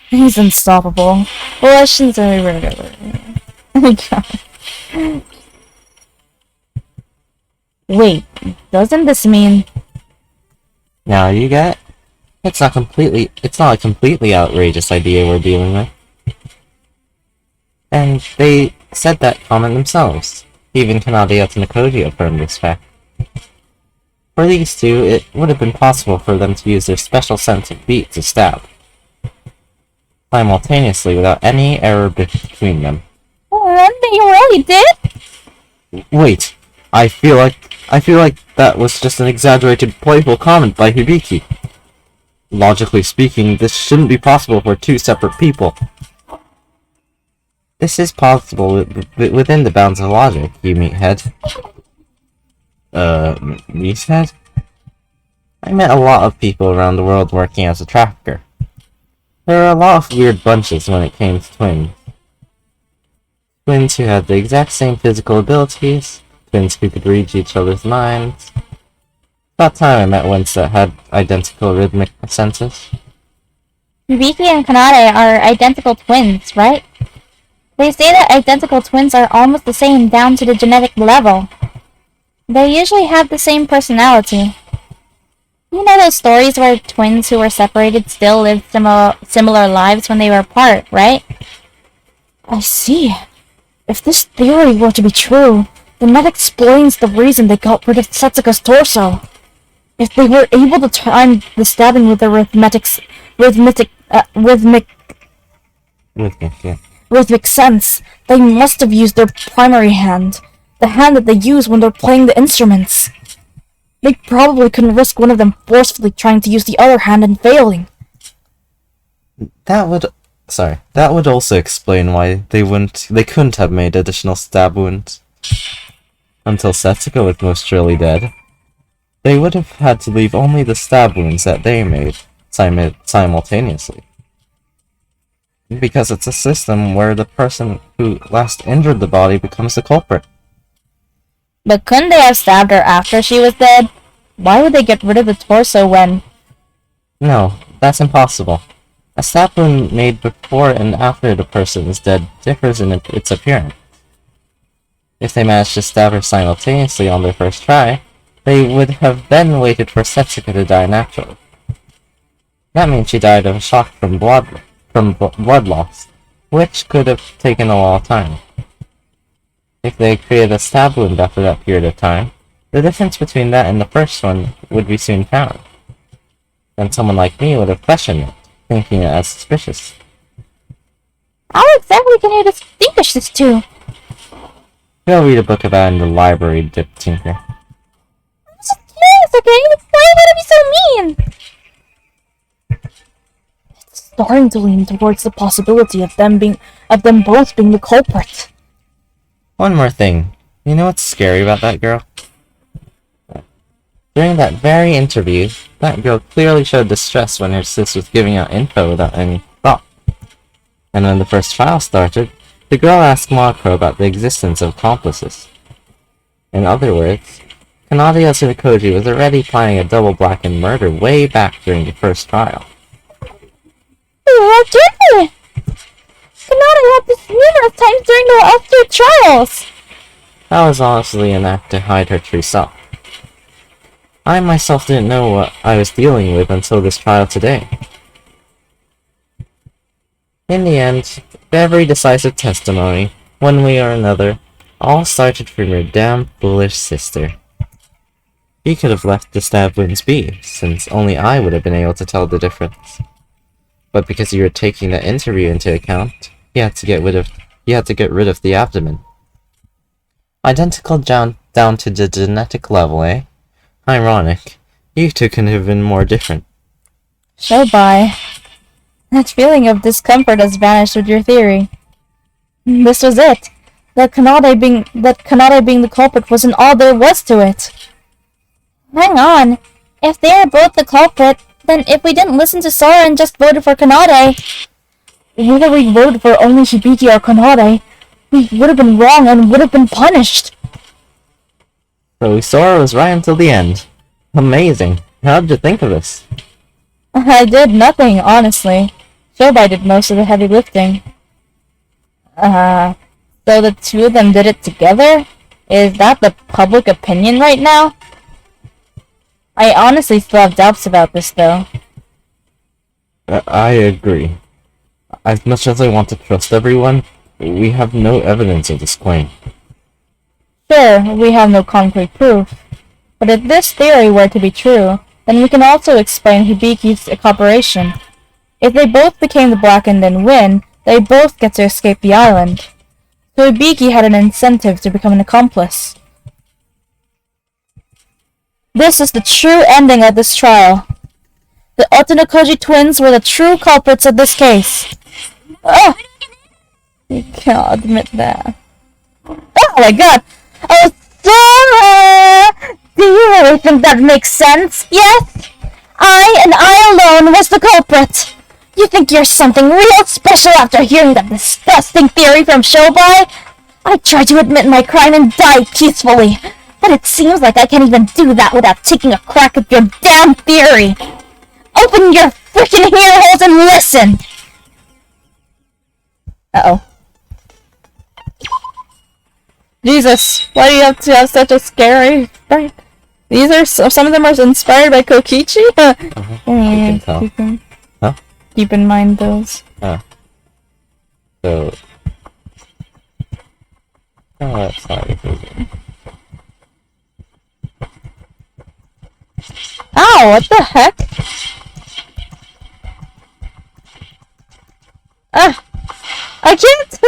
Speaker 3: He's unstoppable. Well, I shouldn't say whatever. Oh my god. Wait, doesn't this mean...
Speaker 2: Now you get it? It's not a completely outrageous idea we're dealing with. And they said that comment themselves. Even Kanade and Nakoji affirmed this fact. For these two, it would have been possible for them to use their special sense of beat to stab. Simultaneously without any error between them.
Speaker 1: Oh, they really did?
Speaker 2: Wait, I feel like that was just an exaggerated playful comment by Hibiki. Logically speaking, this shouldn't be possible for two separate people. This is possible within the bounds of logic, you meathead. Meathead? I met a lot of people around the world working as a trafficker. There are a lot of weird bunches when it came to twins. Twins who had the exact same physical abilities, twins who could read each other's minds. That time I met ones that had identical rhythmic senses.
Speaker 1: Hibiki and Kanade are identical twins, right? They say that identical twins are almost the same down to the genetic level. They usually have the same personality. You know those stories where twins who were separated still lived similar lives when they were apart, right?
Speaker 3: I see. If this theory were to be true, then that explains the reason they got rid of Setsuka's torso. If they were able to time the stabbing with the rhythmic sense, they must have used their primary hand, the hand that they use when they're playing the instruments. They probably couldn't risk one of them forcefully trying to use the other hand and failing.
Speaker 2: That would also explain why they couldn't have made additional stab wounds. Until Setsuka was most surely dead, they would have had to leave only the stab wounds that they made simultaneously. Because it's a system where the person who last injured the body becomes the culprit.
Speaker 1: But couldn't they have stabbed her after she was dead? Why would they get rid of the torso when...
Speaker 2: No, that's impossible. A stab wound made before and after the person is dead differs in its appearance. If they managed to stab her simultaneously on their first try, they would have then waited for Setsuka to die naturally. That means she died of a shock from blood loss, which could have taken a long time. If they created a stab wound after that period of time, the difference between that and the first one would be soon found. Then someone like me would have questioned it, thinking it as suspicious.
Speaker 1: How exactly can you distinguish these two?
Speaker 2: Go read a book about it in the library, Dip Tinker.
Speaker 1: I'm just curious, okay? Why would it be so mean?
Speaker 3: It's starting to lean towards the possibility of them both being the culprit.
Speaker 2: One more thing. You know what's scary about that girl? During that very interview, that girl clearly showed distress when her sis was giving out info without any thought. And when the first trial started, the girl asked Makro about the existence of accomplices. In other words, Kanade Yasunokoji was already planning a double-blackened murder way back during the first trial.
Speaker 1: How dare they? Kanade had this numerous times during the other trials!
Speaker 2: That was honestly an act to hide her true self. I myself didn't know what I was dealing with until this trial today. In the end, every decisive testimony, one way or another, all started from your damn foolish sister. You could have left the stab wounds be, since only I would have been able to tell the difference. But because you were taking that interview into account, you had to get rid of the abdomen. Identical down to the genetic level, eh? Ironic. You two couldn't have been more different.
Speaker 1: Shobai. That feeling of discomfort has vanished with your theory. This was it. That Kanade being the culprit wasn't all there was to it. Hang on. If they are both the culprit, then if we didn't listen to Sora and just voted for Kanade...
Speaker 3: Whether we voted for only Hibiki or Kanade, we would have been wrong and would have been punished.
Speaker 2: So Sora was right until the end. Amazing. How did you think of this?
Speaker 1: I did nothing, honestly. Shobai did most of the heavy lifting. So the two of them did it together? Is that the public opinion right now? I honestly still have doubts about this, though.
Speaker 2: I agree. As much as I want to trust everyone, we have no evidence of this claim.
Speaker 1: Sure, we have no concrete proof. But if this theory were to be true, then we can also explain Hibiki's cooperation. If they both became the Blackened and win, they both get to escape the island. So Hibiki had an incentive to become an accomplice. This is the true ending of this trial.
Speaker 3: The Otanokoji twins were the true culprits of this case. Oh! You can't admit that. Oh my god! Oh, Sarah! Do you really think that makes sense? Yes? I, and I alone, was the culprit. You think you're something real special after hearing that disgusting theory from Shobai? I tried to admit my crime and die peacefully, but it seems like I can't even do that without taking a crack at your damn theory. Open your freaking ear holes and listen! Uh-oh. Jesus, why do you have to have such a scary fright? These are some of them are inspired by Kokichi.
Speaker 2: You can tell. Huh?
Speaker 3: Keep in mind those.
Speaker 2: So. Oh, that's sorry.
Speaker 3: Ow! What the heck? Ah! I can't.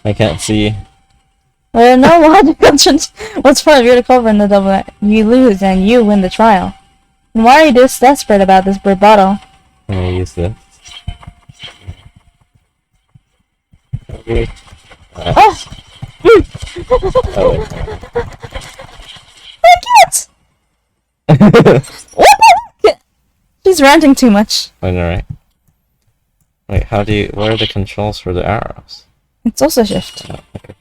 Speaker 2: I can't see.
Speaker 3: Well, no logical. What's fun if you're the culprit in the double? You lose and you win the trial. And why are you this desperate about this bravado?
Speaker 2: I'm gonna use this. Okay.
Speaker 3: Oh!
Speaker 2: Oh, wait.
Speaker 3: I can't! What the heck? She's ranting too much.
Speaker 2: I know, right? Wait, how do you... What are the controls for the arrows?
Speaker 3: It's also shift.
Speaker 2: Oh, okay.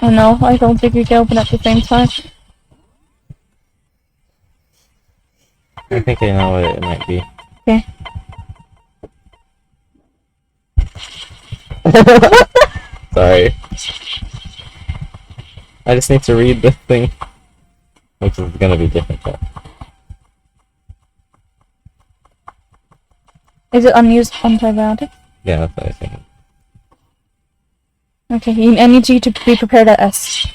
Speaker 3: Oh no, I don't think we can open at the same time.
Speaker 2: I think I know what it might be.
Speaker 3: Okay.
Speaker 2: Sorry. I just need to read this thing. Which is gonna be difficult.
Speaker 3: Is it unused antibiotic?
Speaker 2: Yeah, that's what I think.
Speaker 3: Okay, I need you to be prepared at S.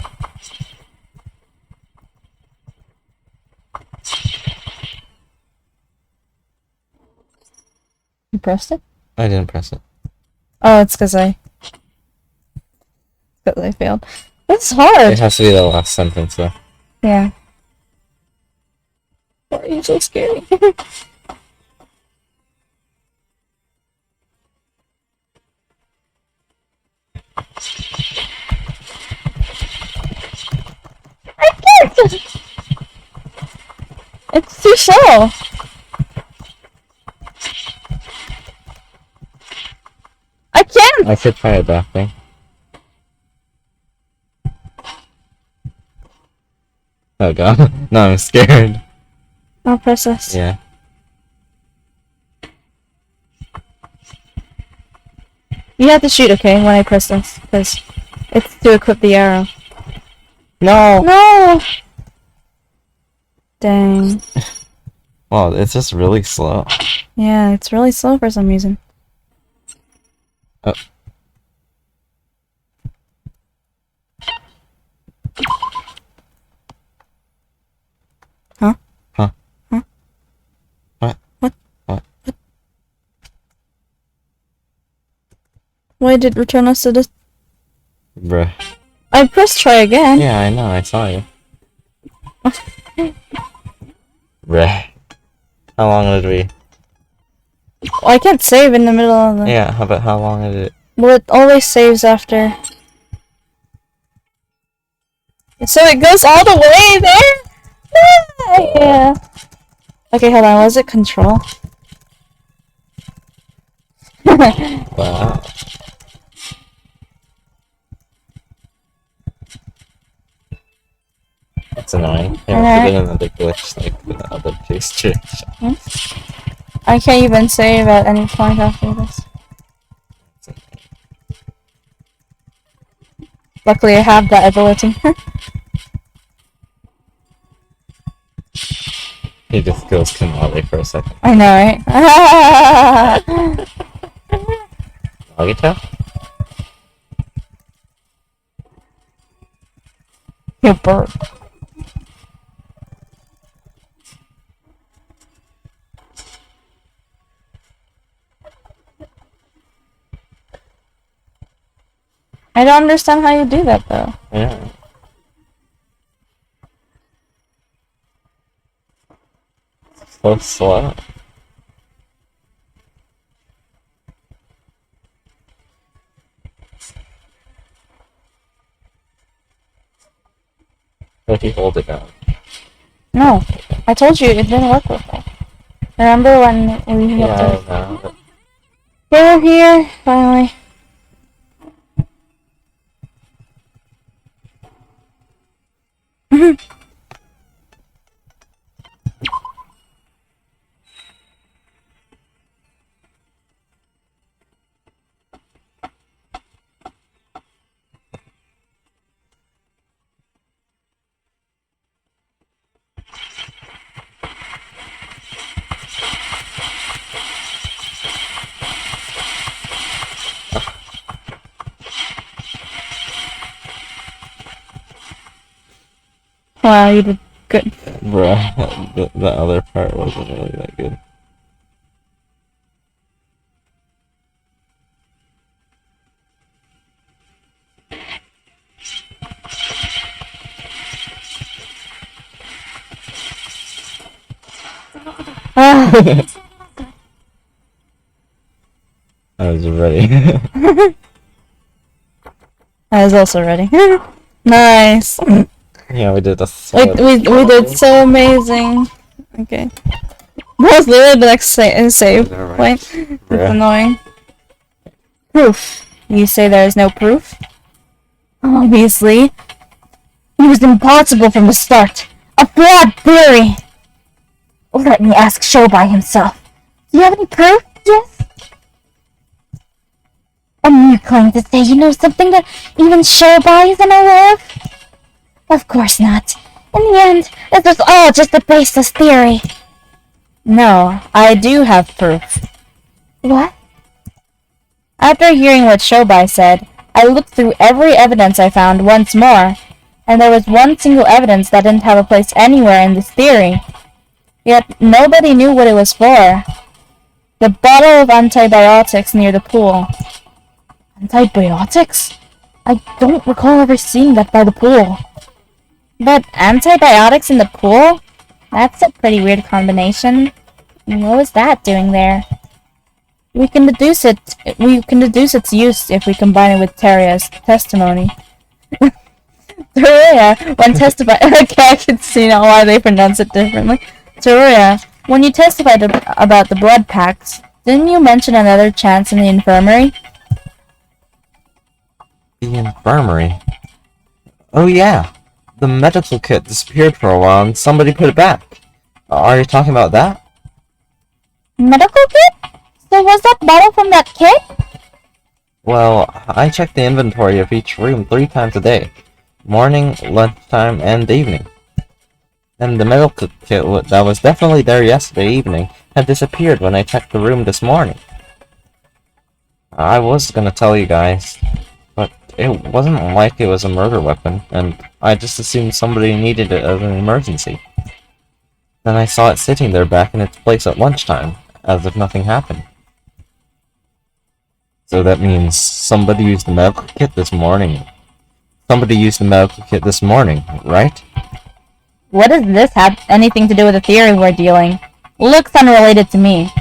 Speaker 3: You pressed it?
Speaker 2: I didn't press it.
Speaker 3: Oh, it's because I failed. That's hard.
Speaker 2: It has to be the last sentence, though.
Speaker 3: Yeah. Why are you so scary? I can't! It's too slow. I can't!
Speaker 2: I should try adapting. Oh god. No, I'm scared.
Speaker 3: I'll press this.
Speaker 2: Yeah.
Speaker 3: You have to shoot, okay, when I press this, because it's to equip the arrow.
Speaker 2: No!
Speaker 3: No! Dang.
Speaker 2: Wow, it's just really slow.
Speaker 3: Yeah, it's really slow for some reason.
Speaker 2: Oh.
Speaker 3: Huh?
Speaker 2: Huh?
Speaker 3: Huh?
Speaker 2: What?
Speaker 3: What?
Speaker 2: What?
Speaker 3: What? Why did it return us to this?
Speaker 2: Bruh.
Speaker 3: I pressed try again.
Speaker 2: Yeah, I know, I saw you. Bruh. How long did we...
Speaker 3: Well, I can't save in the middle of the...
Speaker 2: Yeah, how about how long did it...
Speaker 3: Well, it always saves after. So it goes all the way there? Yeah. Okay, hold on. Was it control?
Speaker 2: Wow. That's annoying. Yeah, put in another glitch like the other gesture.
Speaker 3: I can't even save at any point after this. Luckily, I have that ability.
Speaker 2: He just goes Kamale for a second.
Speaker 3: I know, right?
Speaker 2: Logita?
Speaker 3: You bird. I don't understand how you do that, though.
Speaker 2: Yeah. So slow. What if you hold it down?
Speaker 3: No, I told you it didn't work with me. Remember when we had to...
Speaker 2: Yeah, no.
Speaker 3: We're here, finally. Wow, you did good.
Speaker 2: Bruh, the other part wasn't really that good. I was ready.
Speaker 3: I was also ready. Nice.
Speaker 2: Yeah, we did a
Speaker 3: We
Speaker 2: solid.
Speaker 3: did so amazing. Okay. That was literally the next save
Speaker 2: Alright.
Speaker 3: point. It's
Speaker 2: Bruh.
Speaker 3: annoying. Proof. You say there is no proof? Obviously. It was impossible from the start. A flawed theory. Let me ask Shobai himself. Do you have any proof? Yes. And you claim to say you know something that even Shobai isn't aware of? Of course not. In the end, this was all just a baseless theory. No, I do have proof. What? After hearing what Shobai said, I looked through every evidence I found once more, and there was one single evidence that didn't have a place anywhere in this theory. Yet nobody knew what it was for. The bottle of antibiotics near the pool. Antibiotics? I don't recall ever seeing that by the pool. But antibiotics in the pool? That's a pretty weird combination. What was that doing there? We can deduce its use if we combine it with Terria's testimony. Teruya, when testified... Okay, I can see now why they pronounce it differently. Teruya, when you testified about the blood packs, didn't you mention another chance in the infirmary?
Speaker 2: The infirmary? Oh yeah! The medical kit disappeared for a while and somebody put it back. Are you talking about that?
Speaker 3: Medical kit? So was that bottle from that kit?
Speaker 2: Well, I check the inventory of each room 3 times a day. Morning, lunchtime, and evening. And the medical kit that was definitely there yesterday evening had disappeared when I checked the room this morning. I was gonna tell you guys, but it wasn't like it was a murder weapon, and I just assumed somebody needed it as an emergency. Then I saw it sitting there back in its place at lunchtime, as if nothing happened. So that means somebody used the medical kit this morning. Somebody used the medical kit this morning, right?
Speaker 3: What does this have anything to do with the theory we're dealing? Looks unrelated to me.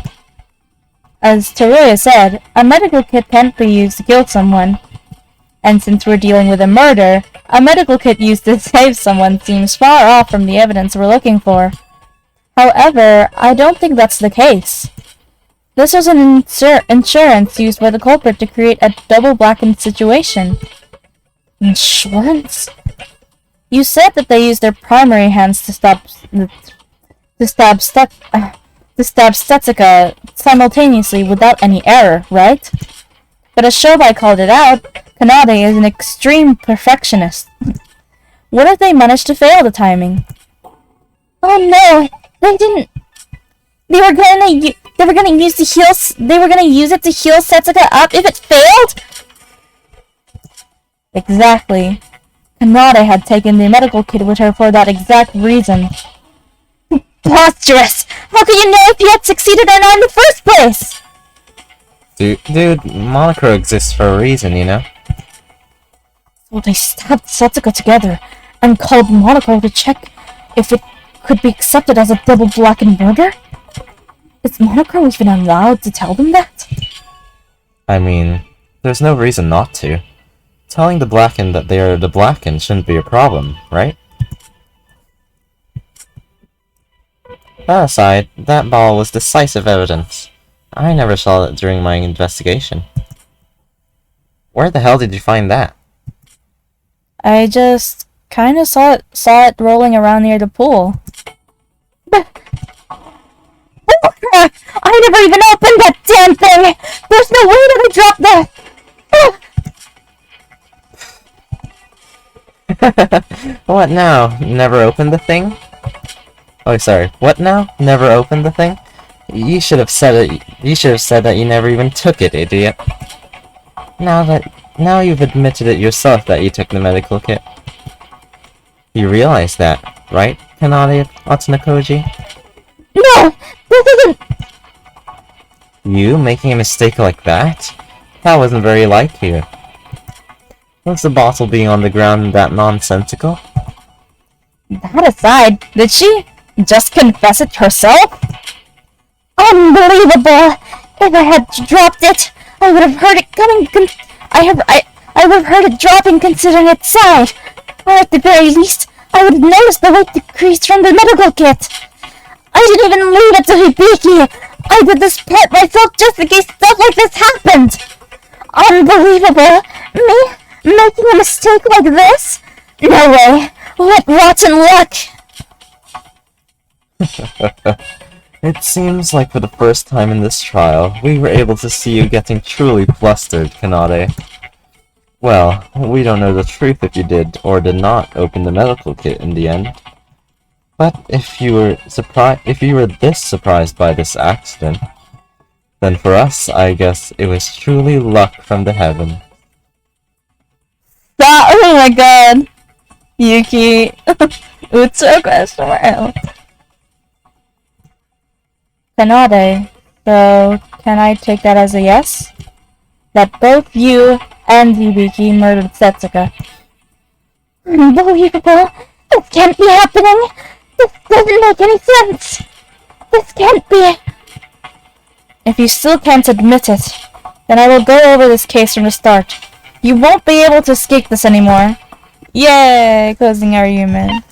Speaker 3: As Teruya said, a medical kit can't be used to kill someone. And since we're dealing with a murder, a medical kit used to save someone seems far off from the evidence we're looking for. However, I don't think that's the case. This was an insurance used by the culprit to create a double-blackened situation. Insurance? You said that they used their primary hands to stab Setsuka simultaneously without any error, right? But as Shobai called it out, Kanade is an extreme perfectionist. What if they managed to fail the timing? Oh no, they didn't. They were gonna use it to heal Setsuka up if it failed? Exactly. Kanade had taken the medical kit with her for that exact reason. Preposterous! How could you know if you had succeeded or not in the first place?
Speaker 2: Dude, moniker exists for a reason, you know?
Speaker 3: Well, they stabbed Setsuka together and called Monoko to check if it could be accepted as a double blackened murder? Is Monoko even allowed to tell them that?
Speaker 2: I mean, there's no reason not to. Telling the Blackened that they are the Blackened shouldn't be a problem, right? That aside, that ball was decisive evidence. I never saw it during my investigation. Where the hell did you find that?
Speaker 3: I just kind of saw it rolling around near the pool. I never even opened that damn thing! There's no way that I dropped that!
Speaker 2: What now? Never opened the thing? Oh, sorry. What now? Never opened the thing? You should have said it. You should have said that you never even took it, idiot. Now you've admitted it yourself that you took the medical kit. You realize that, right, Kanade Otsunakoji?
Speaker 3: No! This isn't...
Speaker 2: You making a mistake like that? That wasn't very like you. Was the bottle being on the ground that nonsensical?
Speaker 3: That aside, did she just confess it herself? Unbelievable! If I had dropped it, I would have heard it coming. I would have heard it dropping considering its size. Or at the very least, I would have noticed the weight decreased from the medical kit. I didn't even leave it to Hibiki. I did this part myself just in case stuff like this happened. Unbelievable! Me making a mistake like this? No way! What rotten luck!
Speaker 2: It seems like for the first time in this trial, we were able to see you getting truly flustered, Kanade. Well, we don't know the truth if you did or did not open the medical kit in the end. But if you were this surprised by this accident, then for us, I guess it was truly luck from the heaven.
Speaker 3: Oh my god! Yuki! Utsu question mark. Kanade, so can I take that as a yes? That both you and Hibiki murdered Setsuka. Unbelievable! This can't be happening! This doesn't make any sense! This can't be... If you still can't admit it, then I will go over this case from the start. You won't be able to escape this anymore. Yay! Closing argument.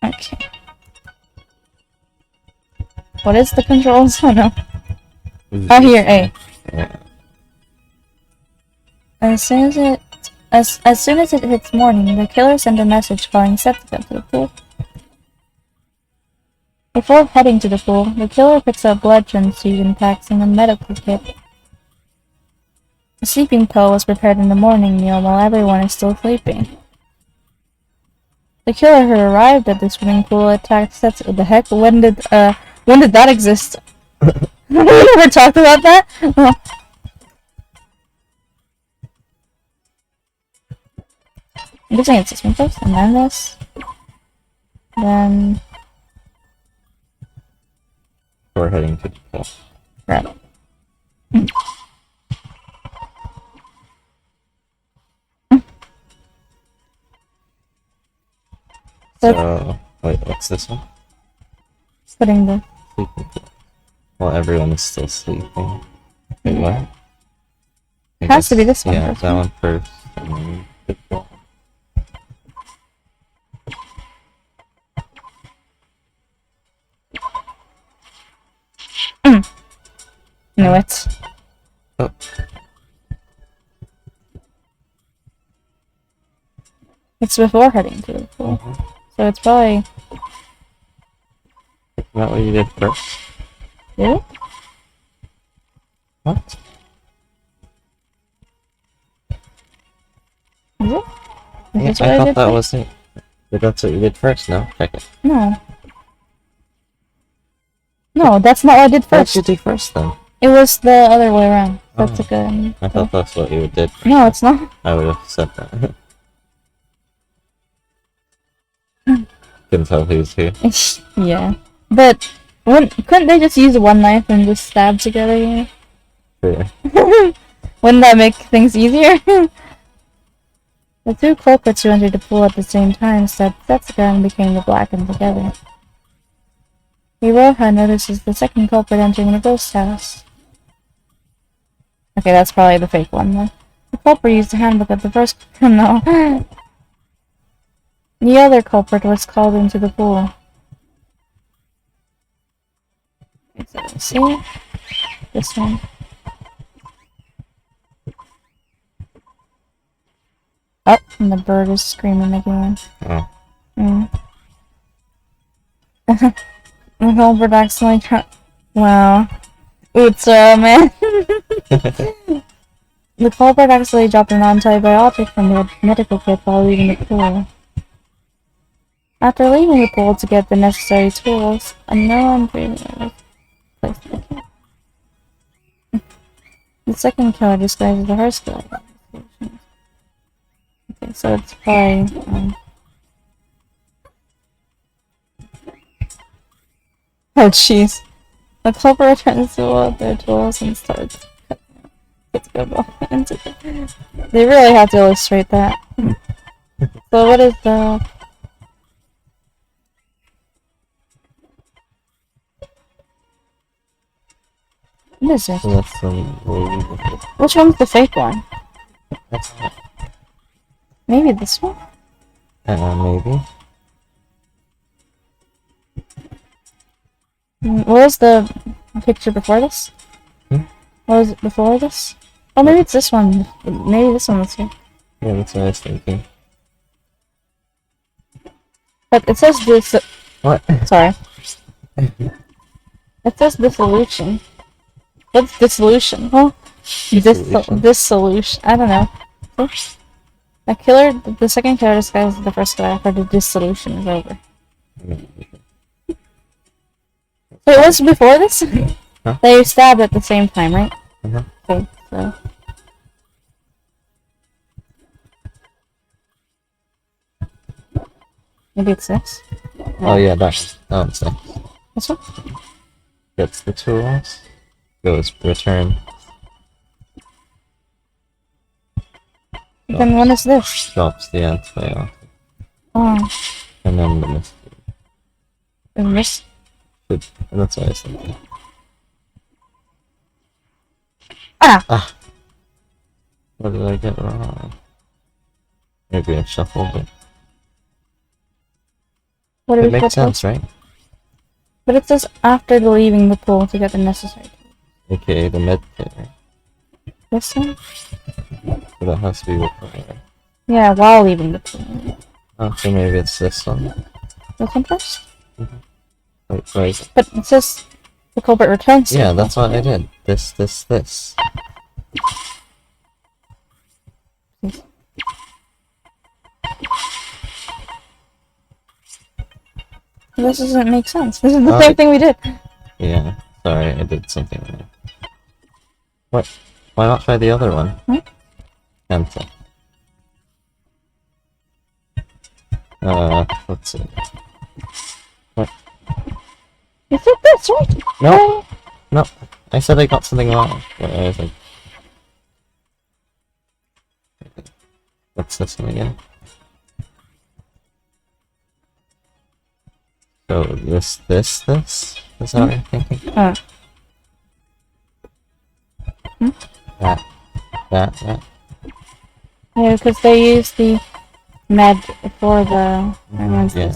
Speaker 3: Okay. What is the controls? Oh no. Oh, here, A.
Speaker 2: Yeah.
Speaker 3: As soon as it hits morning, the killer sent a message calling Setsuka to the pool. Before heading to the pool, the killer picks up blood transfusion packs and a medical kit. A sleeping pill was prepared in the morning meal while everyone is still sleeping. The killer who arrived at the swimming pool attacked Setsuka. The heck? When did that exist? We never talked about that? Oh. I'm guessing it's this one first, and then this. Then...
Speaker 2: We're heading to the pool.
Speaker 3: Right.
Speaker 2: So, wait, what's this one?
Speaker 3: Putting the...
Speaker 2: Sleeping pool. Well, everyone is still sleeping. Wait, what?
Speaker 3: It has to be this one
Speaker 2: yeah,
Speaker 3: first,
Speaker 2: that
Speaker 3: right?
Speaker 2: one first, and then the pool.
Speaker 3: Knew it.
Speaker 2: Oh.
Speaker 3: It's before heading to the pool. So it's probably...
Speaker 2: Is that what you did first?
Speaker 3: Did it?
Speaker 2: What?
Speaker 3: Is it? Is
Speaker 2: Yeah,
Speaker 3: this what
Speaker 2: I thought
Speaker 3: did
Speaker 2: that
Speaker 3: first?
Speaker 2: was it. But that's what you did first, no? Check it.
Speaker 3: No. No, that's not what I did
Speaker 2: What
Speaker 3: first.
Speaker 2: did you do first, then?
Speaker 3: It was the other way around.
Speaker 2: Oh.
Speaker 3: That's a good...
Speaker 2: I thought that's what you did.
Speaker 3: No, it's not.
Speaker 2: I would have said that. Can tell who's who.
Speaker 3: Yeah. But couldn't they just use one knife and just stab together? You
Speaker 2: Sure.
Speaker 3: know? Wouldn't that make things easier? The two culprits who entered the pool at the same time stabbed Setsuka and became the blackened together. Hiroha notices the second culprit entering the ghost house. Okay, that's probably the fake one then. The culprit used the handbook of the first criminal. The other culprit was called into the pool. Okay, so see? This one. Oh, and the bird is screaming again.
Speaker 2: Oh.
Speaker 3: The culprit accidentally wow. Utsa, man. The culprit accidentally dropped an antibiotic from the medical kit while leaving the pool. After leaving the pool to get the necessary tools, a non-breathing placed the kit. The second killer disguises the first killer. Okay, so it's probably, oh jeez. The culprit returns to all of their tools and starts cutting into the... They really have to illustrate that. So what is the... What is it?
Speaker 2: So that's
Speaker 3: Which one's the fake one?
Speaker 2: that's not.
Speaker 3: Maybe this one?
Speaker 2: Maybe.
Speaker 3: What was the picture before this?
Speaker 2: Hmm?
Speaker 3: What was it before this? Oh, maybe it's this one. Maybe this one was here.
Speaker 2: Yeah, that's what I was thinking.
Speaker 3: But it says this.
Speaker 2: What?
Speaker 3: Sorry. It says dissolution. What's dissolution? Huh? Dissolution. I don't know. The killer, the second killer disguises the first killer after the dissolution is over. So it was before this?
Speaker 2: Huh?
Speaker 3: They stabbed at the same time, right?
Speaker 2: Uh-huh.
Speaker 3: Okay, so... Maybe it's this?
Speaker 2: Oh yeah, that one's nice.
Speaker 3: This one?
Speaker 2: Gets the tools. Goes return.
Speaker 3: Then what is this?
Speaker 2: Drops the antibiotic.
Speaker 3: Oh,
Speaker 2: And then the mystery.
Speaker 3: is this?
Speaker 2: That's what I was thinking.
Speaker 3: Ah!
Speaker 2: What did I get wrong? Maybe I shuffled it.
Speaker 3: What do
Speaker 2: It
Speaker 3: we
Speaker 2: makes
Speaker 3: put
Speaker 2: sense,
Speaker 3: this?
Speaker 2: right?
Speaker 3: But it says after leaving the pool to get the necessary.
Speaker 2: AKA the med kit, right?
Speaker 3: This one?
Speaker 2: So that has to be required.
Speaker 3: Yeah, while leaving the pool.
Speaker 2: Oh, so maybe it's this one.
Speaker 3: This one first?
Speaker 2: Wait, where is it?
Speaker 3: But it says the culprit returns.
Speaker 2: Yeah, that's what I did. This.
Speaker 3: This doesn't make sense. This is the same thing we did.
Speaker 2: Yeah, sorry, I did something wrong. What? Why not try the other one?
Speaker 3: Hmm?
Speaker 2: Cancel. Let's see. What?
Speaker 3: You said this, right?
Speaker 2: No! No, I said I got something wrong. But I was like... What's this one again? So, this? Is that what you're thinking? That.
Speaker 3: Yeah, because they use the med for the...
Speaker 2: Yeah.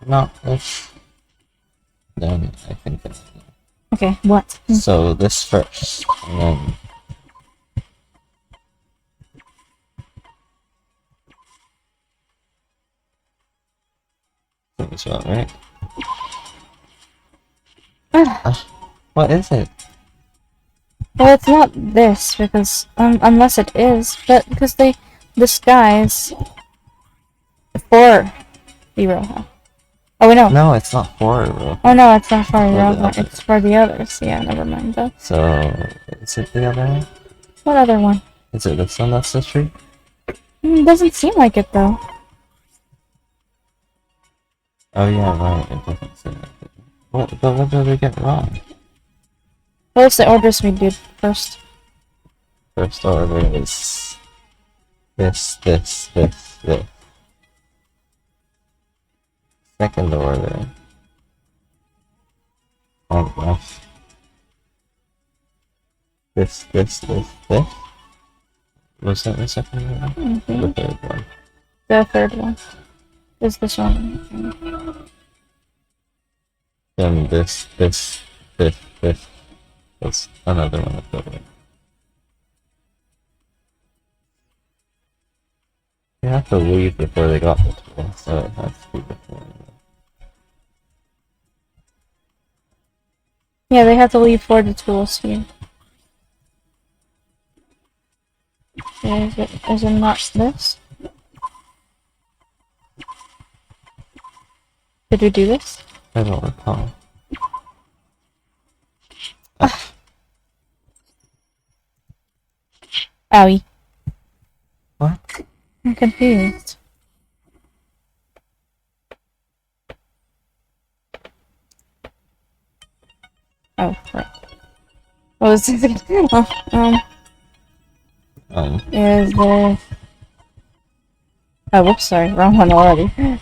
Speaker 2: Not this. Then I think it's...
Speaker 3: Okay, what?
Speaker 2: So, this first, and then... As well, right? What is it?
Speaker 3: Well, it's not this, because, unless it is, but because they disguise for Iroha. Oh, wait, no.
Speaker 2: No, it's not for Iroha.
Speaker 3: Oh, no, it's not for
Speaker 2: the
Speaker 3: Iroha,
Speaker 2: others.
Speaker 3: it's for the others. Yeah, never mind, though.
Speaker 2: So, is it the other one?
Speaker 3: What other one?
Speaker 2: Is it this one that's the tree?
Speaker 3: Doesn't seem like it, though.
Speaker 2: Oh yeah, right. It doesn't say that. What did they get wrong?
Speaker 3: What's the orders we did first?
Speaker 2: First order is this. Second order. Oh gosh. This. Was that the second order?
Speaker 3: Mm-hmm.
Speaker 2: The third one.
Speaker 3: The third one is this one.
Speaker 2: Then this. That's another one of the way. You have to leave before they got the tool, so it has to be before.
Speaker 3: Yeah, they have to leave for the tools here. Is it not this? Did we do this?
Speaker 2: I don't recall.
Speaker 3: Owie.
Speaker 2: What?
Speaker 3: I'm confused. Oh, right. What was this again? Is there... Oh, whoops, sorry. Wrong one already. Huh?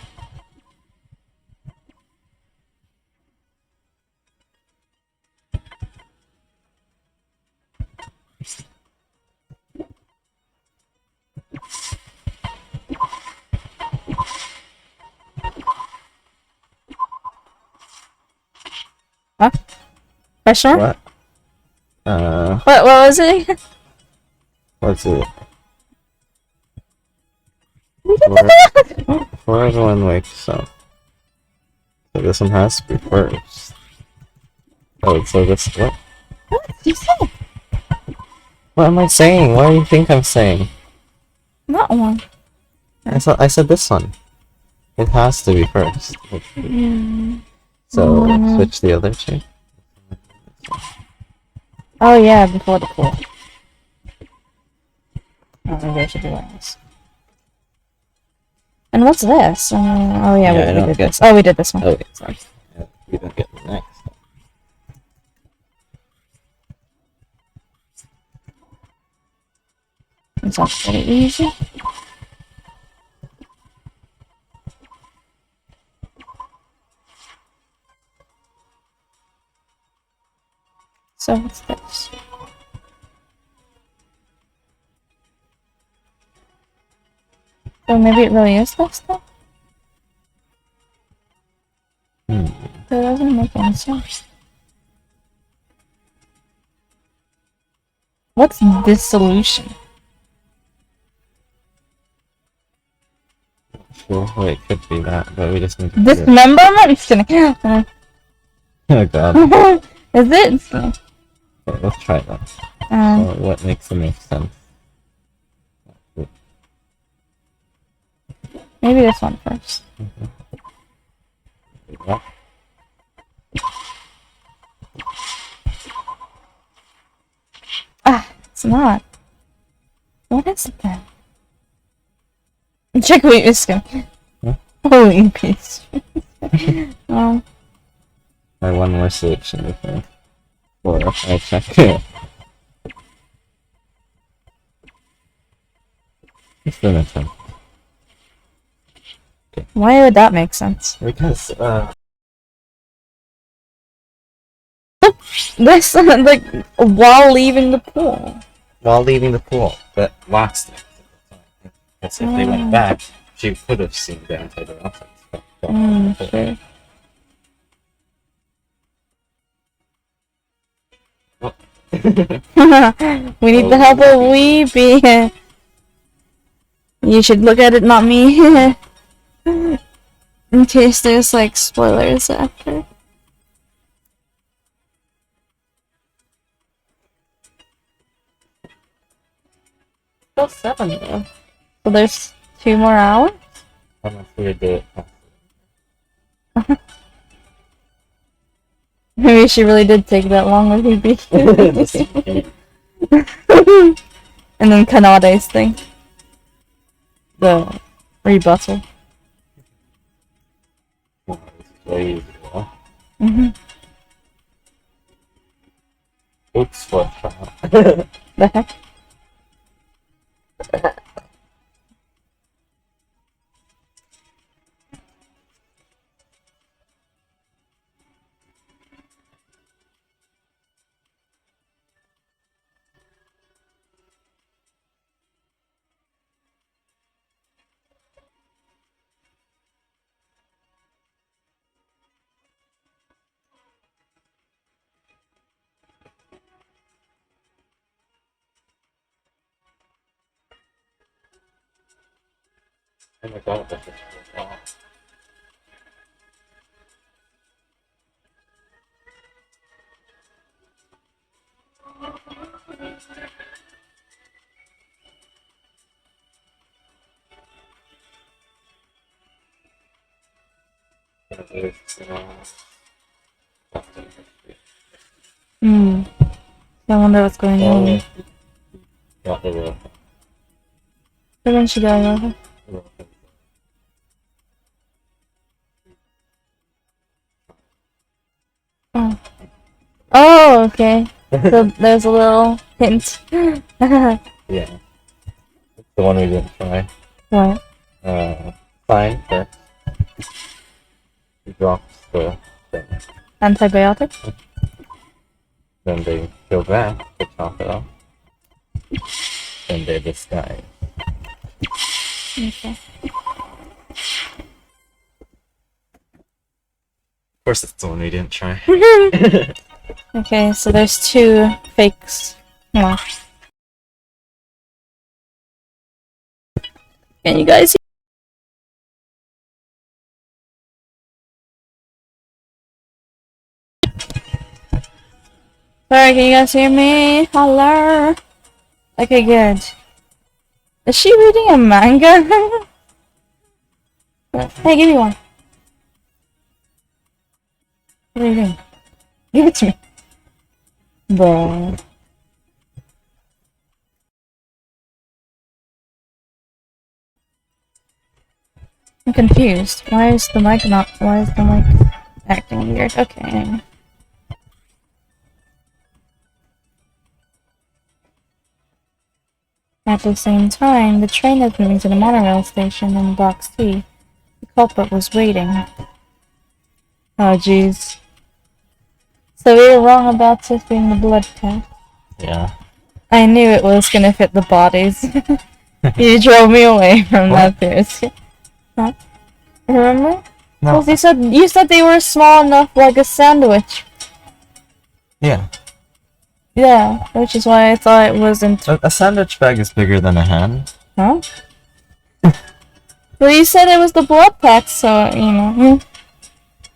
Speaker 3: Question mark?
Speaker 2: What?
Speaker 3: What was it?
Speaker 2: What's it?
Speaker 3: We did that!
Speaker 2: Before everyone wakes up. So this one has to be first. Oh, so this what?
Speaker 3: What did you say?
Speaker 2: What am I saying? What do you think I'm saying?
Speaker 3: Not one.
Speaker 2: I said this one. It has to be first. So switch the other two.
Speaker 3: Oh yeah, before the pool. Oh, maybe I should do this. And what's this? Oh yeah,
Speaker 2: Yeah, I
Speaker 3: we
Speaker 2: don't
Speaker 3: did
Speaker 2: get
Speaker 3: this. Oh, we did this one.
Speaker 2: Oh wait, sorry. We don't get the next.
Speaker 3: It's not very easy. So what's this? So maybe it really is this though? That doesn't make any sense. What's this solution?
Speaker 2: Sure, well, it could be that, but we just need to
Speaker 3: Dismemberment? I'm just kidding.
Speaker 2: Oh god.
Speaker 3: Is it?
Speaker 2: Okay, let's try that. So what makes the most sense?
Speaker 3: Maybe this one first.
Speaker 2: Yeah.
Speaker 3: Ah, it's not. What is it then? Check wait, Miskin.
Speaker 2: Huh?
Speaker 3: Holy piece.
Speaker 2: Or one more selection, I think. Or I'll check it. Just an attempt.
Speaker 3: Why would that make sense?
Speaker 2: Because,
Speaker 3: This, like, while leaving the pool.
Speaker 2: while leaving the pool, but last night. Because if they went back, she could have seen the antidepressants.
Speaker 3: Sure. We need the help of Weepy. You should look at it, not me. In case there's like spoilers after. Still 7 though. So there's 2 more hours?
Speaker 2: Unless we do it.
Speaker 3: Maybe she really did take that long with Weepy. And then Kanade's thing. The rebuttal.
Speaker 2: Way easier.
Speaker 3: Mm-hmm.
Speaker 2: Oops, what child?
Speaker 3: The heck?
Speaker 2: Oh my god, that's just
Speaker 3: Hmm. I wonder what's going on.
Speaker 2: Not the real
Speaker 3: Where did she go? Oh. Oh, okay. So there's a little hint.
Speaker 2: Yeah. It's the one we didn't try.
Speaker 3: What?
Speaker 2: Fine first. He drops the thing.
Speaker 3: Antibiotic?
Speaker 2: Then they go back to top it off. Then they disguise.
Speaker 3: Okay.
Speaker 2: Of course, it's the one we didn't try.
Speaker 3: Okay, so there's two fakes. Wow. Can you guys Sorry, can you guys hear me? Hello? Okay, good. Is she reading a manga? Hey, give me one. What are you doing? Give it to me. Bro. I'm confused. Why is the mic acting weird? Okay. At the same time, the train was moving to the monorail station in Block C. The culprit was waiting. Oh, jeez. So we were wrong about this being the blood test.
Speaker 2: Yeah.
Speaker 3: I knew it was gonna fit the bodies. You drove me away from that theory. Huh? Remember?
Speaker 2: No.
Speaker 3: Well, you said they were small enough like a sandwich.
Speaker 2: Yeah.
Speaker 3: Yeah, which is why I thought it wasn't.
Speaker 2: A sandwich bag is bigger than a hand.
Speaker 3: Huh? Well, you said it was the blood packs, so you know.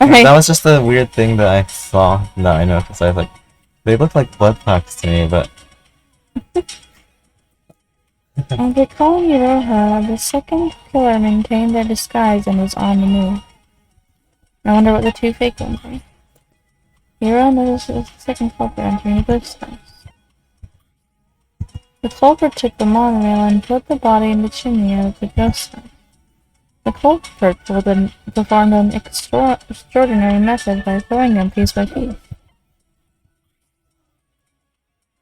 Speaker 3: Alright.
Speaker 2: That was just a weird thing that I saw that I noticed. I was like, they look like blood packs to me, but.
Speaker 3: And recalling Iroha, the second killer maintained their disguise and was on the move. I wonder what the two fake ones are. Iroha notices the second culprit entering the ghost house. The culprit took the monorail and put the body in the chimney of the ghost house. The culprit performed an extraordinary method by throwing them piece by piece.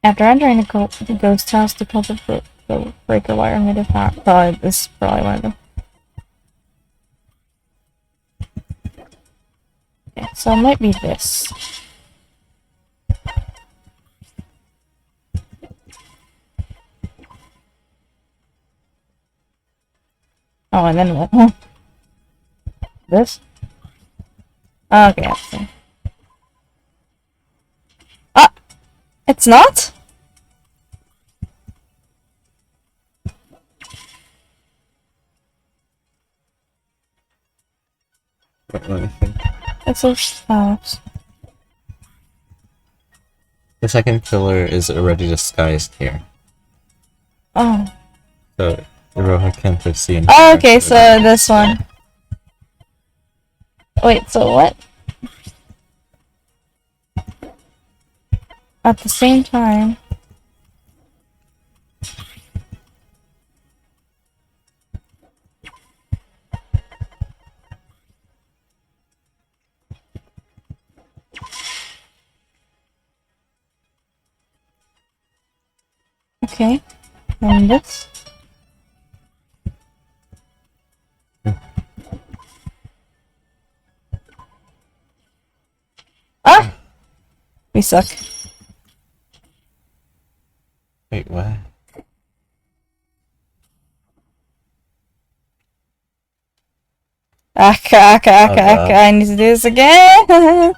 Speaker 3: After entering the ghost house, the culprit broke the breaker wire made of half. This is probably one of them. Okay, so it might be this. Oh, and then what? This? Okay, I see. Ah! It's not?
Speaker 2: Let me think.
Speaker 3: It's a house.
Speaker 2: The second killer is already disguised here.
Speaker 3: Oh.
Speaker 2: So, Iroha can't have seen.
Speaker 3: Oh, okay, so this one. Wait, so what? At the same time. Okay. And this. Ah! We suck.
Speaker 2: Wait, what? God.
Speaker 3: I need to do this again.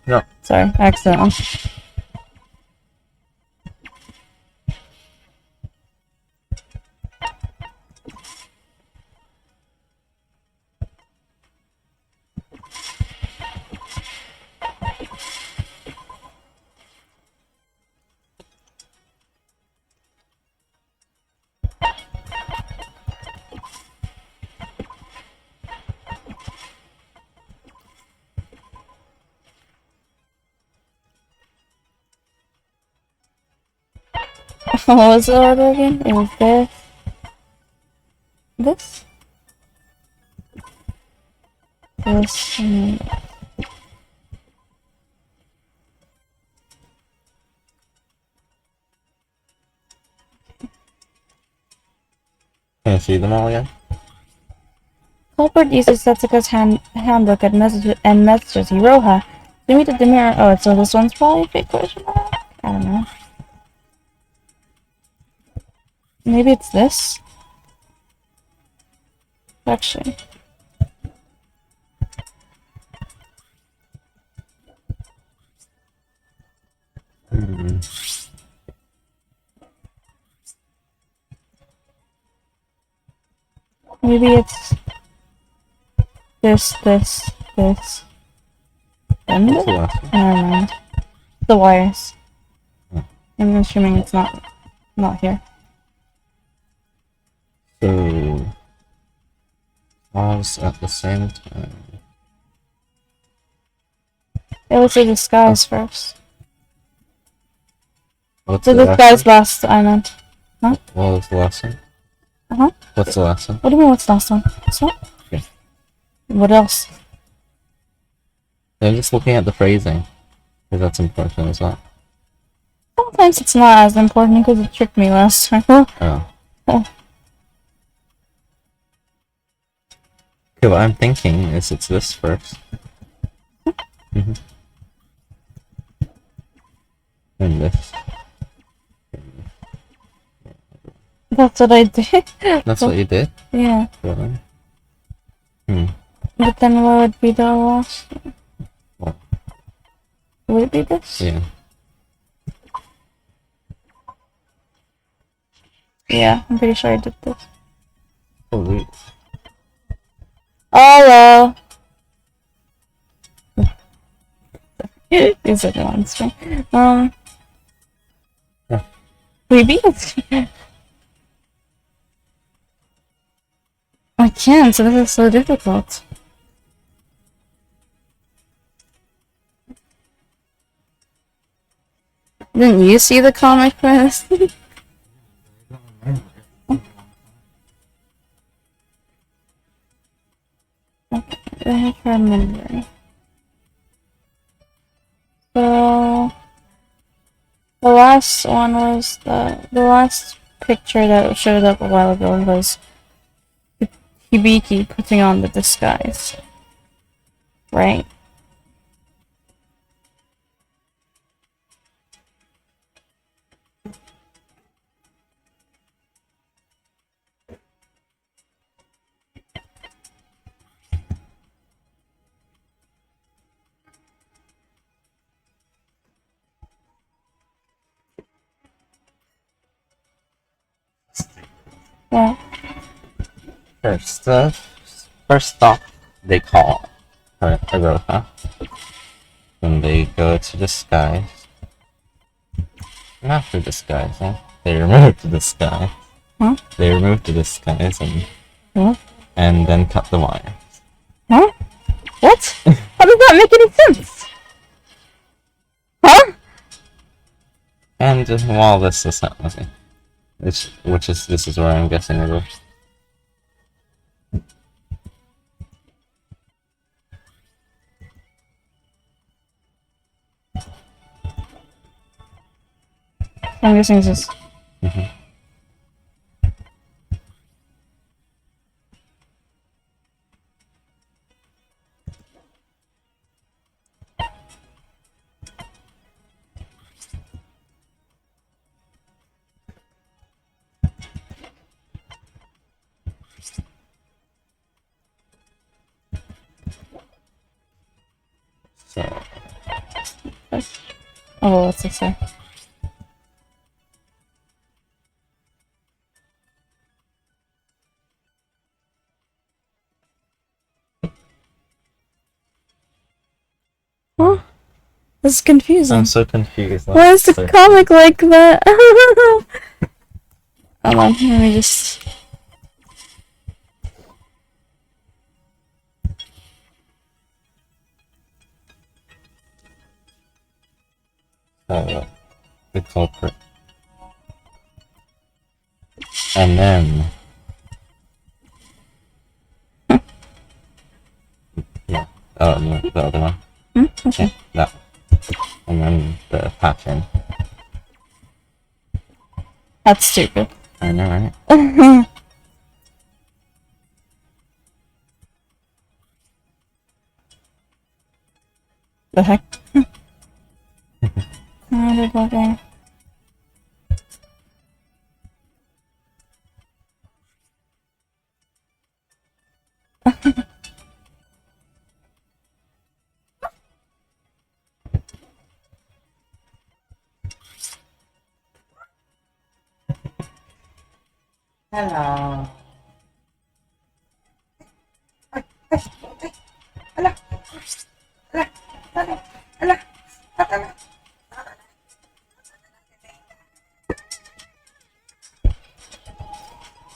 Speaker 2: No.
Speaker 3: Sorry, accident. What was the order again? It was this, and
Speaker 2: Can you see them all again?
Speaker 3: culprit uses Setsuka's handbook and messages Iroha. To meet the mirror. Oh, so this one's probably a fake question mark? I don't know. Maybe it's this? Actually. Maybe it's this. And
Speaker 2: What's the last one?
Speaker 3: never mind. The wires.
Speaker 2: Hmm.
Speaker 3: I'm assuming it's not here.
Speaker 2: So, pause at the same time.
Speaker 3: It was a disguise first.
Speaker 2: What's
Speaker 3: The
Speaker 2: the last
Speaker 3: disguise
Speaker 2: one?
Speaker 3: last, I meant.
Speaker 2: What was the last one?
Speaker 3: Uh-huh.
Speaker 2: What's the last one?
Speaker 3: What do you mean, what's the last one? This one?
Speaker 2: Yeah.
Speaker 3: What else?
Speaker 2: I'm just looking at the phrasing, because that's important as well.
Speaker 3: Sometimes it's not as important because it tricked me last time.
Speaker 2: Oh.
Speaker 3: Oh.
Speaker 2: Okay, what I'm thinking is it's this first. Mm-hmm. And this.
Speaker 3: That's what I did.
Speaker 2: That's what you did?
Speaker 3: Yeah.
Speaker 2: Really?
Speaker 3: But then what would be the last?
Speaker 2: What?
Speaker 3: Would it be this?
Speaker 2: Yeah.
Speaker 3: Yeah, I'm pretty sure I did this.
Speaker 2: Oh, wait.
Speaker 3: Hello! These are the ones, right?
Speaker 2: Yeah.
Speaker 3: Maybe it's... I can't, so this is so difficult. Didn't you see the comic first? Okay, I can't remember. So... The last one was the last picture that showed up a while ago was Hibiki putting on the disguise. Right? Yeah.
Speaker 2: First off, they call her Aroha. When they go to disguise. Not for disguise, huh? They remove the disguise.
Speaker 3: Huh?
Speaker 2: They remove the disguise
Speaker 3: Huh?
Speaker 2: and then cut the wire.
Speaker 3: Huh? What? How does that make any sense? Huh?
Speaker 2: And while this is happening, this is where I'm guessing it goes.
Speaker 3: I'm guessing it's this.
Speaker 2: Mm-hmm. So,
Speaker 3: Oh, what's this say? Huh? This is confusing.
Speaker 2: I'm so confused.
Speaker 3: Why is the comic like that? Hold on, let me just...
Speaker 2: The culprit. And then... yeah. Oh, no, the other one.
Speaker 3: Okay.
Speaker 2: Yeah, that. And then the pattern.
Speaker 3: That's stupid.
Speaker 2: I know, right?
Speaker 3: The heck? Debugging.
Speaker 2: Hello.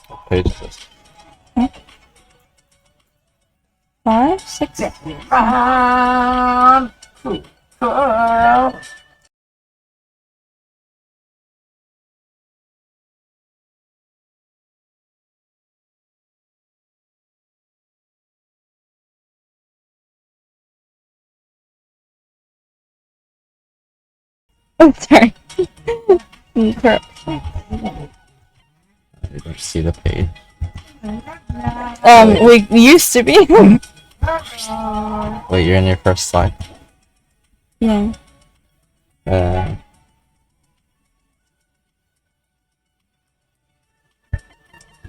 Speaker 2: What page is this?
Speaker 3: 5, 6. Oh, sorry. Correct.
Speaker 2: I don't see the page.
Speaker 3: We used to be.
Speaker 2: Wait, you're in your first slide?
Speaker 3: Yeah.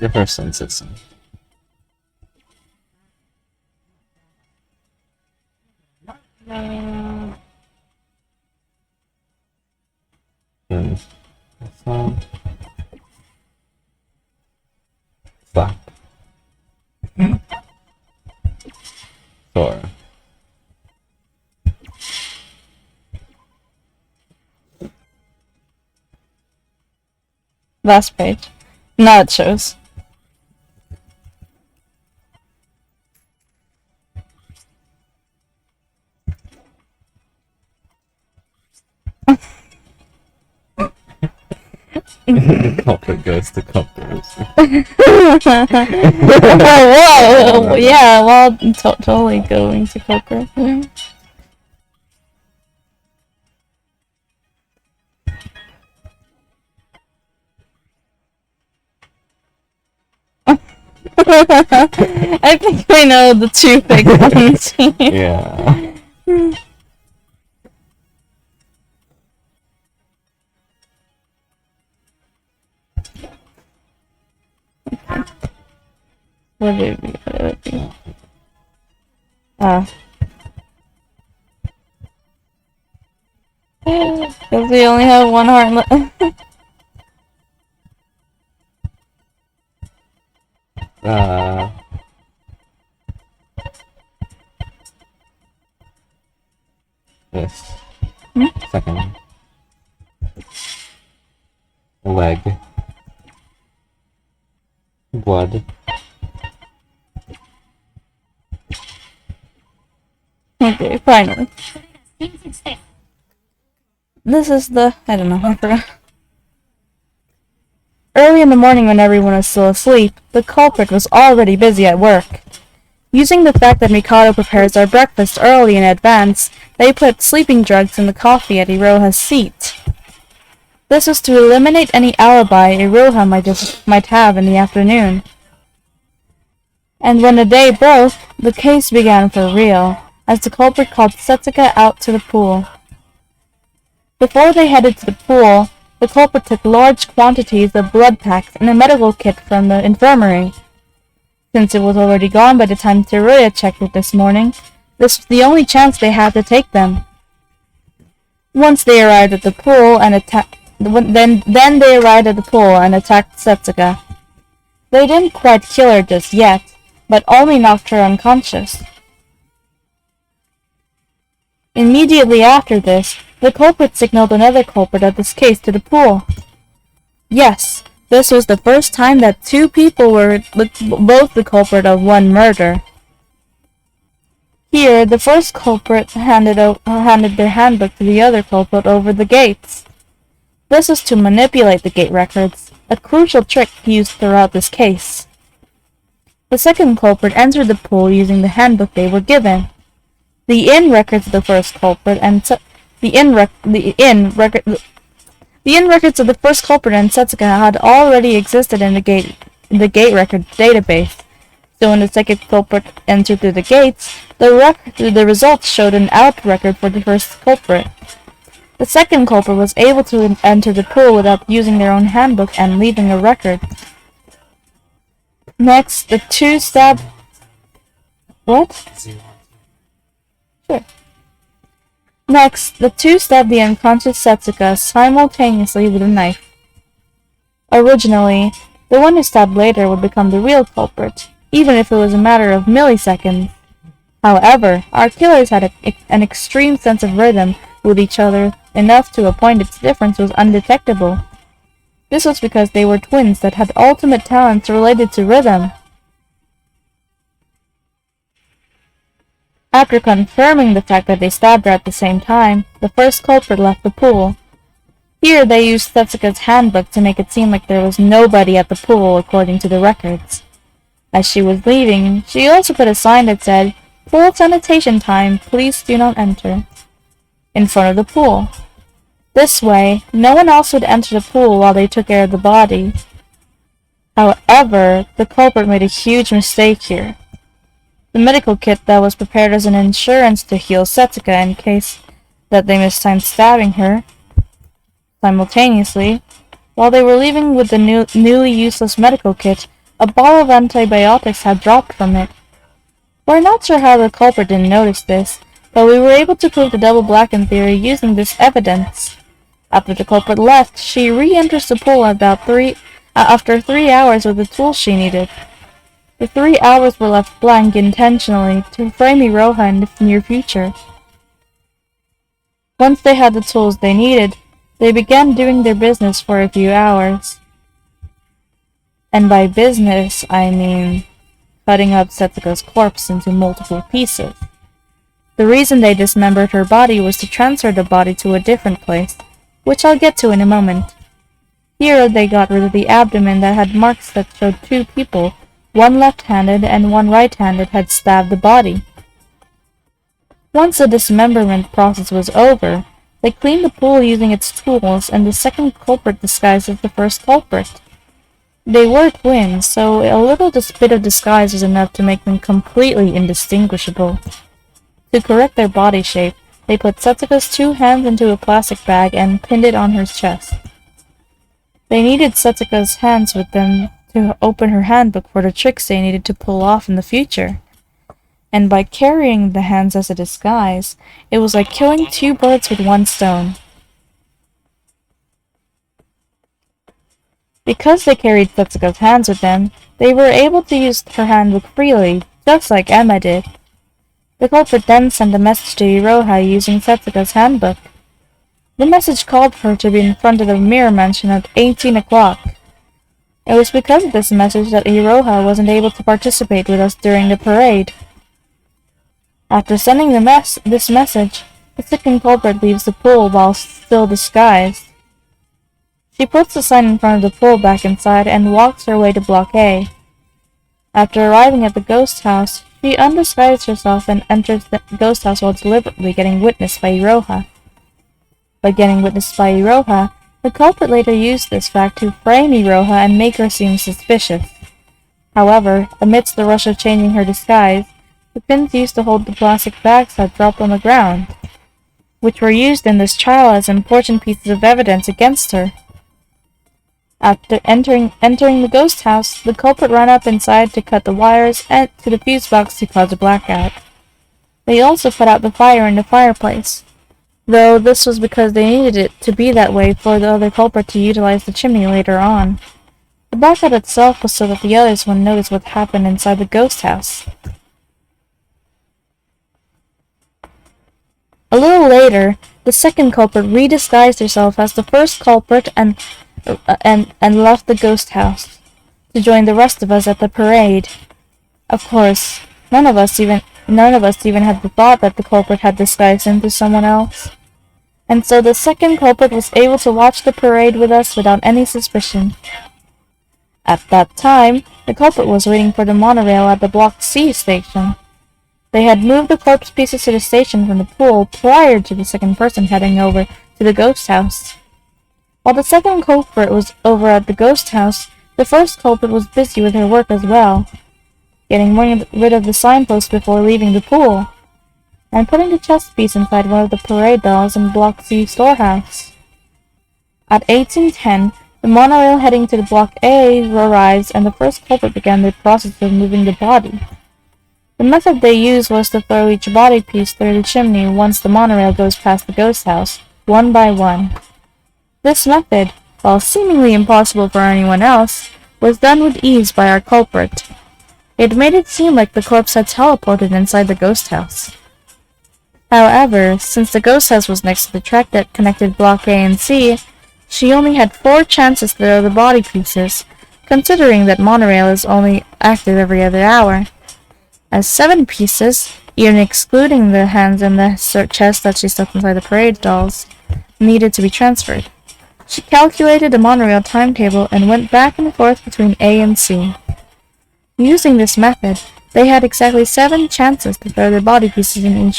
Speaker 2: Your first sentence. This one. Slap. Sure.
Speaker 3: Last page. Now it shows.
Speaker 2: The culprit goes to culprit.
Speaker 3: Whoa! Yeah, well, totally going to culprit. I think we know the two big ones.
Speaker 2: Yeah.
Speaker 3: What did it be? Because we only have one heart left.
Speaker 2: This. Second. Leg. Blood.
Speaker 3: Okay, finally. This is the... I don't know, I forgot. Early in the morning when everyone was still asleep, the culprit was already busy at work. Using the fact that Mikado prepares our breakfast early in advance, they put sleeping drugs in the coffee at Iroha's seat. This was to eliminate any alibi Iroha might have in the afternoon. And when the day broke, the case began for real, as the culprit called Setsuka out to the pool. Before they headed to the pool, the culprit took large quantities of blood packs and a medical kit from the infirmary. Since it was already gone by the time Teruya checked it this morning, this was the only chance they had to take them. Once they arrived at the pool and then they arrived at the pool and attacked Setsuka. They didn't quite kill her just yet, but only knocked her unconscious. Immediately after this, the culprit signaled another culprit of this case to the pool. Yes, this was the first time that two people were both the culprit of one murder. Here, the first culprit handed their handbook to the other culprit over the gates. This was to manipulate the gate records, a crucial trick used throughout this case. The second culprit entered the pool using the handbook they were given. The inn records of the first culprit and the inn records of the first culprit and Setsuka had already existed in the gate record database. So when the second culprit entered through the gates, the results showed an out record for the first culprit. The second culprit was able to enter the pool without using their own handbook and leaving a record. Next, the two stabbed... What? Sure. Next, the two stabbed the unconscious Setsuka simultaneously with a knife. Originally, the one who stabbed later would become the real culprit, even if it was a matter of milliseconds. However, our killers had an extreme sense of rhythm with each other, enough to a point its difference was undetectable. This was because they were twins that had ultimate talents related to rhythm. After confirming the fact that they stabbed her at the same time, the first culprit left the pool. Here they used Setsuka's handbook to make it seem like there was nobody at the pool according to the records. As she was leaving, she also put a sign that said, "Pool sanitation time, please do not enter," in front of the pool. This way, no one else would enter the pool while they took care of the body. However, the culprit made a huge mistake here. The medical kit that was prepared as an insurance to heal Setsuka in case that they missed time stabbing her. Simultaneously, while they were leaving with the newly useless medical kit, a bottle of antibiotics had dropped from it. We're not sure how the culprit didn't notice this, but we were able to prove the double blacken theory using this evidence. After the culprit left, she re-enters the pool after 3 hours with the tools she needed. The 3 hours were left blank intentionally to frame Iroha in the near future. Once they had the tools they needed, they began doing their business for a few hours. And by business, I mean cutting up Setsuka's corpse into multiple pieces. The reason they dismembered her body was to transfer the body to a different place, which I'll get to in a moment. Here they got rid of the abdomen that had marks that showed two people, one left-handed and one right-handed, had stabbed the body. Once the dismemberment process was over, they cleaned the pool using its tools, and the second culprit disguised as the first culprit. They were twins, so a little bit of disguise was enough to make them completely indistinguishable. To correct their body shape, they put Setsuka's 2 hands into a plastic bag and pinned it on her chest. They needed Setsuka's hands with them to open her handbook for the tricks they needed to pull off in the future. And by carrying the hands as a disguise, it was like killing 2 birds with 1 stone. Because they carried Setsuka's hands with them, they were able to use her handbook freely, just like Emma did. The culprit then sent a message to Iroha using Setsuka's handbook. The message called for her to be in front of the mirror mansion at 18 o'clock. It was because of this message that Iroha wasn't able to participate with us during the parade. After sending this message, the second culprit leaves the pool while still disguised. She puts the sign in front of the pool back inside and walks her way to Block A. After arriving at the ghost house, she undisguises herself and enters the ghost house while deliberately getting witnessed by Iroha. By getting witnessed by Iroha, The culprit later used this fact to frame Iroha and make her seem suspicious. However, amidst the rush of changing her disguise, the pins used to hold the plastic bags had dropped on the ground, which were used in this trial as important pieces of evidence against her. After entering the ghost house, the culprit ran up inside to cut the wires and to the fuse box to cause a blackout. They also put out the fire in the fireplace, though this was because they needed it to be that way for the other culprit to utilize the chimney later on. The blackout itself was so that the others wouldn't notice what happened inside the ghost house. A little later, the second culprit redisguised herself as the first culprit and left the ghost house to join the rest of us at the parade. Of course, none of us even had the thought that the culprit had disguised into someone else. And so the second culprit was able to watch the parade with us without any suspicion. At that time, the culprit was waiting for the monorail at the Block C station. They had moved the corpse pieces to the station from the pool prior to the second person heading over to the ghost house. While the second culprit was over at the ghost house, the first culprit was busy with her work as well, getting rid of the signpost before leaving the pool, and putting the chest piece inside one of the parade dolls in Block C storehouse. At 1810, the monorail heading to the Block A arrives and the first culprit began the process of moving the body. The method they used was to throw each body piece through the chimney once the monorail goes past the ghost house, one by one. This method, while seemingly impossible for anyone else, was done with ease by our culprit. It made it seem like the corpse had teleported inside the ghost house. However, since the ghost house was next to the track that connected Block A and C, she only had 4 chances to throw the body pieces, considering that monorail is only active every other hour. As 7 pieces, even excluding the hands and the chest that she stuck inside the parade dolls, needed to be transferred. She calculated the monorail timetable and went back and forth between A and C. Using this method, they had exactly 7 chances to throw their body pieces in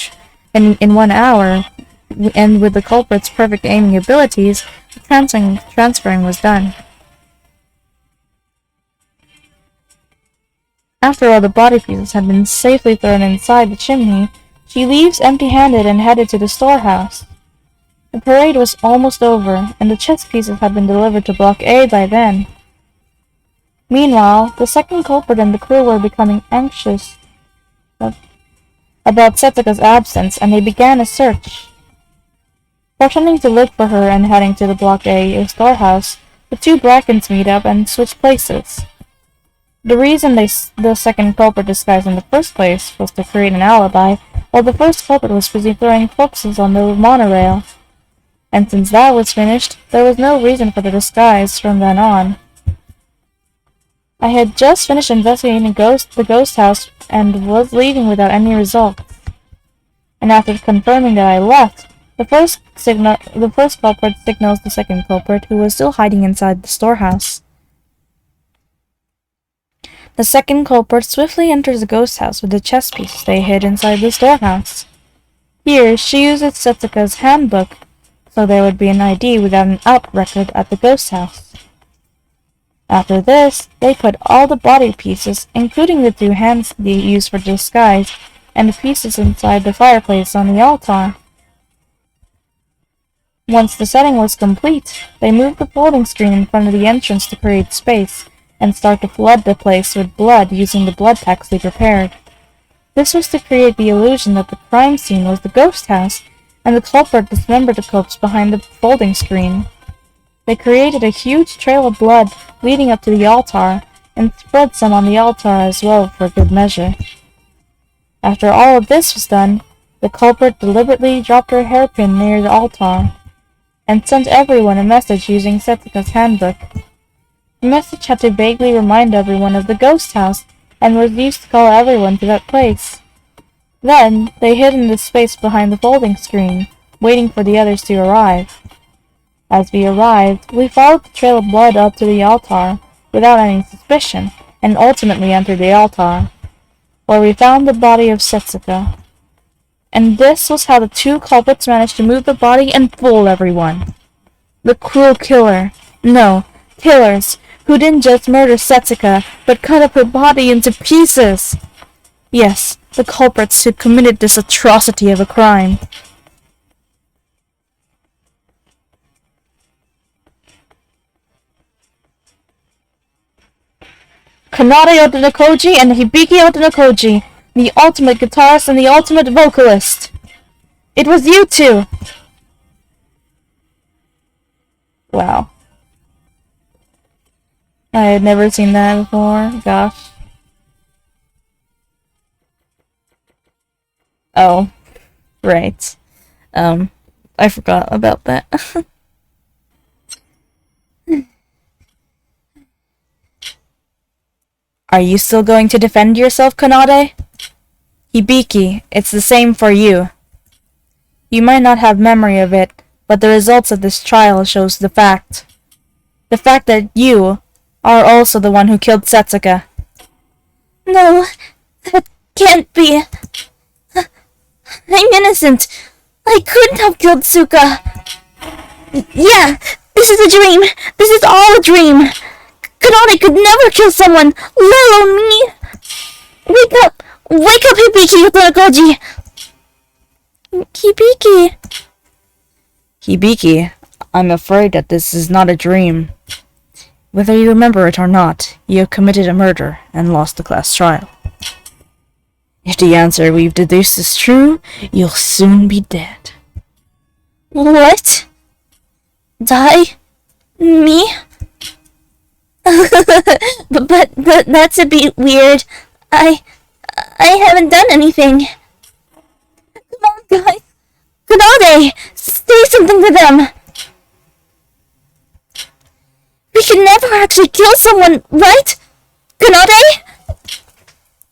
Speaker 3: 1 hour, and with the culprit's perfect aiming abilities, the transferring was done. After all the body pieces had been safely thrown inside the chimney, she leaves empty-handed and headed to the storehouse. The parade was almost over, and the chess pieces had been delivered to Block A by then. Meanwhile, the second culprit and the crew were becoming anxious about Setsuka's absence, and they began a search. Pretending to look for her and heading to the Block A storehouse, the 2 Brackens meet up and switch places. The reason the second culprit disguised in the first place was to create an alibi, while the first culprit was busy throwing corpses on the monorail. And since that was finished, there was no reason for the disguise from then on. I had just finished investigating the ghost house and was leaving without any results. And after confirming that I left, the first culprit signals the second culprit, who was still hiding inside the storehouse. The second culprit swiftly enters the ghost house with the chess pieces they hid inside the storehouse. Here, she uses Setsuka's handbook, so there would be an ID without an out record at the ghost house. After this, they put all the body pieces, including the 2 hands they used for disguise, and the pieces inside the fireplace on the altar. Once the setting was complete, they moved the folding screen in front of the entrance to create space, and start to flood the place with blood using the blood packs they prepared. This was to create the illusion that the crime scene was the ghost house, and the culprit dismembered the corpse behind the folding screen. They created a huge trail of blood leading up to the altar, and spread some on the altar as well for good measure. After all of this was done, the culprit deliberately dropped her hairpin near the altar, and sent everyone a message using Setsuka's handbook. The message had to vaguely remind everyone of the ghost house, and was used to call everyone to that place. Then, they hid in the space behind the folding screen, waiting for the others to arrive. As we arrived, we followed the trail of blood up to the altar, without any suspicion, and ultimately entered the altar, where we found the body of Setsuka. And this was how the 2 culprits managed to move the body and fool everyone. The cruel killer. No, killers, who didn't just murder Setsuka, but cut up her body into pieces. Yes, the culprits who committed this atrocity of a crime. Kanade Otonokoji and Hibiki Otonokoji, the ultimate guitarist and the ultimate vocalist. It was you two! Wow. I had never seen that before. Gosh. Oh. Right. I forgot about that. Are you still going to defend yourself, Kanade? Hibiki, it's the same for you. You might not have memory of it, but the results of this trial shows the fact. The fact that you are also the one who killed Setsuka. No, that can't be. I'm innocent. I couldn't have killed Tsuka. Yeah, this is a dream. This is all a dream. Kanade could never kill someone, let alone me. Wake up! Wake up, Hibiki Otonokoji! Hibiki. Hibiki, I'm afraid that this is not a dream. Whether you remember it or not, you have committed a murder and lost the class trial. If the answer we've deduced is true, you'll soon be dead. What? Die? Me? but that's a bit weird. I haven't done anything. Come on, guys. Kanade, say something to them. We can never actually kill someone, right? Kanade?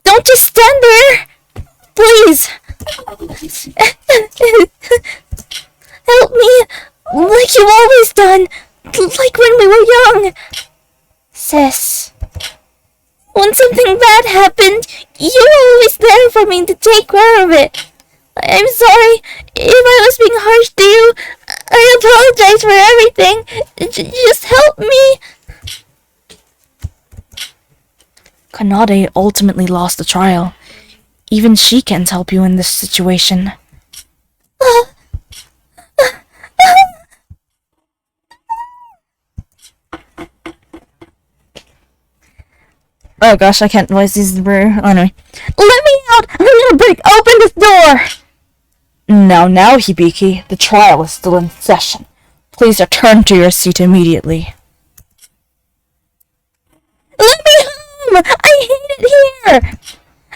Speaker 3: Don't just stand there. Please. Help me, like you've always done. Like when we were young. Sis. When something bad happened, you were always there for me to take care of it. I'm sorry if I was being harsh to you. I apologize for everything. Just help me. Kanade ultimately lost the trial. Even she can't help you in this situation. Oh gosh, I can't voice these anyway. Let me out! I'm gonna break open this door! Now, Hibiki, the trial is still in session. Please return to your seat immediately. Let me home! I hate it here!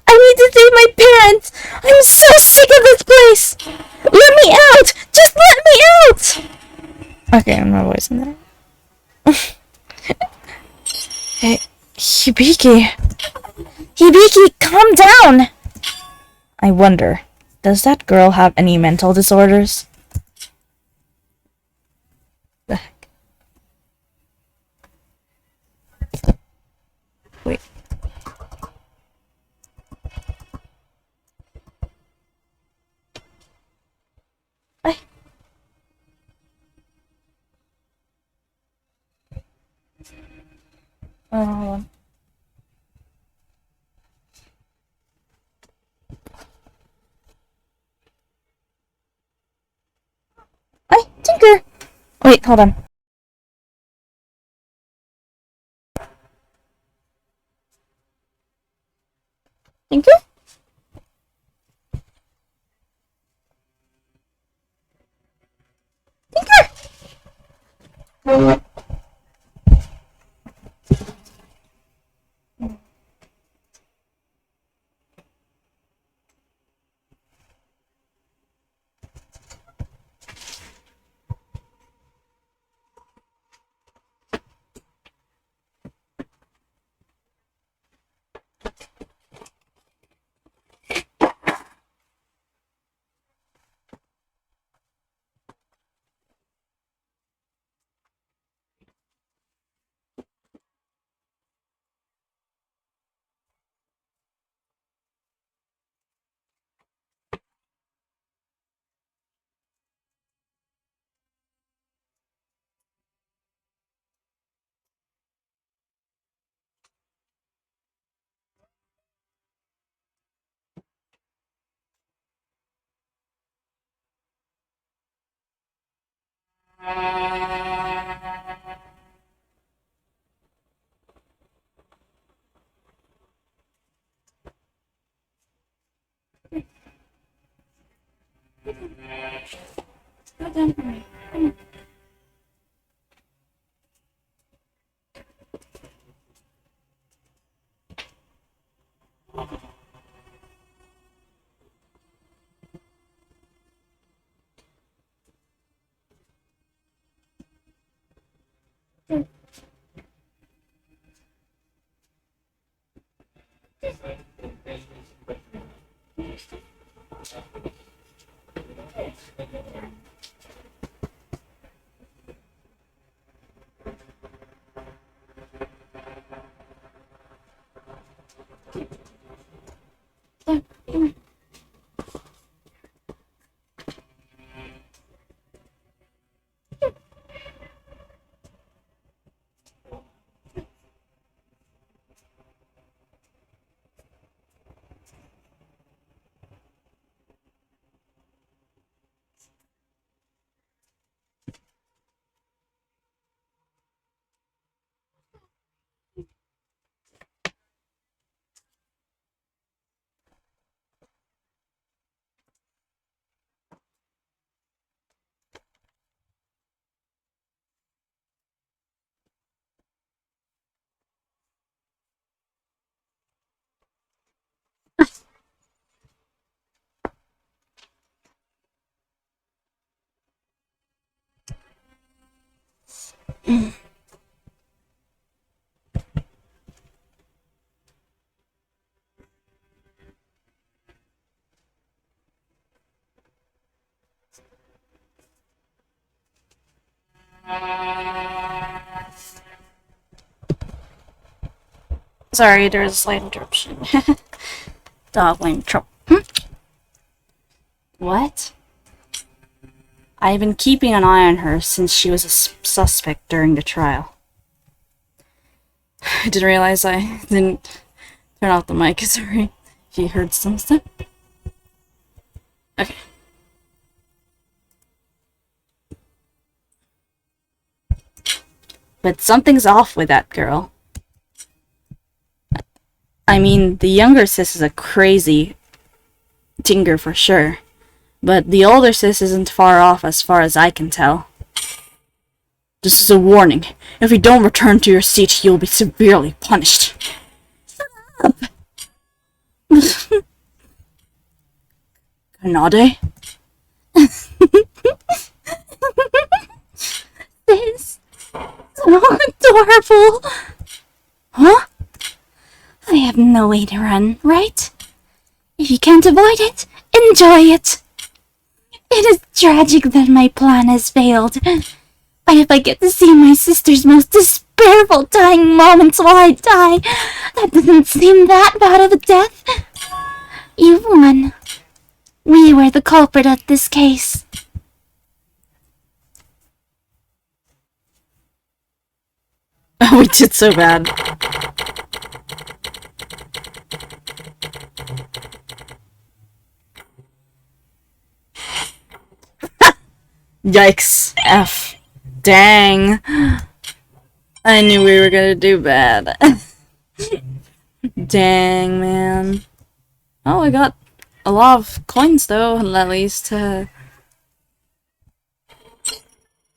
Speaker 3: I need to see my parents! I'm so sick of this place! Let me out! Just let me out! Okay, I'm not voicing that. Hey, Hibiki. Hibiki, calm down! I wonder, does that girl have any mental disorders? The heck? Wait. Oh, hold on. Tinker! Wait, hold on. Tinker? Tinker! Go down for me. Come on. Come on. Sorry, there was a slight interruption. Dog went trouble. What? I've been keeping an eye on her since she was a suspect during the trial. I didn't realize I didn't turn off the mic. Sorry if you heard some stuff. Okay. But something's off with that girl. I mean, the younger sis is a crazy tinker for sure. But the older sis isn't far off as far as I can tell. This is a warning. If you don't return to your seat, you'll be severely punished. Shut up! Kanade? This so adorable. Huh? I have no way to run, right? If you can't avoid it, enjoy it. It is tragic that my plan has failed. But if I get to see my sister's most despairful dying moments while I die, that doesn't seem that bad of a death. You've won. We were the culprit of this case. We did so bad. Yikes. F. Dang. I knew we were gonna do bad. Dang, man. Oh, I got a lot of coins, though, at least.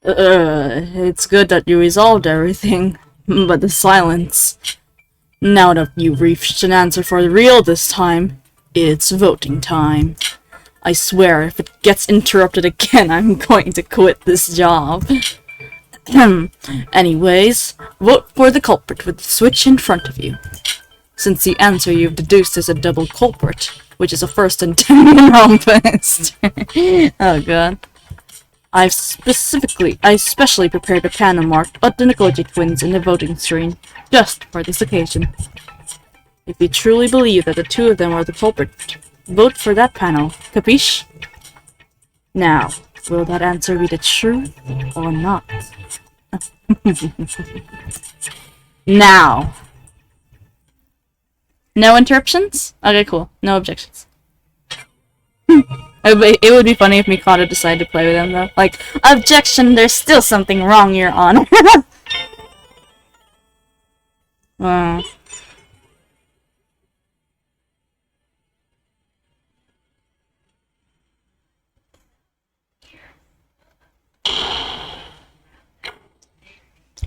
Speaker 3: It's good that you resolved everything, but the silence. Now that you've reached an answer for the real this time, it's voting time. I swear, if it gets interrupted again, I'm going to quit this job. Anyways, vote for the culprit with the switch in front of you. Since the answer you've deduced is a double culprit, which is a first and 10 wrong first. Oh god. I specially prepared a panel marked Otanikoji twins in the voting screen, just for this occasion. If you truly believe that the two of them are the culprit, vote for that panel, capiche? Now, will that answer be the truth or not? Now! No interruptions? Okay, cool. No objections. It would be funny if Mikado decided to play with them, though. Like, objection, there's still something wrong, Your Honor. Wow.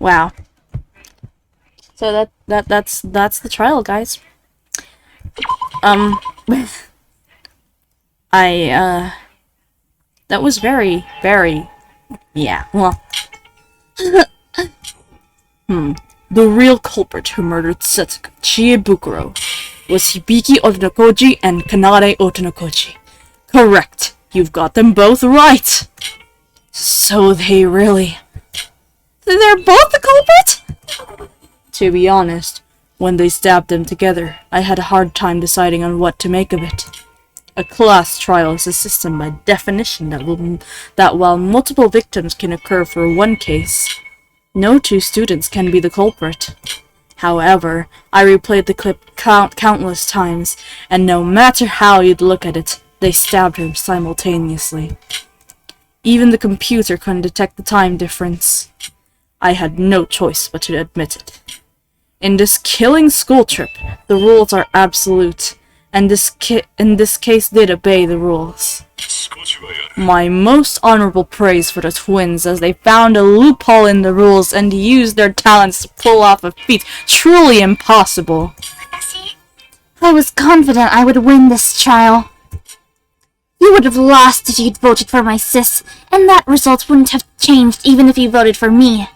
Speaker 3: Wow. So that's the trial, guys. That was very, yeah, well. The real culprit who murdered Setsuko Chiebukuro was Hibiki Otonokoji and Kanade Otonokoji. Correct. You've got them both right. So they're both the culprit? To be honest, when they stabbed them together, I had a hard time deciding on what to make of it. A class trial is a system by definition that while multiple victims can occur for one case, no two students can be the culprit. However, I replayed the clip countless times, and no matter how you'd look at it, they stabbed her simultaneously. Even the computer couldn't detect the time difference. I had no choice but to admit it. In this killing school trip, the rules are absolute, and this case did obey the rules. My most honorable praise for the twins, as they found a loophole in the rules and used their talents to pull off a feat truly impossible.
Speaker 1: I was confident I would win this trial. You would have lost if you'd voted for my sis, and that result wouldn't have changed even if you voted for me.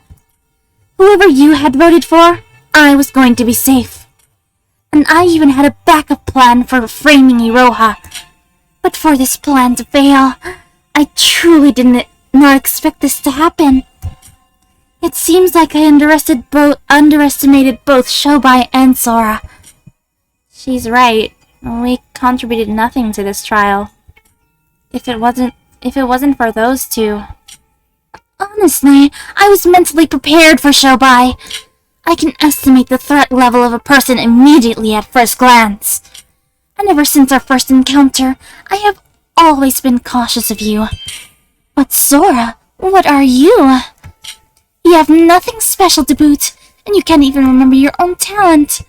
Speaker 1: Whoever you had voted for, I was going to be safe. And I even had a backup plan for framing Iroha. But for this plan to fail, I truly did not expect this to happen. It seems like I underestimated both Shobai and Sora. She's right. We contributed nothing to this trial. If it wasn't for those two. Honestly, I was mentally prepared for Shobai. I can estimate the threat level of a person immediately at first glance. And ever since our first encounter, I have always been cautious of you. But Sora, what are you? You have nothing special to boot, and you can't even remember your own talent.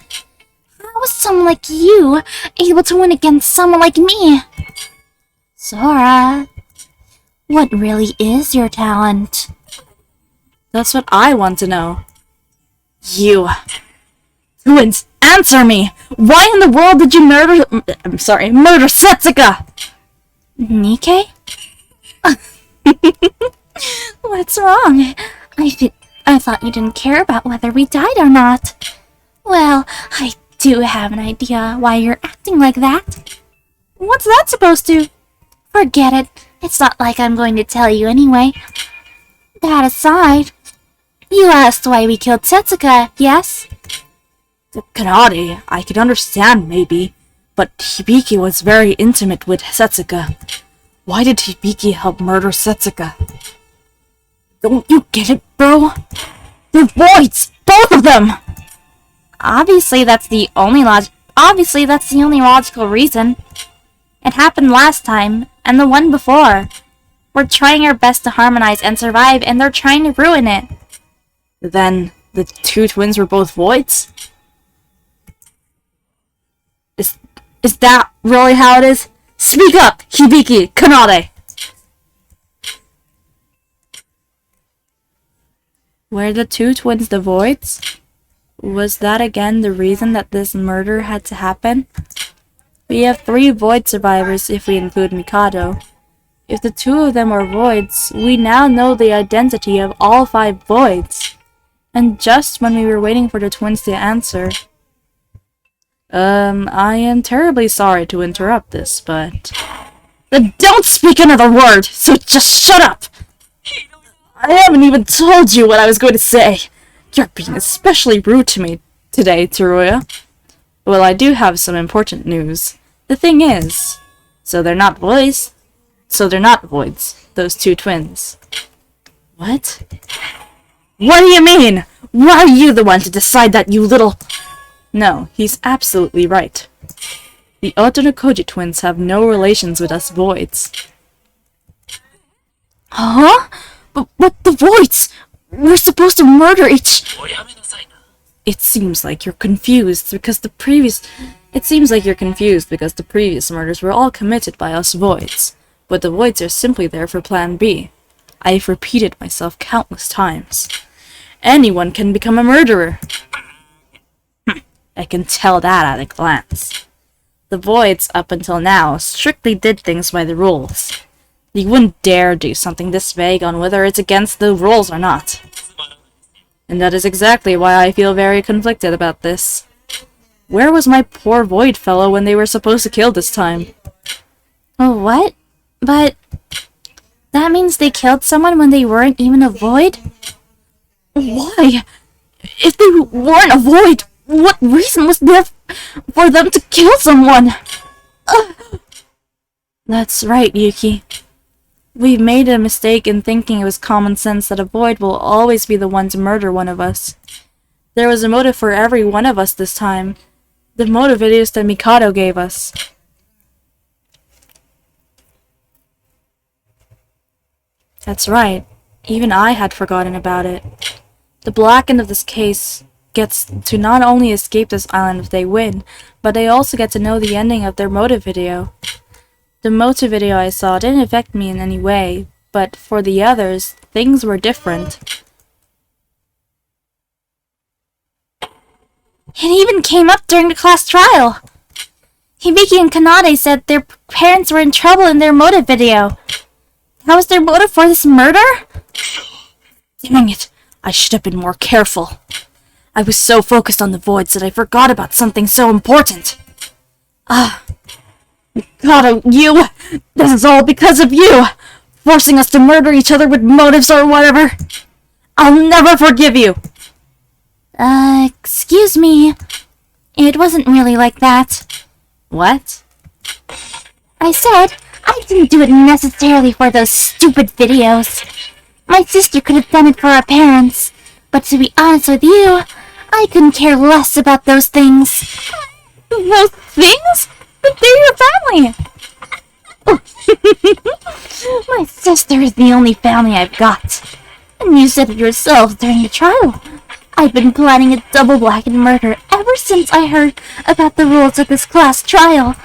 Speaker 1: How is someone like you able to win against someone like me? Sora, what really is your talent?
Speaker 3: That's what I want to know. You. Twins, answer me! Why in the world did you murder Setsuka?
Speaker 1: Nikkei? What's wrong? I thought you didn't care about whether we died or not. Well, I do have an idea why you're acting like that.
Speaker 3: What's that supposed to?
Speaker 1: Forget it. It's not like I'm going to tell you anyway. That aside, you asked why we killed Setsuka, yes?
Speaker 3: The Kanade, I could understand maybe, but Hibiki was very intimate with Setsuka. Why did Hibiki help murder Setsuka? Don't you get it, bro? They're voids! Both of them!
Speaker 1: Obviously that's the only logical reason. It happened last time, and the one before. We're trying our best to harmonize and survive, and they're trying to ruin it.
Speaker 3: Then, the two twins were both voids? Is that really how it is? Speak up, Hibiki, Kanade! Were the two twins the voids? Was that again the reason that this murder had to happen? We have 3 void survivors if we include Mikado. If the 2 of them are voids, we now know the identity of all 5 voids. And just when we were waiting for the twins to answer... I am terribly sorry to interrupt this, but... Then don't speak another word, so just shut up! I haven't even told you what I was going to say. You're being especially rude to me today, Teruya. Well, I do have some important news. The thing is, they're not voids, those 2 twins. What? What do you mean? Why are you the one to decide that, you little... No, he's absolutely right. The Otonokoji twins have no relations with us voids. Huh? But the voids! We're supposed to murder each... It seems like you're confused because the previous murders were all committed by us voids, but the voids are simply there for plan B. I've repeated myself countless times. Anyone can become a murderer. I can tell that at a glance. The Voids, up until now, strictly did things by the rules. You wouldn't dare do something this vague on whether it's against the rules or not. And that is exactly why I feel very conflicted about this. Where was my poor Void fellow when they were supposed to kill this time?
Speaker 1: Oh, what? But that means they killed someone when they weren't even a Void?
Speaker 3: Why? If they weren't a Void, what reason was there for them to kill someone? That's right, Yuki. We've made a mistake in thinking it was common sense that a Void will always be the one to murder one of us. There was a motive for every one of us this time. The motive videos that Mikado gave us. That's right. Even I had forgotten about it. The black end of this case gets to not only escape this island if they win, but they also get to know the ending of their motive video. The motive video I saw didn't affect me in any way, but for the others, things were different.
Speaker 1: It even came up during the class trial. Hibiki and Kanade said their parents were in trouble in their motive video. That was their motive for this murder?
Speaker 3: Dang it, I should have been more careful. I was so focused on the Voids that I forgot about something so important. God, you! This is all because of you! Forcing us to murder each other with motives or whatever! I'll never forgive you!
Speaker 1: Excuse me. It wasn't really like that.
Speaker 3: What?
Speaker 1: I said I didn't do it necessarily for those stupid videos. My sister could have done it for our parents, but to be honest with you, I couldn't care less about those things.
Speaker 3: Those things? But they're your family!
Speaker 1: My sister is the only family I've got. And you said it yourself during the trial. I've been planning a double blackened murder ever since I heard about the rules of this class trial.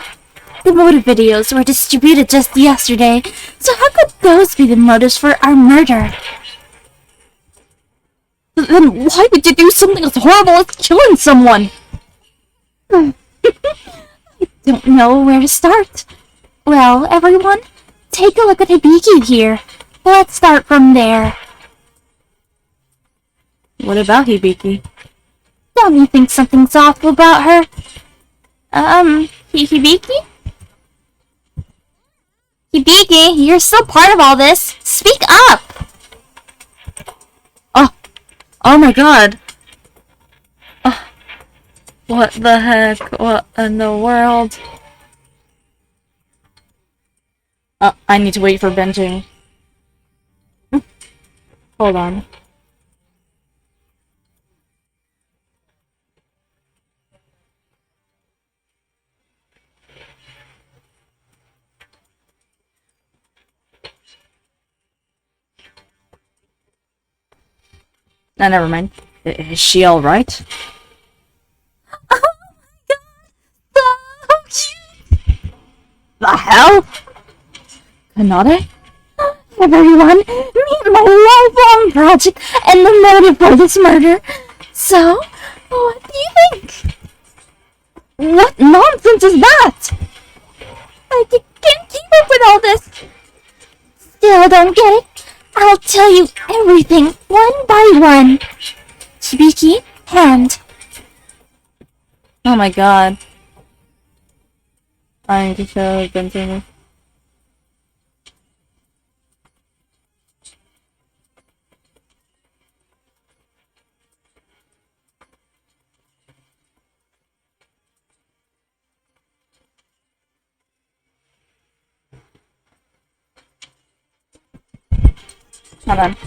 Speaker 1: The motive videos were distributed just yesterday, so how could those be the motives for our murder?
Speaker 3: Then why would you do something as horrible as killing someone?
Speaker 1: I don't know where to start. Well, everyone, take a look at Hibiki here. Let's start from there.
Speaker 3: What about Hibiki?
Speaker 1: Don't you think something's awful about her? Hibiki? Hibiki, you're still part of all this. Speak up!
Speaker 3: Oh my god! What the heck? What in the world? I need to wait for benching. Hold on. No, never mind. Is she alright?
Speaker 1: Oh my god! So cute!
Speaker 3: The hell? Kanade?
Speaker 1: Everyone, meet my lifelong project and the motive for this murder. So, what do you think?
Speaker 3: What nonsense is that?
Speaker 1: I can't keep up with all this. Still don't get it? I'll tell you everything one by one. Hibiki, hand.
Speaker 3: Oh my god. I need to show benching. Hold on.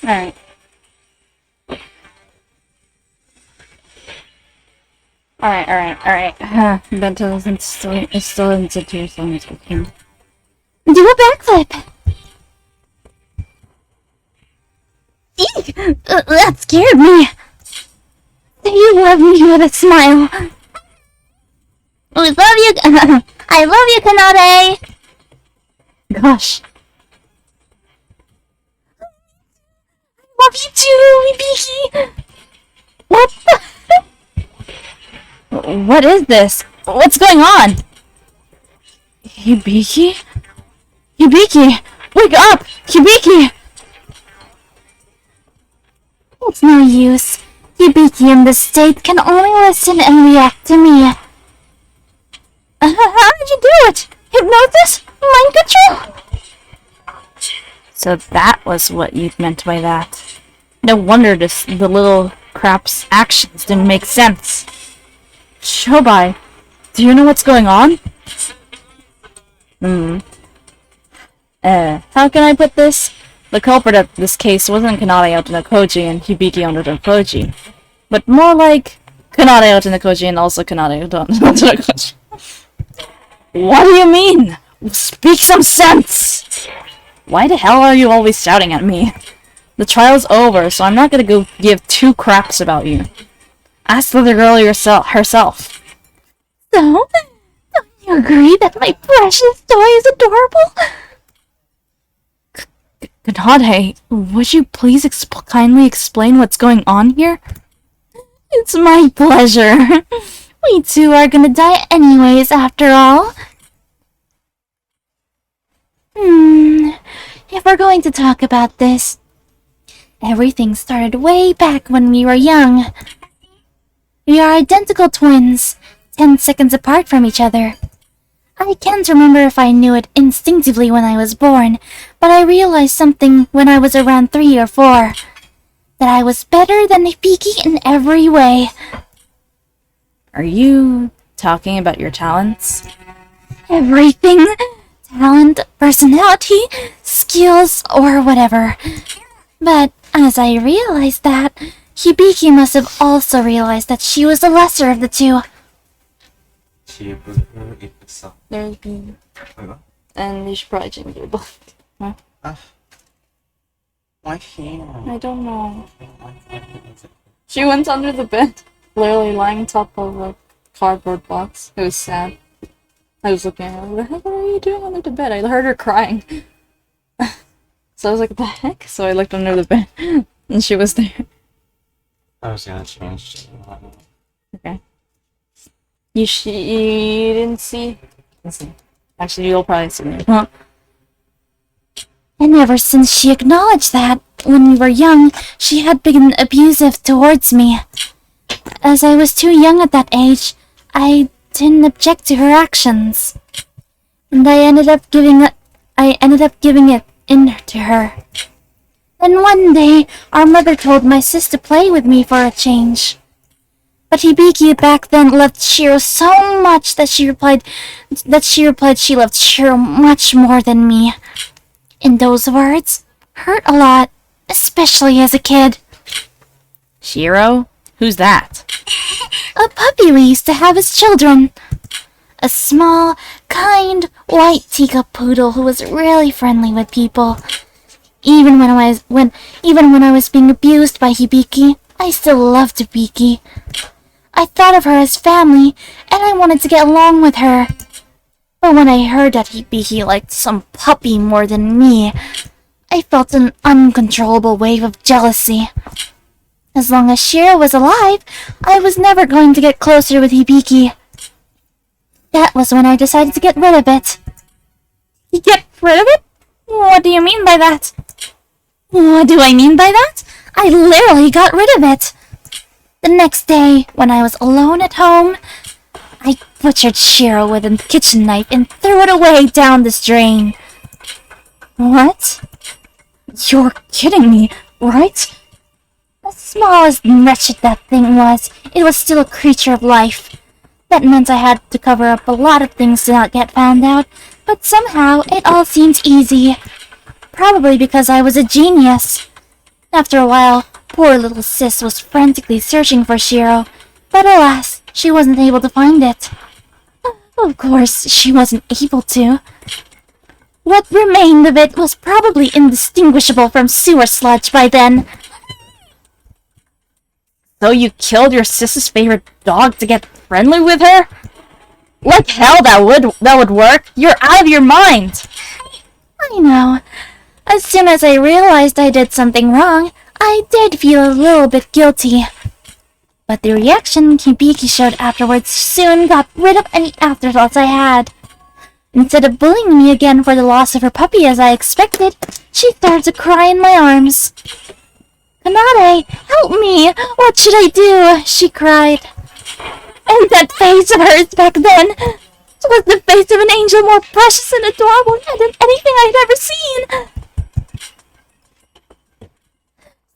Speaker 3: Alright. Alright. Bento is still in situation as we can.
Speaker 1: Do a backflip! Eek! That scared me! You love me with a smile. We love you. I love you, Kanade.
Speaker 3: Gosh.
Speaker 1: Love you too, Ibiki.
Speaker 3: What the? What is this? What's going on? Hibiki? Hibiki! Wake up! Hibiki!
Speaker 1: It's no use. Hibiki in this state can only listen and react to me. How did you do it? Hypnosis? Mind control?
Speaker 3: So that was what you meant by that. No wonder the little crap's actions didn't make sense. Shobai, do you know what's going on? How can I put this? The culprit of this case wasn't Kanade Otonokoji and Hibiki Otonokoji, but more like Kanade Otonokoji and also Kanade Otonokoji. What do you mean? Speak some sense! Why the hell are you always shouting at me? The trial's over, so I'm not gonna go give two craps about you. Ask the girl herself.
Speaker 1: So, don't you agree that my precious toy is adorable?
Speaker 3: Kanade, would you please kindly explain what's going on here?
Speaker 1: It's my pleasure. We two are gonna die anyways, after all. If we're going to talk about this, everything started way back when we were young. We are identical twins, 10 seconds apart from each other. I can't remember if I knew it instinctively when I was born, but I realized something when I was around 3 or 4. That I was better than Hibiki in every way.
Speaker 3: Are you talking about your talents?
Speaker 1: Everything. Talent, personality, skills, or whatever. But as I realized that, Hibiki must have also realized that she was the lesser of the two.
Speaker 3: There's B. And you should probably change your book. Huh?
Speaker 2: My hair.
Speaker 3: I don't know. She went under the bed, literally lying on top of a cardboard box. It was sad. I was looking at her, what the heck are you doing under the bed? I heard her crying. So I was like, what the heck? So I looked under the bed, and she was there.
Speaker 2: I was gonna change.
Speaker 3: Okay. You didn't see? Let's see. Actually, you'll probably see me. Huh?
Speaker 1: And ever since she acknowledged that, when we were young, she had been abusive towards me. As I was too young at that age, I didn't object to her actions. And I ended up giving it in to her. Then one day, our mother told my sis to play with me for a change. But Hibiki back then loved Shiro so much that she replied she loved Shiro much more than me. And those words hurt a lot, especially as a kid.
Speaker 3: Shiro? Who's that?
Speaker 1: A puppy we used to have as children. A small, kind, white teacup poodle who was really friendly with people. Even when I was being abused by Hibiki, I still loved Hibiki. I thought of her as family, and I wanted to get along with her. But when I heard that Hibiki liked some puppy more than me, I felt an uncontrollable wave of jealousy. As long as Shiro was alive, I was never going to get closer with Hibiki. That was when I decided to get rid of it. Get rid of it? What do you mean by that? What do I mean by that? I literally got rid of it. The next day, when I was alone at home, I butchered Shiro with a kitchen knife and threw it away down the drain. What? You're kidding me, right? As small as wretched that thing was, it was still a creature of life. That meant I had to cover up a lot of things to not get found out, but somehow it all seemed easy. Probably because I was a genius. After a while, poor little sis was frantically searching for Shiro, but alas, she wasn't able to find it. Of course, she wasn't able to. What remained of it was probably indistinguishable from sewer sludge by then.
Speaker 3: So you killed your sister's favorite dog to get friendly with her? Like hell that would work. You're out of your mind.
Speaker 1: I know. As soon as I realized I did something wrong, I did feel a little bit guilty. But the reaction Hibiki showed afterwards soon got rid of any afterthoughts I had. Instead of bullying me again for the loss of her puppy as I expected, she started to cry in my arms. "Kanade, help me! What should I do?" she cried. And that face of hers back then was the face of an angel more precious and adorable than anything I had ever seen.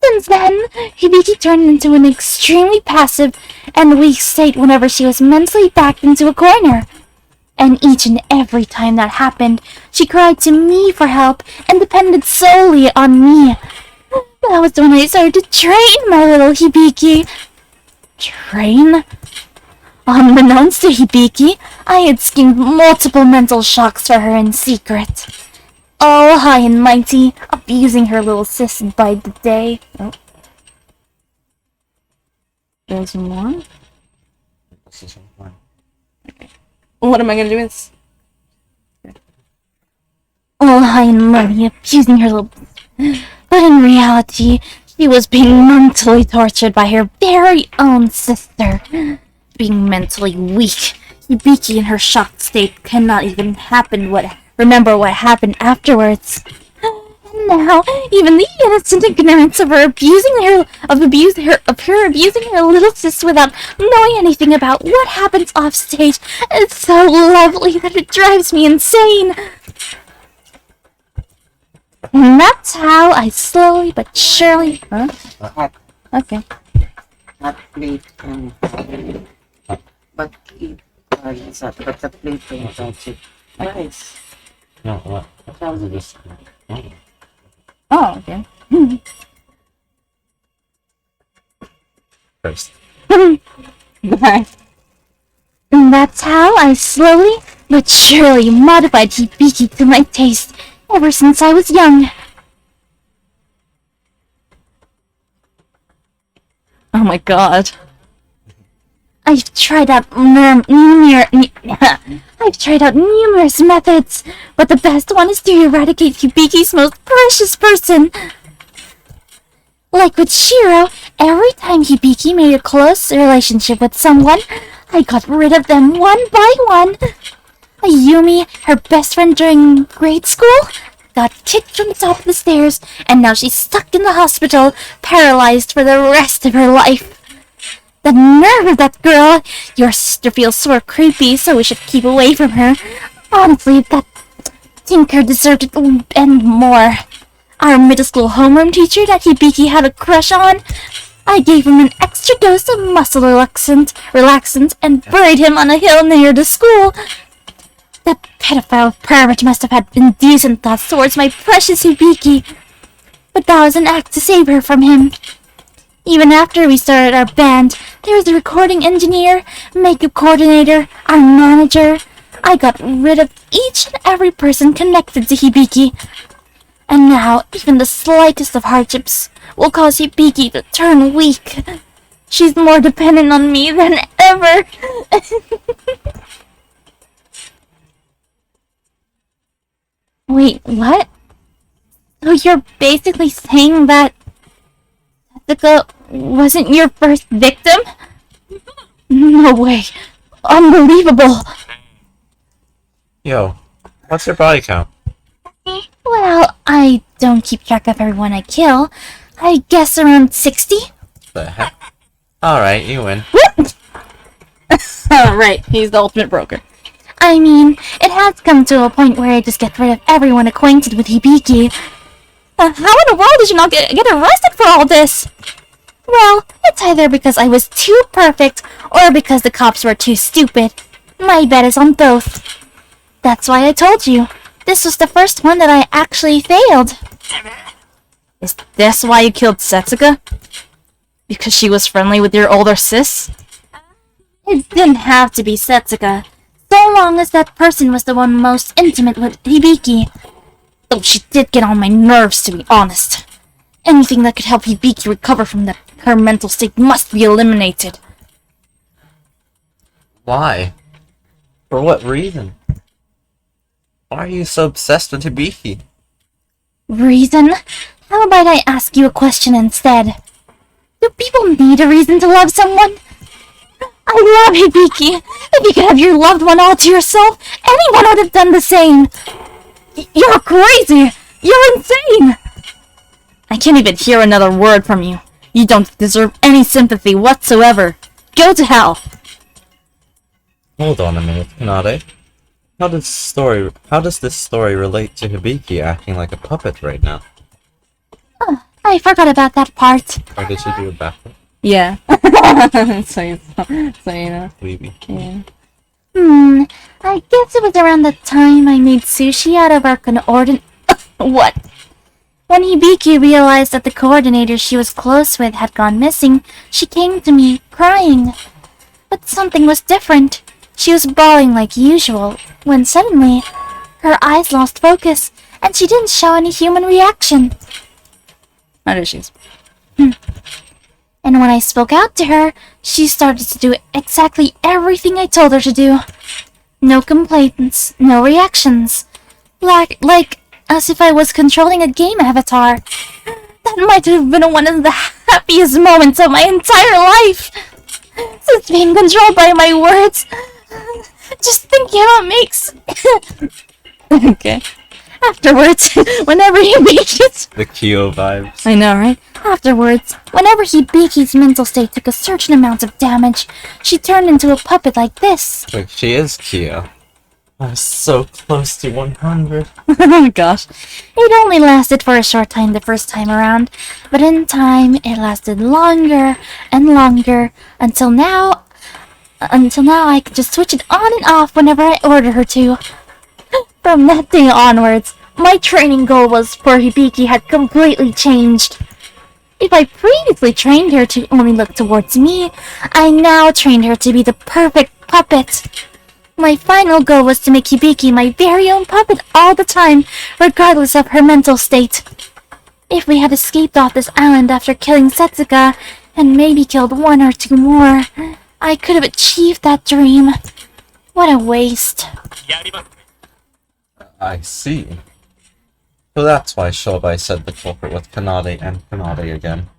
Speaker 1: Since then, Hibiki turned into an extremely passive and weak state whenever she was mentally backed into a corner. And each and every time that happened, she cried to me for help and depended solely on me. That was when I started to train my little Hibiki. Train? Unbeknownst to Hibiki, I had schemed multiple mental shocks for her in secret. All high and mighty, abusing her little sis by the day. Oh. There's more?
Speaker 3: What am I gonna do with this?
Speaker 1: All high and mighty, abusing her little... But in reality, she was being mentally tortured by her very own sister. Being mentally weak, Hibiki in her shocked state cannot even remember what happened afterwards. And now, even the innocent ignorance of her abusing her little sis without knowing anything about what happens off stage is so lovely that it drives me insane. And that's how I slowly but surely... Huh? Okay.
Speaker 4: Not plate and but it but the plate and touch it. Nice.
Speaker 2: No, what? How was this?
Speaker 3: Oh, okay.
Speaker 2: First.
Speaker 3: Bye.
Speaker 1: And that's how I slowly but surely modified Hibiki to my taste ever since I was young.
Speaker 3: Oh my god.
Speaker 1: I've tried out numerous methods, but the best one is to eradicate Hibiki's most precious person. Like with Shiro, every time Hibiki made a close relationship with someone, I got rid of them one by one. Ayumi, her best friend during grade school, got kicked from the top of the stairs, and now she's stuck in the hospital, paralyzed for the rest of her life. The nerve of that girl! Your sister feels sort of creepy, so we should keep away from her. Honestly, that tinker deserved it and more. Our middle school homeroom teacher that Hibiki had a crush on, I gave him an extra dose of muscle relaxant and buried him on a hill near the school. That pedophile pervert must have had indecent thoughts towards my precious Hibiki. But that was an act to save her from him. Even after we started our band, there was a recording engineer, makeup coordinator, our manager. I got rid of each and every person connected to Hibiki. And now, even the slightest of hardships will cause Hibiki to turn weak. She's more dependent on me than ever. Wait, what? So you're basically saying that Jessica wasn't your first victim? No way. Unbelievable.
Speaker 2: Yo, what's your body count?
Speaker 1: Well, I don't keep track of everyone I kill. I guess around 60?
Speaker 2: The heck? Alright, you win.
Speaker 3: Right, he's the ultimate broker.
Speaker 1: I mean, it has come to a point where I just get rid of everyone acquainted with Hibiki. How in the world did you not get arrested for all this? Well, it's either because I was too perfect, or because the cops were too stupid. My bet is on both. That's why I told you. This was the first one that I actually failed.
Speaker 3: Is this why you killed Setsuka? Because she was friendly with your older sis?
Speaker 1: It didn't have to be Setsuka, so long as that person was the one most intimate with Hibiki.
Speaker 3: Though she did get on my nerves, to be honest. Anything that could help Hibiki recover from her mental state must be eliminated.
Speaker 2: Why? For what reason? Why are you so obsessed with Hibiki?
Speaker 1: Reason? How about I ask you a question instead? Do people need a reason to love someone? I love Hibiki. If you could have your loved one all to yourself, anyone would have done the same.
Speaker 3: You're crazy! You're insane! I can't even hear another word from you. You don't deserve any sympathy whatsoever. Go to hell!
Speaker 2: Hold on a minute, Kanade. How does this story relate to Hibiki acting like a puppet right now?
Speaker 1: Oh, I forgot about that part.
Speaker 2: Or did she do it backward?
Speaker 3: Yeah. so you know.
Speaker 2: Maybe.
Speaker 3: Yeah.
Speaker 1: I guess it was around the time I made sushi out of our What? When Hibiki realized that the coordinator she was close with had gone missing, she came to me, crying. But something was different. She was bawling like usual, when suddenly, her eyes lost focus, and she didn't show any human reaction.
Speaker 3: How did she?
Speaker 1: And when I spoke out to her, she started to do exactly everything I told her to do. No complaints, no reactions. Like as if I was controlling a game avatar. That might have been one of the happiest moments of my entire life. Since being controlled by my words. Just thinking how it makes.
Speaker 3: Okay.
Speaker 1: Afterwards, whenever Hibiki's...
Speaker 2: The Kyo vibes.
Speaker 3: I know, right?
Speaker 1: Afterwards, whenever Hibiki's mental state took a certain amount of damage, she turned into a puppet like this.
Speaker 2: Like, she is Kyo. I was so close to 100.
Speaker 3: Oh gosh.
Speaker 1: It only lasted for a short time the first time around, but in time, it lasted longer and longer, until now I could just switch it on and off whenever I order her to. From that day onwards, my training goal was for Hibiki had completely changed. If I previously trained her to only look towards me, I now trained her to be the perfect puppet. My final goal was to make Hibiki my very own puppet all the time, regardless of her mental state. If we had escaped off this island after killing Setsuka, and maybe killed one or two more, I could have achieved that dream. What a waste.
Speaker 2: I see. So that's why Shobai said the culprit was Kanade and Kanade again.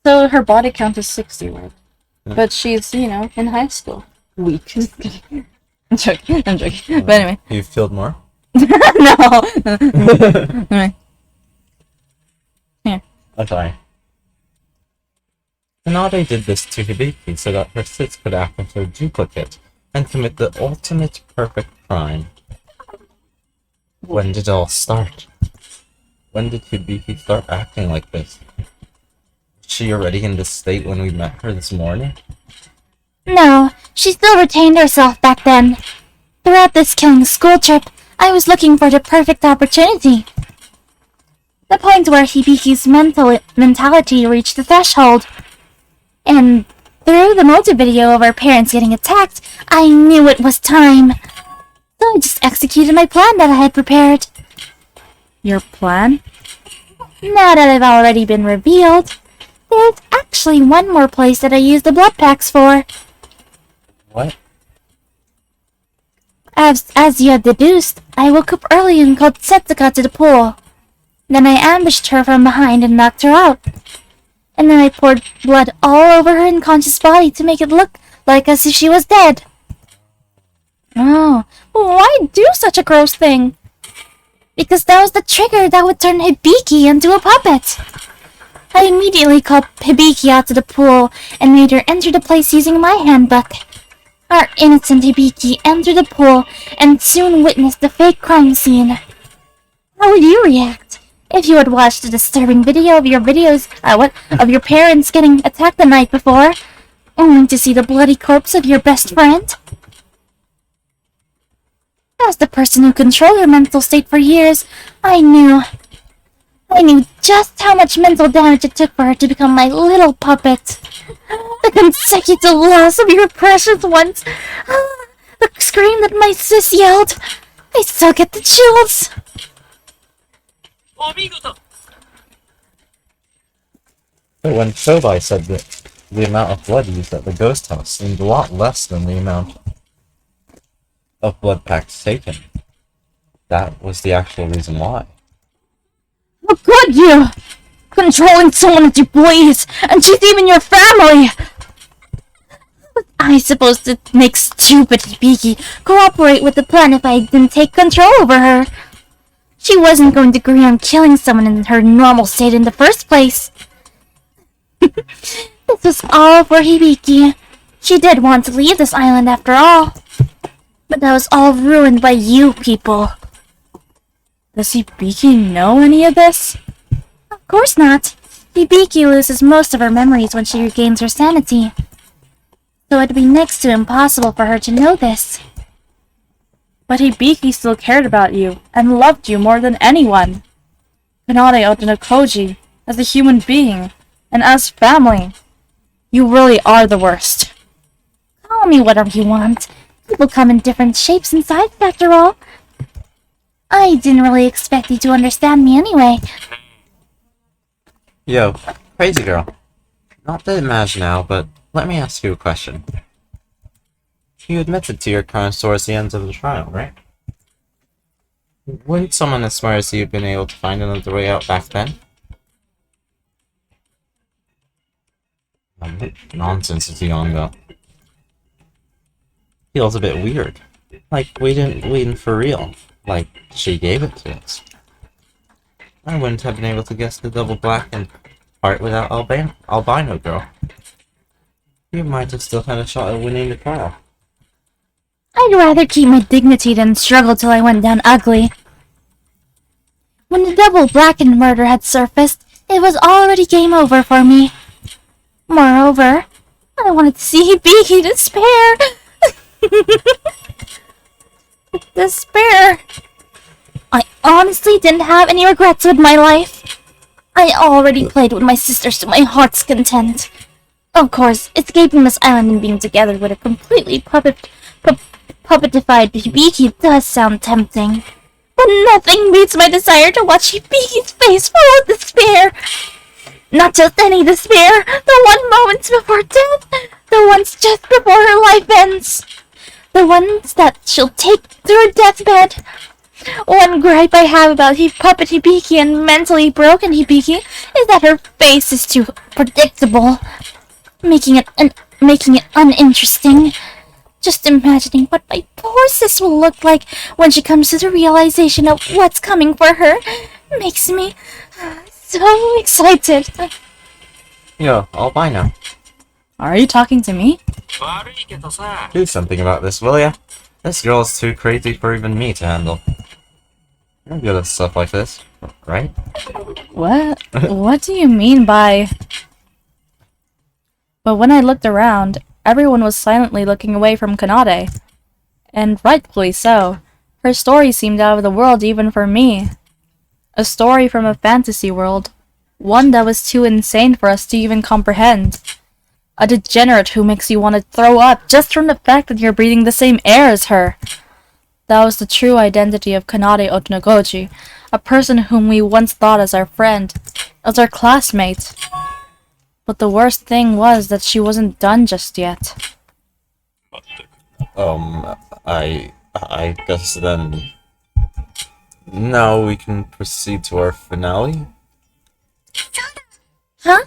Speaker 3: So her body count is 60, right? Yeah. But she's, in high school. Weak. Just kidding. I'm joking. But anyway.
Speaker 2: You filled more?
Speaker 3: No! Anyway. Here.
Speaker 2: Okay. Kanade did this to Hibiki so that her sis could act as her duplicate and commit the ultimate perfect crime. When did it all start? When did Hibiki start acting like this? Was she already in this state when we met her this morning?
Speaker 1: No, she still retained herself back then. Throughout this killing school trip, I was looking for the perfect opportunity. The point where Hibiki's mentality reached the threshold. And through the motive video of our parents getting attacked, I knew it was time. So I just executed my plan that I had prepared.
Speaker 3: Your plan?
Speaker 1: Now that I've already been revealed, there's actually one more place that I used the blood packs for.
Speaker 2: What?
Speaker 1: As you had deduced, I woke up early and called Setsuka to the pool. Then I ambushed her from behind and knocked her out. And then I poured blood all over her unconscious body to make it look like as if she was dead.
Speaker 3: Oh,
Speaker 1: why do such a gross thing? Because that was the trigger that would turn Hibiki into a puppet. I immediately called Hibiki out to the pool and made her enter the place using my handbook. Our innocent Hibiki entered the pool and soon witnessed the fake crime scene. How would you react if you had watched a disturbing video of your parents getting attacked the night before, only to see the bloody corpse of your best friend? As the person who controlled her mental state for years, I knew I knew just how much mental damage it took for her to become my little puppet. The consecutive loss of your precious ones. The scream that my sis yelled. I still get the chills.
Speaker 2: But when Shobai said that the amount of blood used at the ghost house seemed a lot less than the amount of blood packs taken, that was the actual reason why.
Speaker 3: How could you? Controlling someone as you please, and she's even your family!
Speaker 1: I suppose it makes stupid Hibiki cooperate with the plan if I didn't take control over her. She wasn't going to agree on killing someone in her normal state in the first place. This was all for Hibiki. She did want to leave this island after all. But that was all ruined by you people.
Speaker 3: Does Hibiki know any of this?
Speaker 1: Of course not. Hibiki loses most of her memories when she regains her sanity. So it'd be next to impossible for her to know this.
Speaker 3: But Hibiki still cared about you, and loved you more than anyone. Kanade Otonokoji, as a human being, and as family. You really are the worst.
Speaker 1: Call me whatever you want. People come in different shapes and sizes after all. I didn't really expect you to understand me anyway.
Speaker 2: Yo, crazy girl. Not to imagine now, but let me ask you a question. You admitted to your current source at the end of the trial, right? Wouldn't someone as smart as you have been able to find another way out back then? Nonsense is Yongo. Feels a bit weird. Like we didn't win for real. Like she gave it to us. I wouldn't have been able to guess the double black and part without albino girl. You might have still had a shot at winning the trial.
Speaker 1: I'd rather keep my dignity than struggle till I went down ugly. When the double blackened murder had surfaced, it was already game over for me. Moreover, I wanted to see Hibiki despair. Despair. I honestly didn't have any regrets with my life. I already played with my sisters to my heart's content. Of course, escaping this island and being together with a completely puppetified Hibiki does sound tempting. But nothing beats my desire to watch Hibiki's face full of despair. Not just any despair, the one moments before death, the ones just before her life ends. The ones that she'll take to her deathbed. One gripe I have about puppet Hibiki and mentally broken Hibiki is that her face is too predictable, making it uninteresting. Just imagining what my poor sis will look like when she comes to the realization of what's coming for her makes me so excited.
Speaker 2: Yo, albino.
Speaker 3: Are you talking to me?
Speaker 2: Do something about this, will ya? This girl is too crazy for even me to handle. You're good at stuff like this, right?
Speaker 3: What? What do you mean by... But when I looked around, everyone was silently looking away from Kanade. And rightfully so. Her story seemed out of the world even for me. A story from a fantasy world. One that was too insane for us to even comprehend. A degenerate who makes you want to throw up just from the fact that you're breathing the same air as her. That was the true identity of Kanade Otonogoji, a person whom we once thought as our friend, as our classmate. But the worst thing was that she wasn't done just yet.
Speaker 2: I guess then... Now we can proceed to our finale?
Speaker 1: Huh?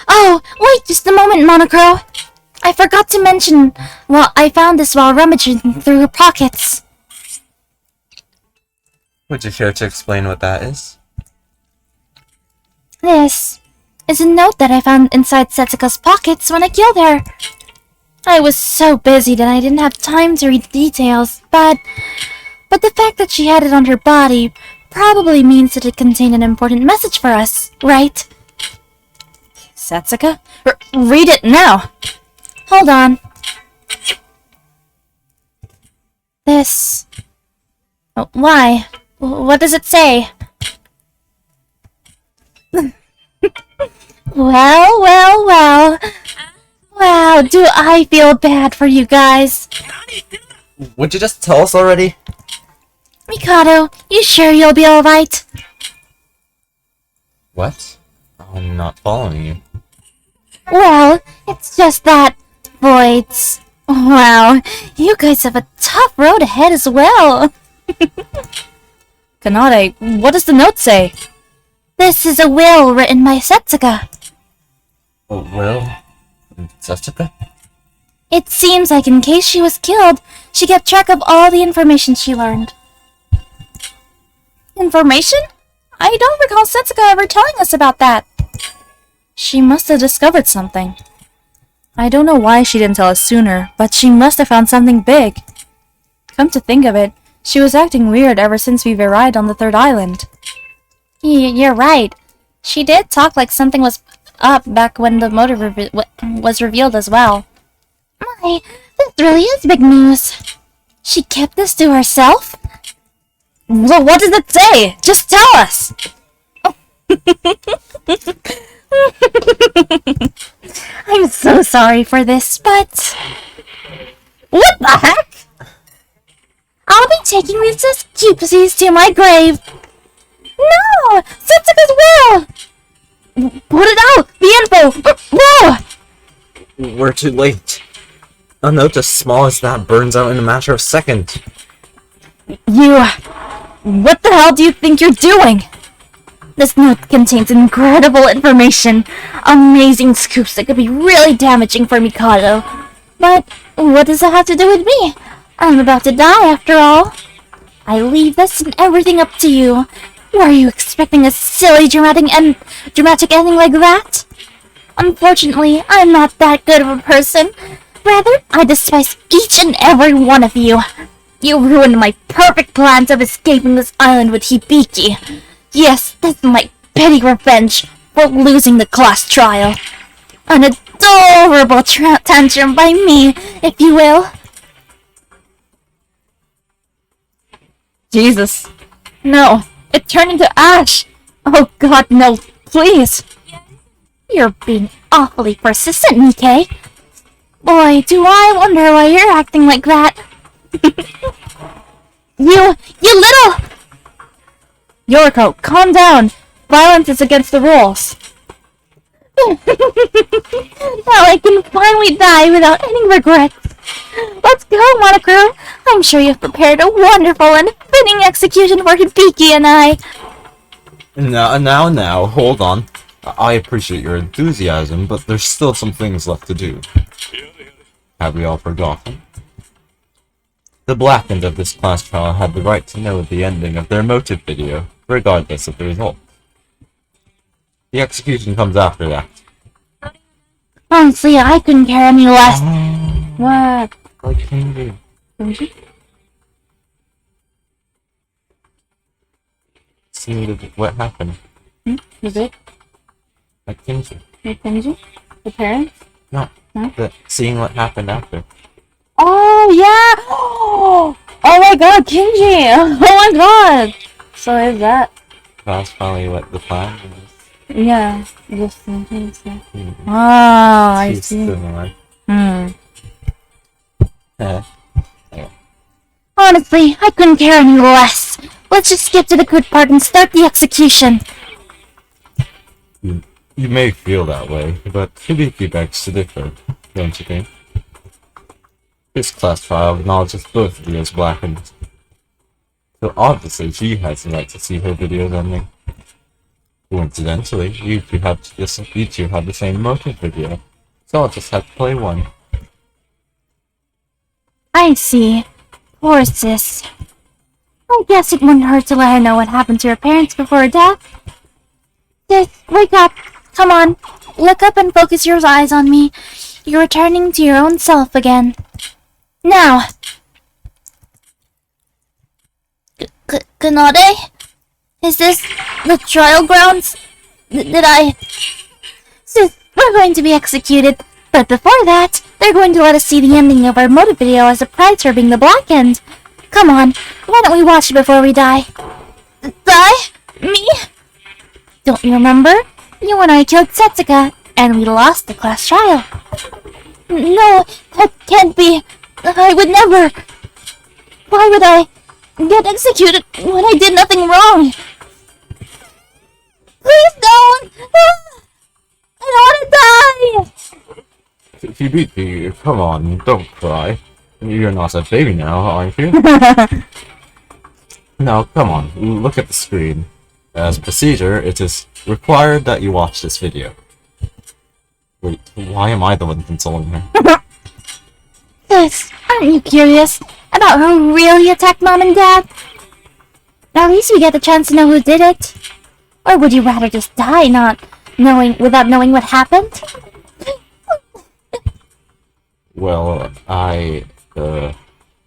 Speaker 1: Oh, wait just a moment, Monocro. I forgot to mention, well, I found this while rummaging through her pockets.
Speaker 2: Would you care to explain what that is?
Speaker 1: This is a note that I found inside Setsuka's pockets when I killed her. I was so busy that I didn't have time to read the details, but the fact that she had it on her body probably means that it contained an important message for us, right?
Speaker 3: Setsuka? Read it now!
Speaker 1: Hold on. This... Why? What does it say? Well, well, well. Wow, do I feel bad for you guys.
Speaker 2: Would you just tell us already?
Speaker 1: Mikado, you sure you'll be alright?
Speaker 2: What? I'm not following you.
Speaker 1: Well, it's just that, Voids. Wow, you guys have a tough road ahead as well.
Speaker 3: Kanade, what does the note say?
Speaker 1: This is a will written by Setsuka.
Speaker 2: Oh, well... Jessica?
Speaker 1: It seems like in case she was killed, she kept track of all the information she learned.
Speaker 3: Information? I don't recall Setsuka ever telling us about that. She must have discovered something. I don't know why she didn't tell us sooner, but she must have found something big. Come to think of it, she was acting weird ever since we arrived on the third island.
Speaker 1: You're right. She did talk like something was up back when the motive was revealed as well. My, this really is big news. She kept this to herself?
Speaker 3: Well, what does it say? Just tell us!
Speaker 1: I'm so sorry for this, but...
Speaker 3: What the heck?
Speaker 1: I'll be taking these excuses to my grave. No! Setsuka's will!
Speaker 3: Put it out! The info! No!
Speaker 2: We're too late. A note as small as that burns out in a matter of seconds.
Speaker 3: You... What the hell do you think you're doing?
Speaker 1: This note contains incredible information. Amazing scoops that could be really damaging for Mikado. But what does that have to do with me? I'm about to die after all. I leave this and everything up to you. Were you expecting a silly dramatic ending like that? Unfortunately, I'm not that good of a person. Rather, I despise each and every one of you. You ruined my perfect plans of escaping this island with Hibiki. Yes, this is my petty revenge for losing the class trial. An adorable tantrum by me, if you will.
Speaker 3: Jesus. No. It turned into ash. Oh god, no. Please.
Speaker 1: You're being awfully persistent, Nikkei. Boy, do I wonder why you're acting like that. You little...
Speaker 3: Yoriko, calm down. Violence is against the rules.
Speaker 1: Now I can finally die without any regrets. Let's go, Monochrome. I'm sure you've prepared a wonderful and fitting execution for Hibiki and I.
Speaker 2: Now, hold on. I appreciate your enthusiasm, but there's still some things left to do. Have we all forgotten? The Blackens of this class trial had the right to know the ending of their motive video, regardless of the result. The execution comes after that.
Speaker 1: Honestly, I couldn't care any less.
Speaker 3: What?
Speaker 2: Like Kinji.
Speaker 3: Kenji?
Speaker 2: See what happened.
Speaker 3: Was it?
Speaker 2: Like Kinji.
Speaker 3: With Kenji? The parents?
Speaker 2: No. Seeing what happened after.
Speaker 3: Oh, yeah! Oh my god, Kenji! Oh my god! So is that...
Speaker 2: That's probably what the plan was.
Speaker 3: Yeah, just thinking so.
Speaker 2: Hmm.
Speaker 3: Ah, I
Speaker 2: Too
Speaker 3: see.
Speaker 2: similar.
Speaker 1: Honestly, I couldn't care any less. Let's just skip to the good part and start the execution.
Speaker 2: You may feel that way, but Hibiki begs to differ, don't you think? This class trial acknowledges both of you as Blackened. So obviously she has the right to see her videos ending. Coincidentally, you two have the same motive video, so I'll just have to play one.
Speaker 1: I see. Poor sis. I guess it wouldn't hurt to let her know what happened to her parents before her death. Sis, wake up. Come on. Look up and focus your eyes on me. You're returning to your own self again. Now. Kanade? Is this the trial grounds? Did I... Sis, we're going to be executed. But before that, they're going to let us see the ending of our motive video as a prize for being the Blackened. Come on, why don't we watch it before we die? Die? Me? Don't you remember? You and I killed Setsuka, and we lost the class trial. No, that can't be. I would never. Why would I get executed when I did nothing wrong? Please don't! I don't want to die!
Speaker 2: VOD, come on, don't cry. You're not a baby now, aren't you? No, come on, look at the screen. As a procedure, it is required that you watch this video. Wait, why am I the one consoling her?
Speaker 1: Sis, aren't you curious about who really attacked Mom and Dad? At least we get the chance to know who did it. Or would you rather just die without knowing what happened?
Speaker 2: Well,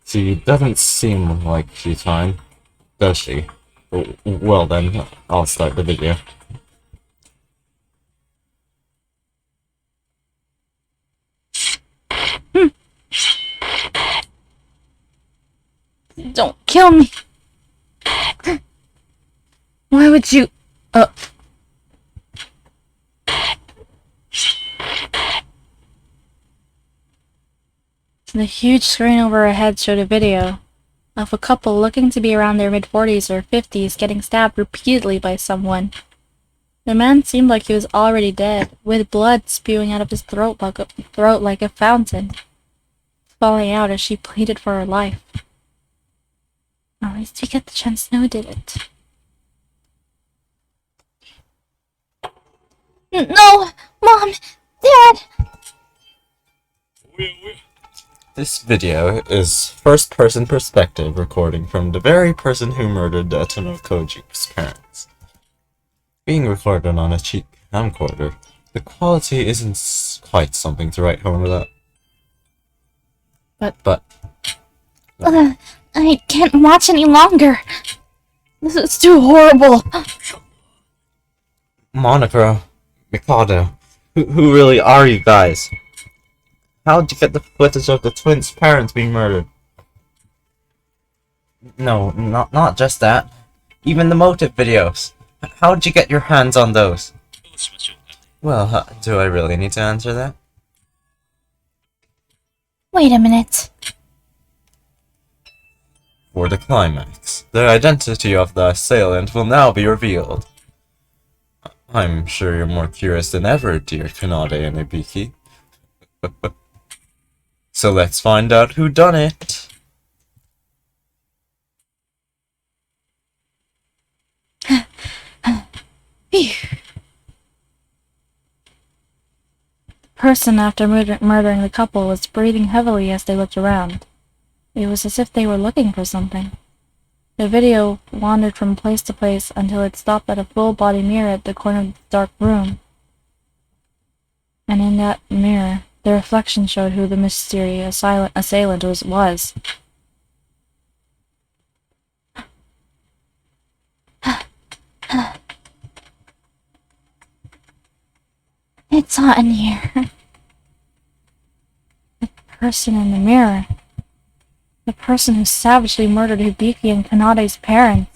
Speaker 2: she doesn't seem like she's fine, does she? Well then, I'll start the video.
Speaker 1: Don't kill me. Why would you... The huge screen over our heads showed a video of a couple looking to be around their mid-40s or 50s getting stabbed repeatedly by someone. The man seemed like he was already dead, with blood spewing out of his throat like a fountain, falling out as she pleaded for her life. At least we get the chance to know who did it. No! Mom! Dad!
Speaker 2: This video is first-person perspective recording from the very person who murdered Etono Koji's parents. Being recorded on a cheap camcorder, the quality isn't quite something to write home about. But
Speaker 1: I can't watch any longer. This is too horrible.
Speaker 2: Monocro, Mikado, who really are you guys? How'd you get the footage of the twins' parents being murdered? No, not just that. Even the motive videos. How'd you get your hands on those? Well, do I really need to answer that?
Speaker 1: Wait a minute.
Speaker 2: For the climax, the identity of the assailant will now be revealed. I'm sure you're more curious than ever, dear Kanade and Ibiki. So let's find out who done it.
Speaker 1: The person after murdering the couple was breathing heavily as they looked around. It was as if they were looking for something. The video wandered from place to place until it stopped at a full-body mirror at the corner of the dark room. And in that mirror, the reflection showed who the mysterious assailant was. It's hot in here. The person in the mirror. The person who savagely murdered Hibiki and Kanade's parents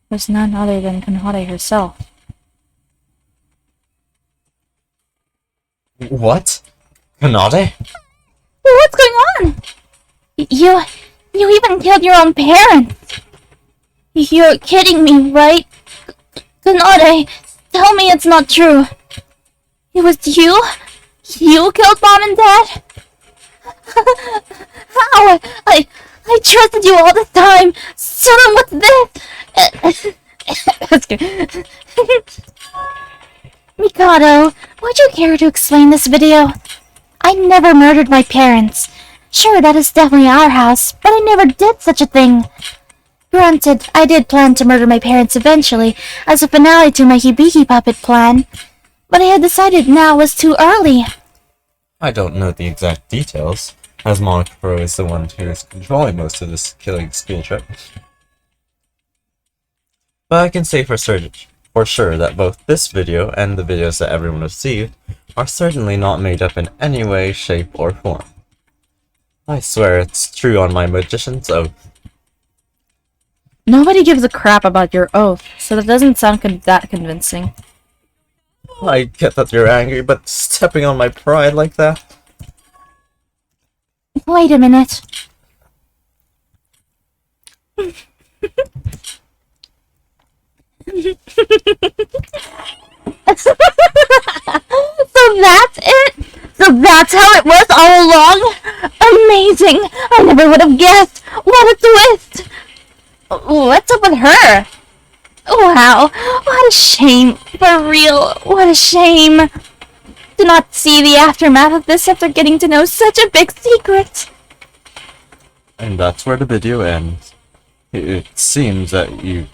Speaker 1: was none other than Kanade herself.
Speaker 2: What? Kanade?
Speaker 1: What's going on? You even killed your own parents. You're kidding me, right? Kanade, tell me it's not true. It was you? You killed Mom and Dad? How? I trusted you all the time. So then what's this? That's good. Mikado, would you care to explain this video? I never murdered my parents. Sure, that is definitely our house, but I never did such a thing. Granted, I did plan to murder my parents eventually, as a finale to my Hibiki puppet plan, but I had decided now was too early.
Speaker 2: I don't know the exact details, as Monocro is the one who is controlling most of this killing school trip. But I can say for sure that both this video and the videos that everyone received are certainly not made up in any way, shape, or form. I swear it's true on my magician's oath.
Speaker 3: Nobody gives a crap about your oath, so that doesn't sound that convincing.
Speaker 2: I get that you're angry, but stepping on my pride like that?
Speaker 3: Wait a minute. So that's it? So that's how it was all along? Amazing! I never would have guessed! What a twist! What's up with her? Wow, what a shame. For real, what a shame. To not see the aftermath of this after getting to know such a big secret.
Speaker 2: And that's where the video ends. It seems that you've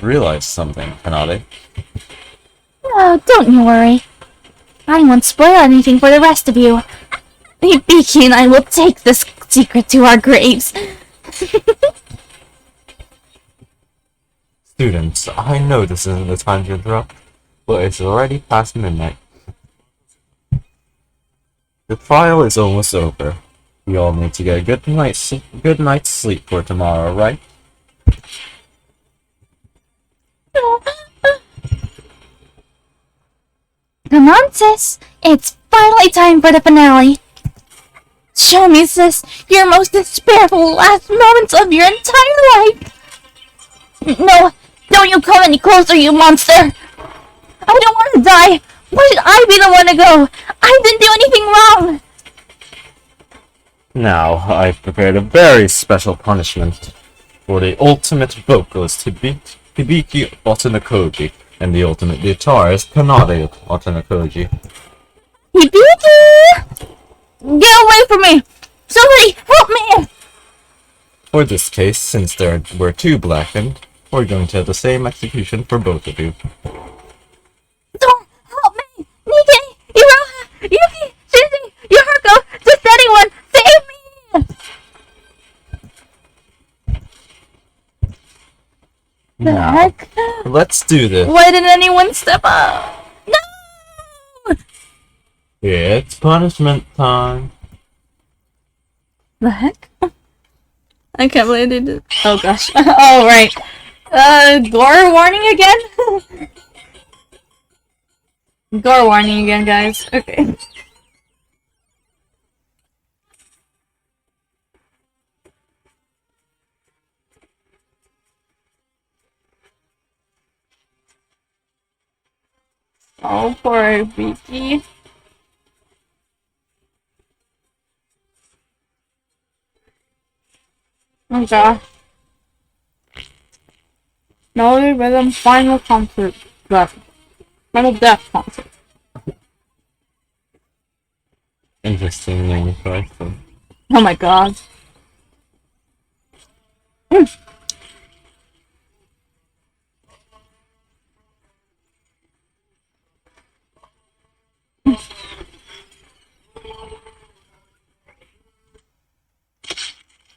Speaker 2: realized something, Kanade.
Speaker 3: Oh, don't you worry. I won't spoil anything for the rest of you. Beaky and I will take this secret to our graves.
Speaker 2: Students, I know this isn't the time to interrupt, but it's already past midnight. The trial is almost over. We all need to get a good night's sleep for tomorrow, right?
Speaker 3: Come on, sis. It's finally time for the finale. Show me, sis, your most despairful last moments of your entire life. No, don't you come any closer, you monster. I don't want to die. Why should I be the one to go? I didn't do anything wrong.
Speaker 2: Now, I've prepared a very special punishment for the ultimate vocalist, Hibiki Otanakoji, and the ultimate guitarist, Kanade Otanakoji.
Speaker 3: Hibiki! Get away from me! Somebody help me!
Speaker 2: For this case, since there were two blackened, we're going to have the same execution for both of you.
Speaker 3: Don't help me! Nike! Iroha! Yuki! Shinji! Yuhako! Just anyone! Save me! The
Speaker 2: Now,
Speaker 3: heck?
Speaker 2: let's do this.
Speaker 3: Why didn't anyone step up? No!
Speaker 2: It's punishment time.
Speaker 3: The heck? I can't believe they did. Oh gosh. Oh, right. Gore warning again? Gore warning again, guys. Okay. Oh, poor Vicky. Oh god. Melody Rhythm Final Concert. Final Death Concert.
Speaker 2: Interesting name for it.
Speaker 3: Oh my god.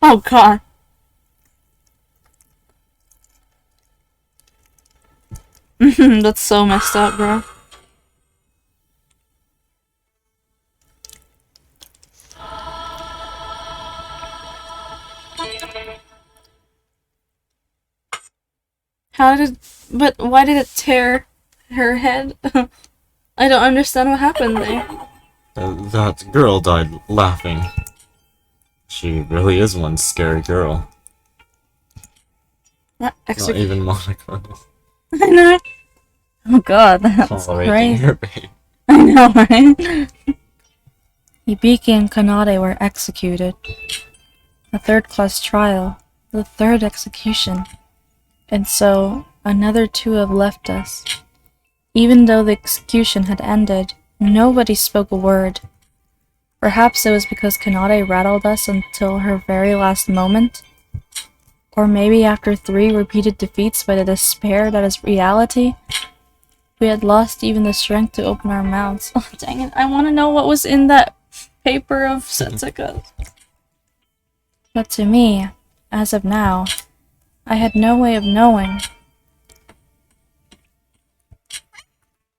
Speaker 3: Oh god. That's so messed up, bro. But why did it tear her head? I don't understand what happened there.
Speaker 2: That girl died laughing. She really is one scary girl.
Speaker 3: Not
Speaker 2: Not even Monica
Speaker 3: I know. Oh god, that's
Speaker 2: tolerating
Speaker 3: crazy.
Speaker 2: her baby.
Speaker 3: I know, right? Hibiki and Kanade were executed. A third-class trial. The third execution. And so, another two have left us. Even though the execution had ended, nobody spoke a word. Perhaps it was because Kanade rattled us until her very last moment? Or maybe after 3 repeated defeats by the despair that is reality, we had lost even the strength to open our mouths. Oh, dang it. I want to know what was in that paper of Setsuka. But to me, as of now, I had no way of knowing.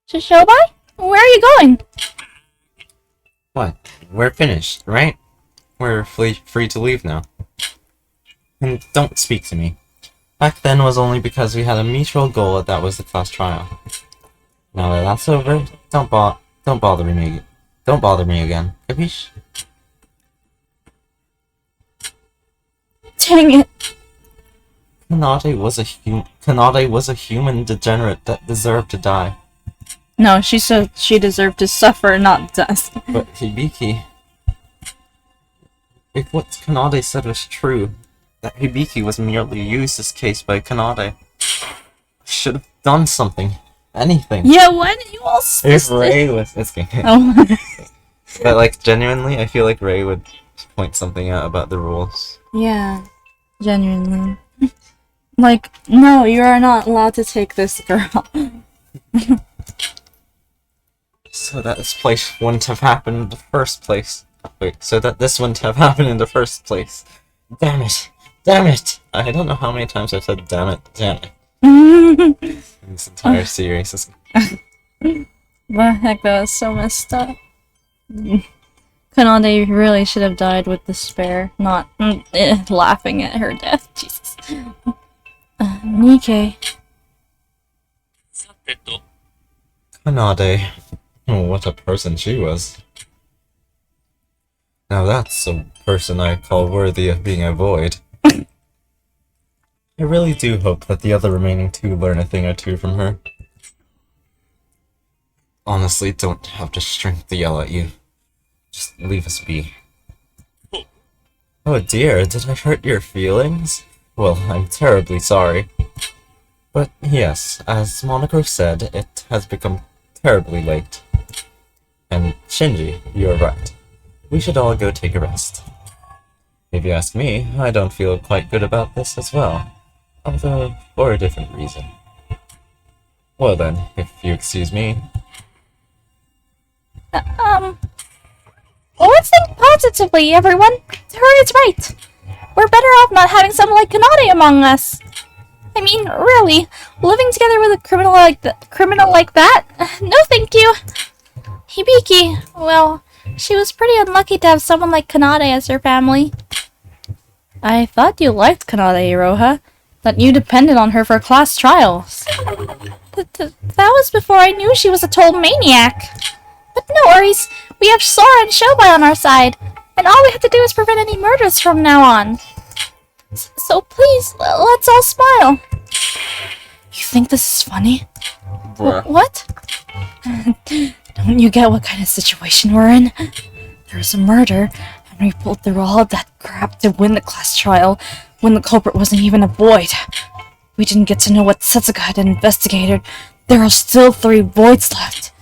Speaker 3: Shishobai? Where are you going?
Speaker 2: What? We're finished, right? We're free to leave now. And don't speak to me. Back then was only because we had a mutual goal that was the class trial. Now that that's over, don't bother me. Don't bother me again. Capiche?
Speaker 3: Dang it.
Speaker 2: Kanade was a human degenerate that deserved to die.
Speaker 3: No, she said she deserved to suffer, not death.
Speaker 2: But Hibiki... If what Kanade said was true, that Hibiki was merely used this case by Kanade, I should have done something. Anything.
Speaker 3: Yeah, why did you all
Speaker 2: If Ray was... It's okay.
Speaker 3: Oh.
Speaker 2: But, like, genuinely, I feel like Ray would point something out about the rules.
Speaker 3: Yeah, genuinely. Like, no, you are not allowed to take this girl.
Speaker 2: So that this place wouldn't have happened in the first place. Wait, so that this wouldn't have happened in the first place. Damn it! Damn it! I don't know how many times I've said damn it, damn it. In this entire series.
Speaker 3: The heck, that was so messed up. Kanade really should have died with despair, not laughing at her death. Jesus. Nikkei.
Speaker 2: Kanade. Oh, what a person she was. Now that's a person I call worthy of being a void. I really do hope that the other remaining two learn a thing or two from her. Honestly, don't have the strength to yell at you. Just leave us be. Oh dear, did I hurt your feelings? Well, I'm terribly sorry. But yes, as Monocro said, it has become terribly late. And Shinji, you're right. We should all go take a rest. If you ask me, I don't feel quite good about this as well. Although, for a different reason. Well then, if you excuse me.
Speaker 1: Let's think positively, everyone. Tori is right. We're better off not having someone like Kanade among us. I mean, really, living together with a criminal like that? No, thank you. Hibiki, well, she was pretty unlucky to have someone like Kanade as her family.
Speaker 3: I thought you liked Kanade, Iroha. That you depended on her for class trials.
Speaker 1: That was before I knew she was a total maniac. But no worries, we have Sora and Shobai on our side, and all we have to do is prevent any murders from now on. So please, let's all smile.
Speaker 3: You think this is funny?
Speaker 2: Bruh.
Speaker 1: What?
Speaker 3: Don't you get what kind of situation we're in? There's a murder, and we pulled through all of that crap to win the class trial when the culprit wasn't even a void. We didn't get to know what Setsuka had investigated. There are still 3 voids left.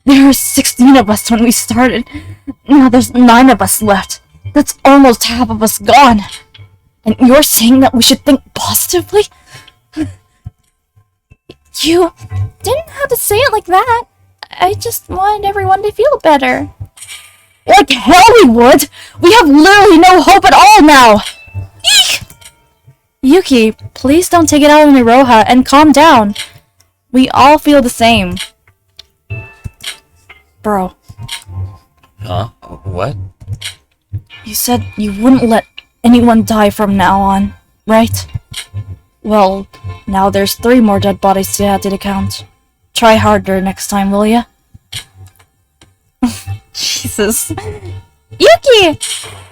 Speaker 3: There were 16 of us when we started. Now there's 9 of us left. That's almost half of us gone. And you're saying that we should think positively?
Speaker 1: You didn't have to say it like that. I just wanted everyone to feel better.
Speaker 3: Like hell we would! We have literally no hope at all now!
Speaker 1: Eek!
Speaker 3: Yuki, please don't take it out on Iroha and calm down. We all feel the same. Bro,
Speaker 2: Huh? What?
Speaker 3: you said you wouldn't let anyone die from now on, right? Well, now there's 3 more dead bodies to add to the count. Try harder next time, will ya? Jesus.
Speaker 1: Yuki!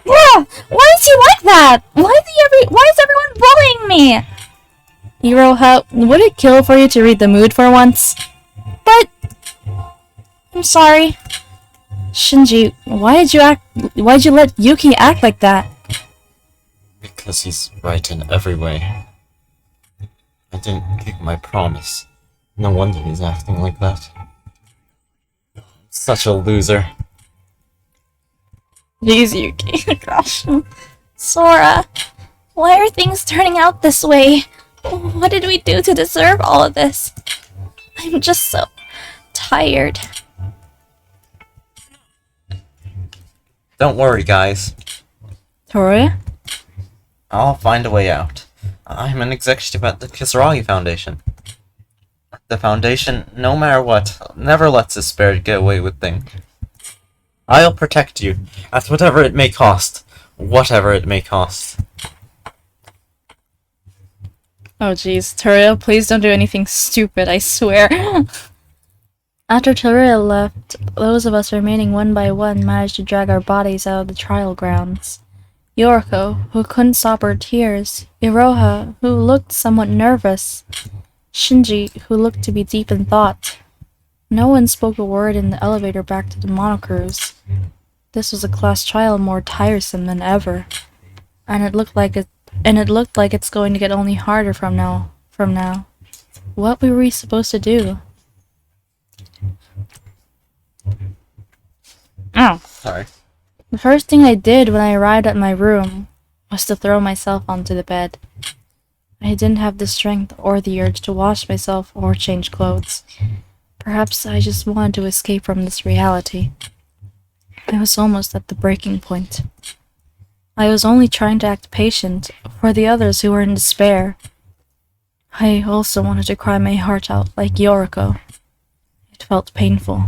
Speaker 1: Yeah, why is he like that? Why is everyone bullying me?
Speaker 3: Iroha, would it kill for you to read the mood for once?
Speaker 1: But I'm sorry.
Speaker 3: Shinji, why'd you let Yuki act like that?
Speaker 2: Because he's right in every way. I didn't keep my promise. No wonder he's acting like that. Such a loser.
Speaker 3: Jeez, Yuki. Gosh.
Speaker 1: Sora, why are things turning out this way? What did we do to deserve all of this? I'm just so tired.
Speaker 2: Don't worry, guys.
Speaker 3: Toria?
Speaker 2: I'll find a way out. I'm an executive at the Kisaragi Foundation. The Foundation, no matter what, never lets a spirit get away with things. I'll protect you, at whatever it may cost. Whatever it may cost.
Speaker 3: Oh jeez, Taria, please don't do anything stupid, I swear. After Taria left, those of us remaining one by one managed to drag our bodies out of the trial grounds. Yoriko, who couldn't stop her tears, Iroha, who looked somewhat nervous, Shinji, who looked to be deep in thought. No one spoke a word in the elevator back to the monocruise. This was a class trial more tiresome than ever, and it looked like it's going to get only harder from now. What were we supposed to do? Ow.
Speaker 2: Sorry.
Speaker 3: The first thing I did when I arrived at my room was to throw myself onto the bed. I didn't have the strength or the urge to wash myself or change clothes. Perhaps I just wanted to escape from this reality. I was almost at the breaking point. I was only trying to act patient for the others who were in despair. I also wanted to cry my heart out like Yoriko. It felt painful.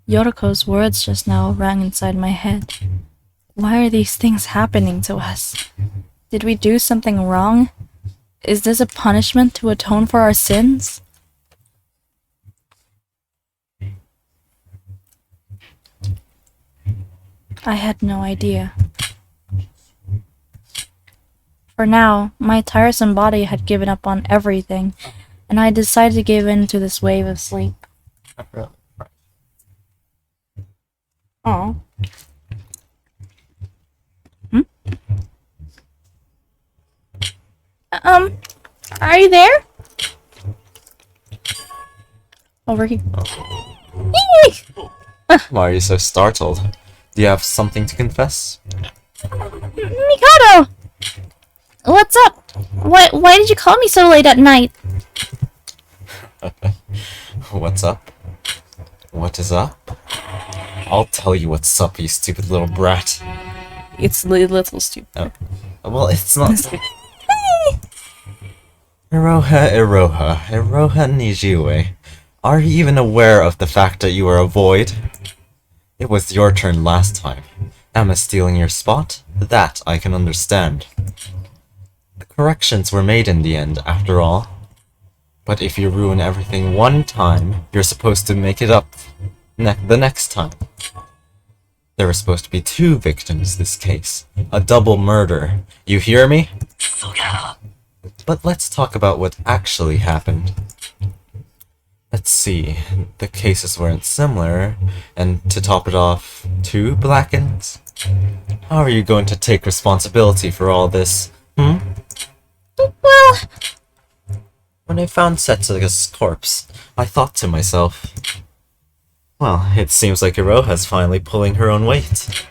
Speaker 3: Yoriko's words just now rang inside my head. Why are these things happening to us? Did we do something wrong? Is this a punishment to atone for our sins? I had no idea. For now, my tiresome body had given up on everything, and I decided to give in to this wave of sleep. Oh. Are you there? Over here.
Speaker 2: Why are you so startled? Do you have something to confess?
Speaker 1: Mikado! What's up? Why did you call me so late at night?
Speaker 2: What's up? What is up? I'll tell you what's up, you stupid little brat.
Speaker 3: It's a little stupid.
Speaker 2: Oh. Well, it's not. Iroha Nijiue. Are you even aware of the fact that you are a void? It was your turn last time. Emma stealing your spot? That I can understand. The corrections were made in the end, after all. But if you ruin everything one time, you're supposed to make it up the next time. There were supposed to be 2 victims this case. A double murder. You hear me? But let's talk about what actually happened. Let's see. The cases weren't similar, and to top it off, 2 black-ins? How are you going to take responsibility for all this,
Speaker 1: Well...
Speaker 2: When I found Setsuga's corpse, I thought to myself, well, it seems like Iroha's finally pulling her own weight.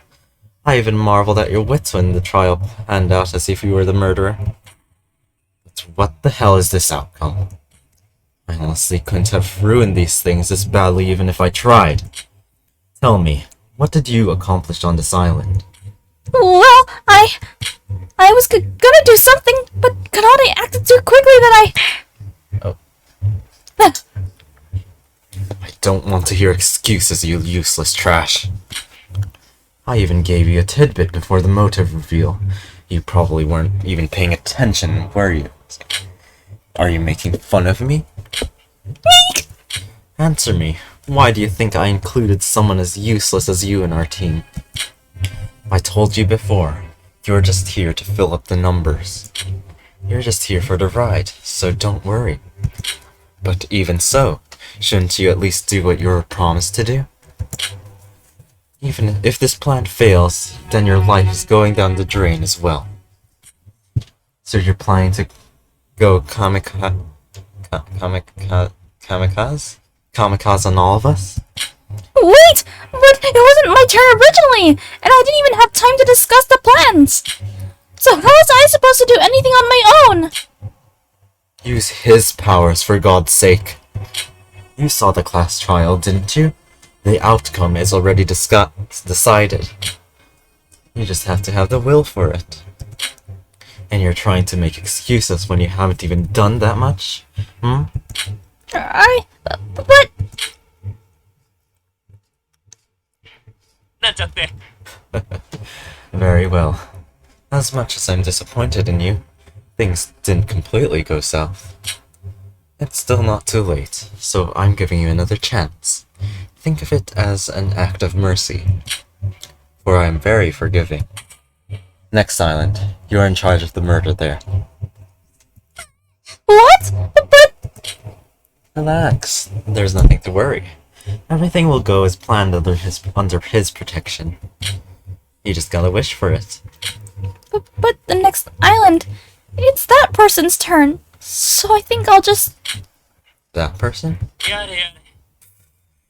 Speaker 2: I even marveled at your wits when the trial panned out as if you were the murderer. But what the hell is this outcome? I honestly couldn't have ruined these things this badly even if I tried. Tell me, what did you accomplish on this island?
Speaker 1: Well, I was gonna do something, but Kanade acted too quickly that
Speaker 2: Oh. I don't want to hear excuses, you useless trash. I even gave you a tidbit before the motive reveal. You probably weren't even paying attention, were you? Are you making fun of me? Answer me. Why do you think I included someone as useless as you in our team? I told you before, you're just here to fill up the numbers. You're just here for the ride, so don't worry. But even so, shouldn't you at least do what you were promised to do? Even if this plan fails, then your life is going down the drain as well. So you're planning to go kamikaze on all of us?
Speaker 1: Wait! But it wasn't my turn originally, and I didn't even have time to discuss the plans. So how was I supposed to do anything on my own?
Speaker 2: Use his powers, for God's sake. You saw the class trial, didn't you? The outcome is already decided. You just have to have the will for it. And you're trying to make excuses when you haven't even done that much?
Speaker 1: But...
Speaker 2: Very well. As much as I'm disappointed in you, things didn't completely go south, it's still not too late, so I'm giving you another chance. Think of it as an act of mercy, for I am very forgiving. Next island, you're in charge of the murder there.
Speaker 1: What? But
Speaker 2: Relax, there's nothing to worry. Everything will go as planned under his protection. You just gotta wish for it.
Speaker 1: but the next island, it's that person's turn. So I think I'll just...
Speaker 2: That person?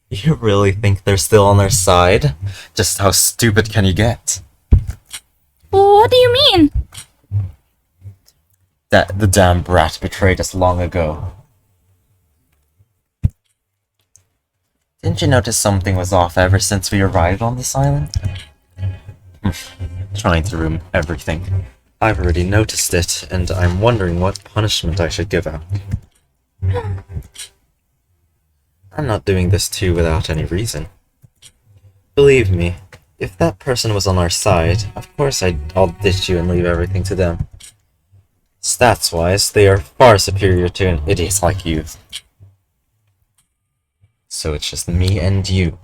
Speaker 2: You really think they're still on their side? Just how stupid can you get?
Speaker 1: What do you mean?
Speaker 2: That the damn brat betrayed us long ago. Didn't you notice something was off ever since we arrived on this island? Trying to ruin everything. I've already noticed it, and I'm wondering what punishment I should give out. I'm not doing this too without any reason. Believe me, if that person was on our side, of course I'll ditch you and leave everything to them. Stats-wise, they are far superior to an idiot like you. So it's just me and you.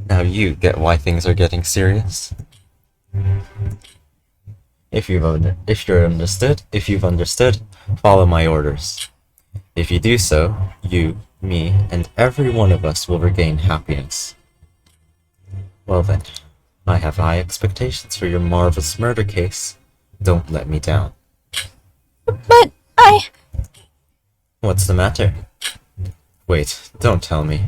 Speaker 2: Now you get why things are getting serious? If you've understood, follow my orders. If you do so, you, me, and every one of us will regain happiness. Well then, I have high expectations for your marvelous murder case. Don't let me down.
Speaker 1: But
Speaker 2: What's the matter? Wait, don't tell me.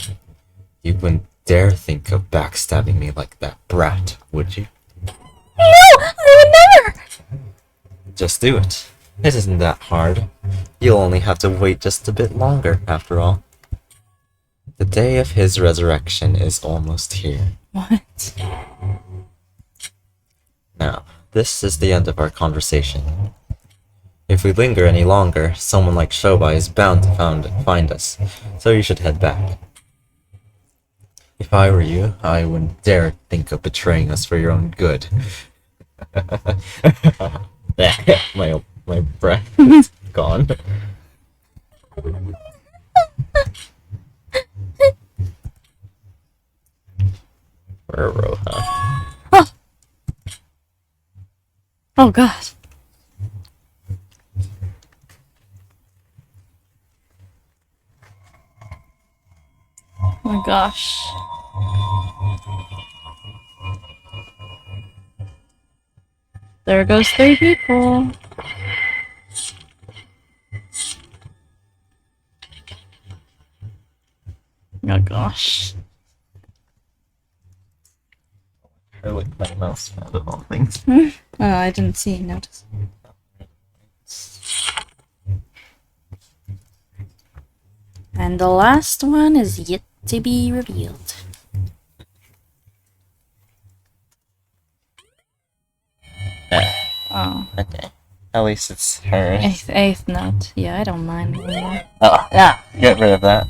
Speaker 2: You wouldn't dare think of backstabbing me like that brat, would you?
Speaker 1: No! I would never!
Speaker 2: Just do it. It isn't that hard. You'll only have to wait just a bit longer, after all. The day of his resurrection is almost here.
Speaker 1: What?
Speaker 2: Now, this is the end of our conversation. If we linger any longer, someone like Shobai is bound to find us, so you should head back. If I were you, I wouldn't dare think of betraying us for your own good. my breath is gone. Where Roha?
Speaker 1: Oh god. Oh my gosh. There goes 3 people. Oh gosh.
Speaker 2: I licked my mouse pad of all things.
Speaker 1: Oh, I didn't see. Notice. And the last one is yet to be revealed. Oh.
Speaker 2: Okay. At least it's her.
Speaker 1: Eighth note. Yeah, I don't mind anymore.
Speaker 2: Oh, yeah! Get rid of that.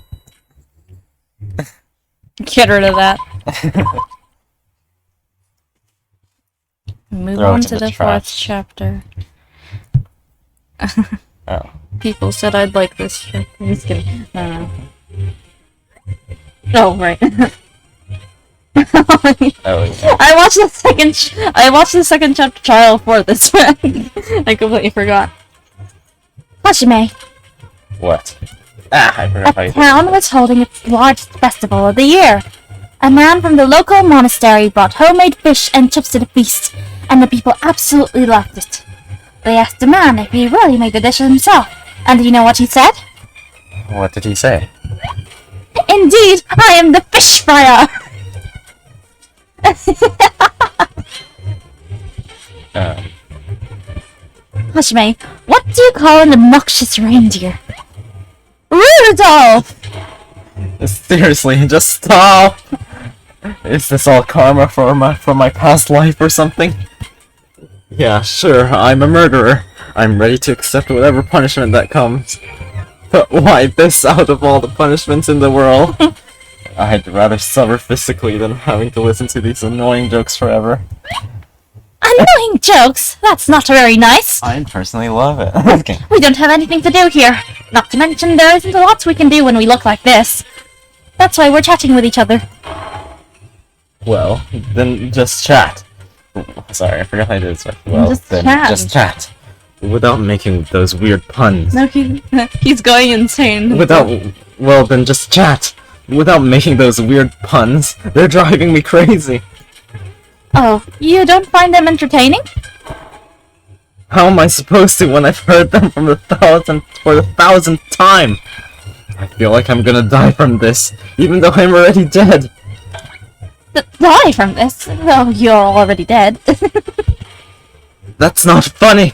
Speaker 1: Get rid of that. Move
Speaker 2: Throw it
Speaker 1: on
Speaker 2: to
Speaker 1: to
Speaker 2: the
Speaker 1: the
Speaker 2: trash.
Speaker 1: 4th chapter.
Speaker 2: Oh.
Speaker 1: People said I'd like this chapter. I'm just kidding. No. Oh, right.
Speaker 2: Oh, yeah.
Speaker 1: I watched the second chapter trial for this one. I completely forgot. Hajime,
Speaker 2: What? Ah, I forgot how
Speaker 1: a
Speaker 2: you
Speaker 1: town was holding its largest festival of the year. A man from the local monastery brought homemade fish and chips to the feast, and the people absolutely loved it. They asked the man if he really made the dish himself, and do you know what he said?
Speaker 2: What did he say?
Speaker 1: Indeed, I am the fish fryer! Hajime, what do you call an obnoxious reindeer? Rudolph!
Speaker 2: Seriously, just stop! Is this all karma for my past life or something? Yeah, sure, I'm a murderer. I'm ready to accept whatever punishment that comes. But why this out of all the punishments in the world? I'd rather suffer physically than having to listen to these annoying jokes forever.
Speaker 1: Annoying jokes! That's not very nice!
Speaker 2: I personally love it. Okay.
Speaker 1: We don't have anything to do here. Not to mention, there isn't a lot we can do when we look like this. That's why we're chatting with each other.
Speaker 2: Well, then just chat. Sorry, I forgot how to do this. Well,
Speaker 1: Just
Speaker 2: then
Speaker 1: chat.
Speaker 2: just chat. Without making those weird puns.
Speaker 1: No, he's going insane.
Speaker 2: Well, then just chat. Without making those weird puns. They're driving me crazy.
Speaker 1: Oh, you don't find them entertaining?
Speaker 2: How am I supposed to when I've heard them for the thousandth time? I feel like I'm gonna die from this, even though I'm already dead.
Speaker 1: Die from this? Oh, you're already dead.
Speaker 2: That's not funny!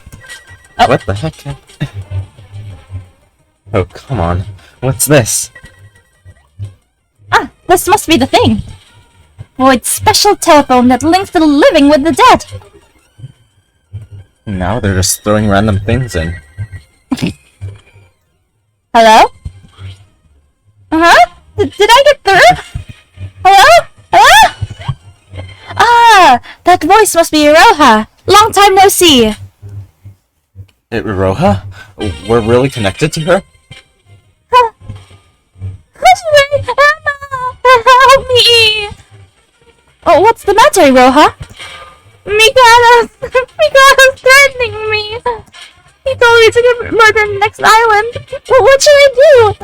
Speaker 2: Oh. What the heck? Oh, come on. What's this?
Speaker 1: Ah, this must be the thing. Void's special telephone that links the living with the dead.
Speaker 2: Now they're just throwing random things in.
Speaker 1: Hello? Uh-huh? Did I get through? Hello? Hello? Ah, that voice must be Iroha. Long time no see.
Speaker 2: Iroha? We're really connected to her?
Speaker 1: Emma! Help me! Oh, what's the matter, Iroha? Mikada's threatening me. He told me to get murdered in the next island. What should I do?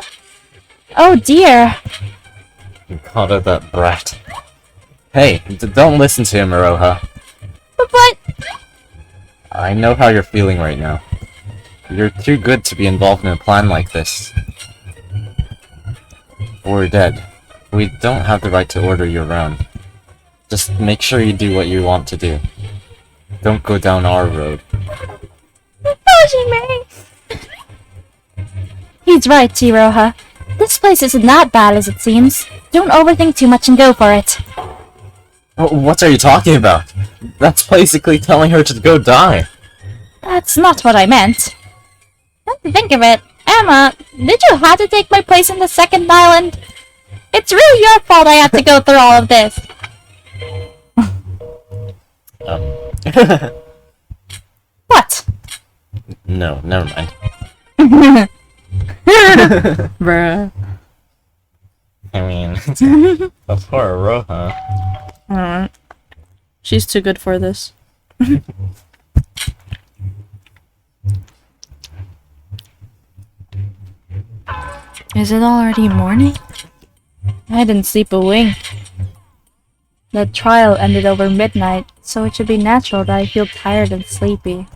Speaker 1: Oh dear.
Speaker 2: Mikado, that brat. Hey, don't listen to him, Iroha.
Speaker 1: But...
Speaker 2: I know how you're feeling right now. You're too good to be involved in a plan like this. We're dead. We don't have the right to order you around. Just make sure you do what you want to do. Don't go down our road.
Speaker 1: He's right, Iroha. This place isn't that bad as it seems. Don't overthink too much and go for it.
Speaker 2: What are you talking about? That's basically telling her to go die.
Speaker 1: That's not what I meant. Come to think of it, Emma, did you have to take my place in the second island? It's really your fault I had to go through all of this. What?
Speaker 2: No, never mind.
Speaker 1: Bruh.
Speaker 2: I mean, a poor Aroha.
Speaker 3: Alright. She's too good for this. Is it already morning? I didn't sleep a wink. The trial ended over midnight, so it should be natural that I feel tired and sleepy.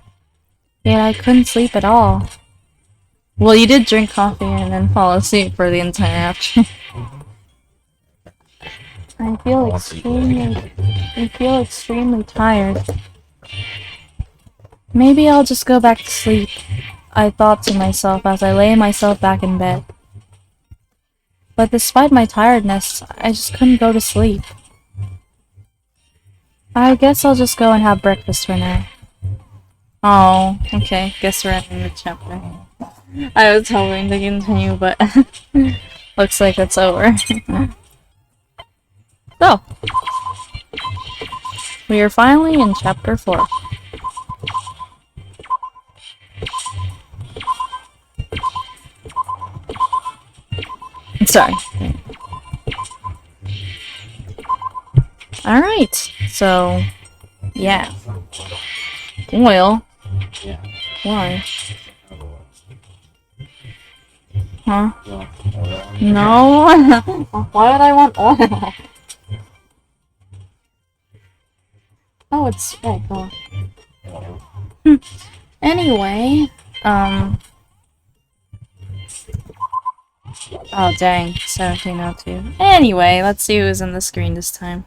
Speaker 3: Yet I couldn't sleep at all. Well, you did drink coffee and then fall asleep for the entire afternoon. I feel extremely tired. Maybe I'll just go back to sleep, I thought to myself as I lay myself back in bed. But despite my tiredness, I just couldn't go to sleep. I guess I'll just go and have breakfast for now. Oh, okay. Guess we're ending the chapter. I was hoping to continue, but looks like it's over. So, we are finally in chapter 4. Sorry. Alright, so, yeah. Oil.
Speaker 2: Yeah.
Speaker 3: Why? Huh? No. Why would I want oil? Oh, it's right. Oh. Anyway, oh dang, 1702. Anyway, let's see who's on the screen this time.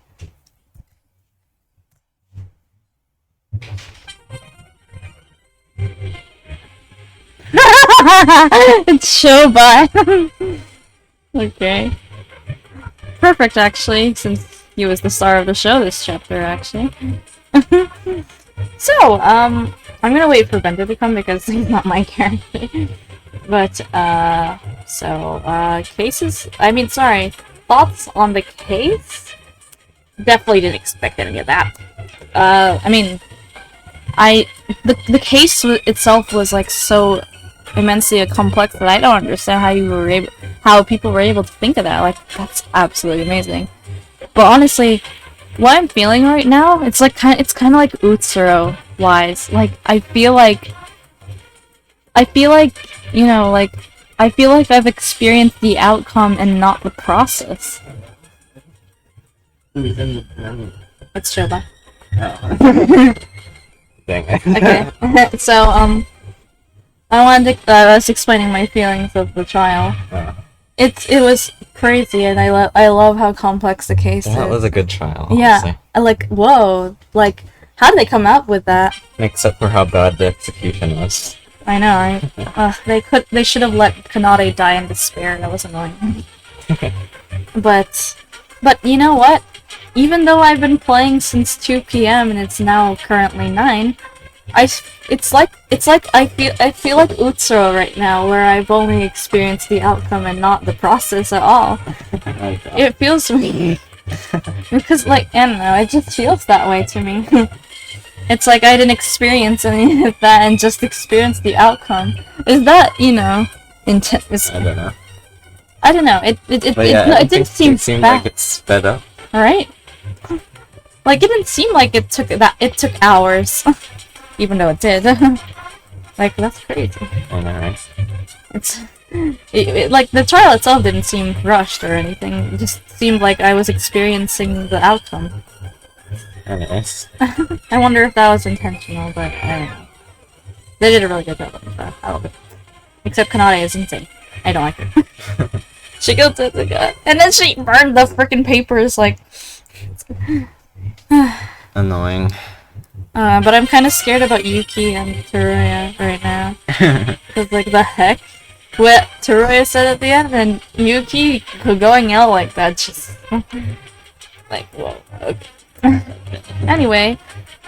Speaker 3: It's Shobai. Okay. Perfect, actually, since he was the star of the show this chapter, actually. So, I'm gonna wait for Bender to come because he's not my character. But, thoughts on the case? Definitely didn't expect any of that. the case itself was like so immensely complex that I don't understand how people were able to think of that. Like, that's absolutely amazing. But honestly, what I'm feeling right now, it's kind of like Utsuro wise. Like, I feel like you know, like, I feel like I've experienced the outcome and not the process. Let's show that.
Speaker 2: Dang it.
Speaker 3: Okay. So, I was explaining my feelings of the trial. It was crazy, and I love how complex the case is.
Speaker 2: That was a good trial,
Speaker 3: Yeah,
Speaker 2: honestly.
Speaker 3: like, whoa, like, how did they come up with that?
Speaker 2: Except for how bad the execution was.
Speaker 3: I know, right? They should have let Kanade die in despair. That was annoying. But you know what? Even though I've been playing since 2 p.m. and it's now currently 9, it's like I feel like Utsuro right now, where I've only experienced the outcome and not the process at all. It feels weird. Because, like, I don't know, it just feels that way to me. It's like I didn't experience any of that and just experienced the outcome. Is that, you know, intense?
Speaker 2: I don't know.
Speaker 3: I don't know. It didn't seem
Speaker 2: it seemed
Speaker 3: bad.
Speaker 2: like it's sped up.
Speaker 3: Right? Like, it didn't seem like it took hours. Even though it did. Like, that's crazy.
Speaker 2: I know, right?
Speaker 3: It's... like, the trial itself didn't seem rushed or anything. It just seemed like I was experiencing the outcome.
Speaker 2: Anyways.
Speaker 3: I wonder if that was intentional, but I don't know. They did a really good job of that. I love it. Except Kanade is insane. I don't like her. She goes into the gut, and then she burned the freaking papers, like...
Speaker 2: Annoying.
Speaker 3: But I'm kind of scared about Yuki and Teruya right now. Because, like, the heck? What Teruya said at the end, and Yuki going out like that, just... like, whoa, okay. Anyway,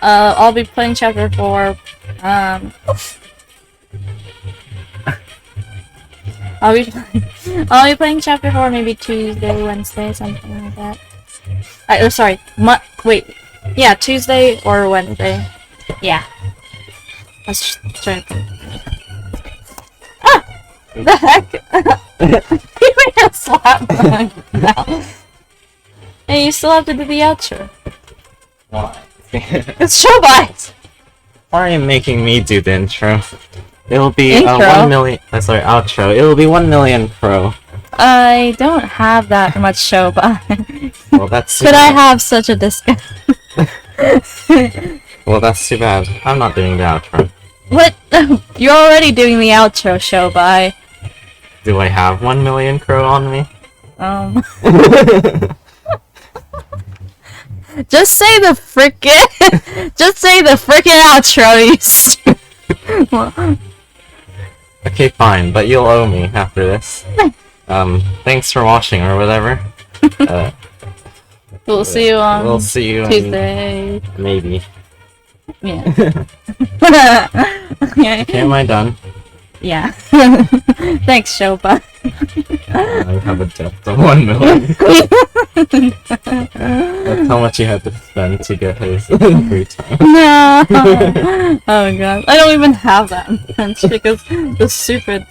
Speaker 3: I'll be playing chapter 4, I'll be playing chapter 4 maybe Tuesday, Wednesday, something like that. Sorry, wait. Yeah, Tuesday or Wednesday. Yeah. Let's just try to think. Ah! The heck? You made a slap now. Hey, you still have to do the outro.
Speaker 2: Why?
Speaker 3: It's show bites!
Speaker 2: Why are you making me do the intro? It'll be
Speaker 3: Intro?
Speaker 2: 1 million. Sorry, outro. It'll be 1 million pro.
Speaker 3: I don't have that much show by.
Speaker 2: Well, that's too
Speaker 3: Could I
Speaker 2: bad.
Speaker 3: have such a discount?
Speaker 2: Well, that's too bad. I'm not doing the outro.
Speaker 3: What? You're already doing the outro show by.
Speaker 2: Do I have 1 million crow on me?
Speaker 3: Just say the frickin' just say the frickin' outro, you stupid.
Speaker 2: Okay, fine, but you'll owe me after this. Thanks for watching or whatever.
Speaker 3: We'll see you on
Speaker 2: We'll see you
Speaker 3: Tuesday.
Speaker 2: maybe.
Speaker 3: Yeah. Okay.
Speaker 2: Okay, am I done?
Speaker 3: Yeah. Thanks, Shopa.
Speaker 2: I have a debt of 1 million. That's how much you had to spend to get his free time.
Speaker 3: No. Oh god, I don't even have that much because the stupid.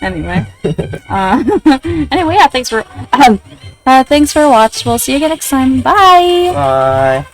Speaker 3: Anyway. Anyway, yeah. Thanks for watching. We'll see you again next time. Bye.
Speaker 2: Bye.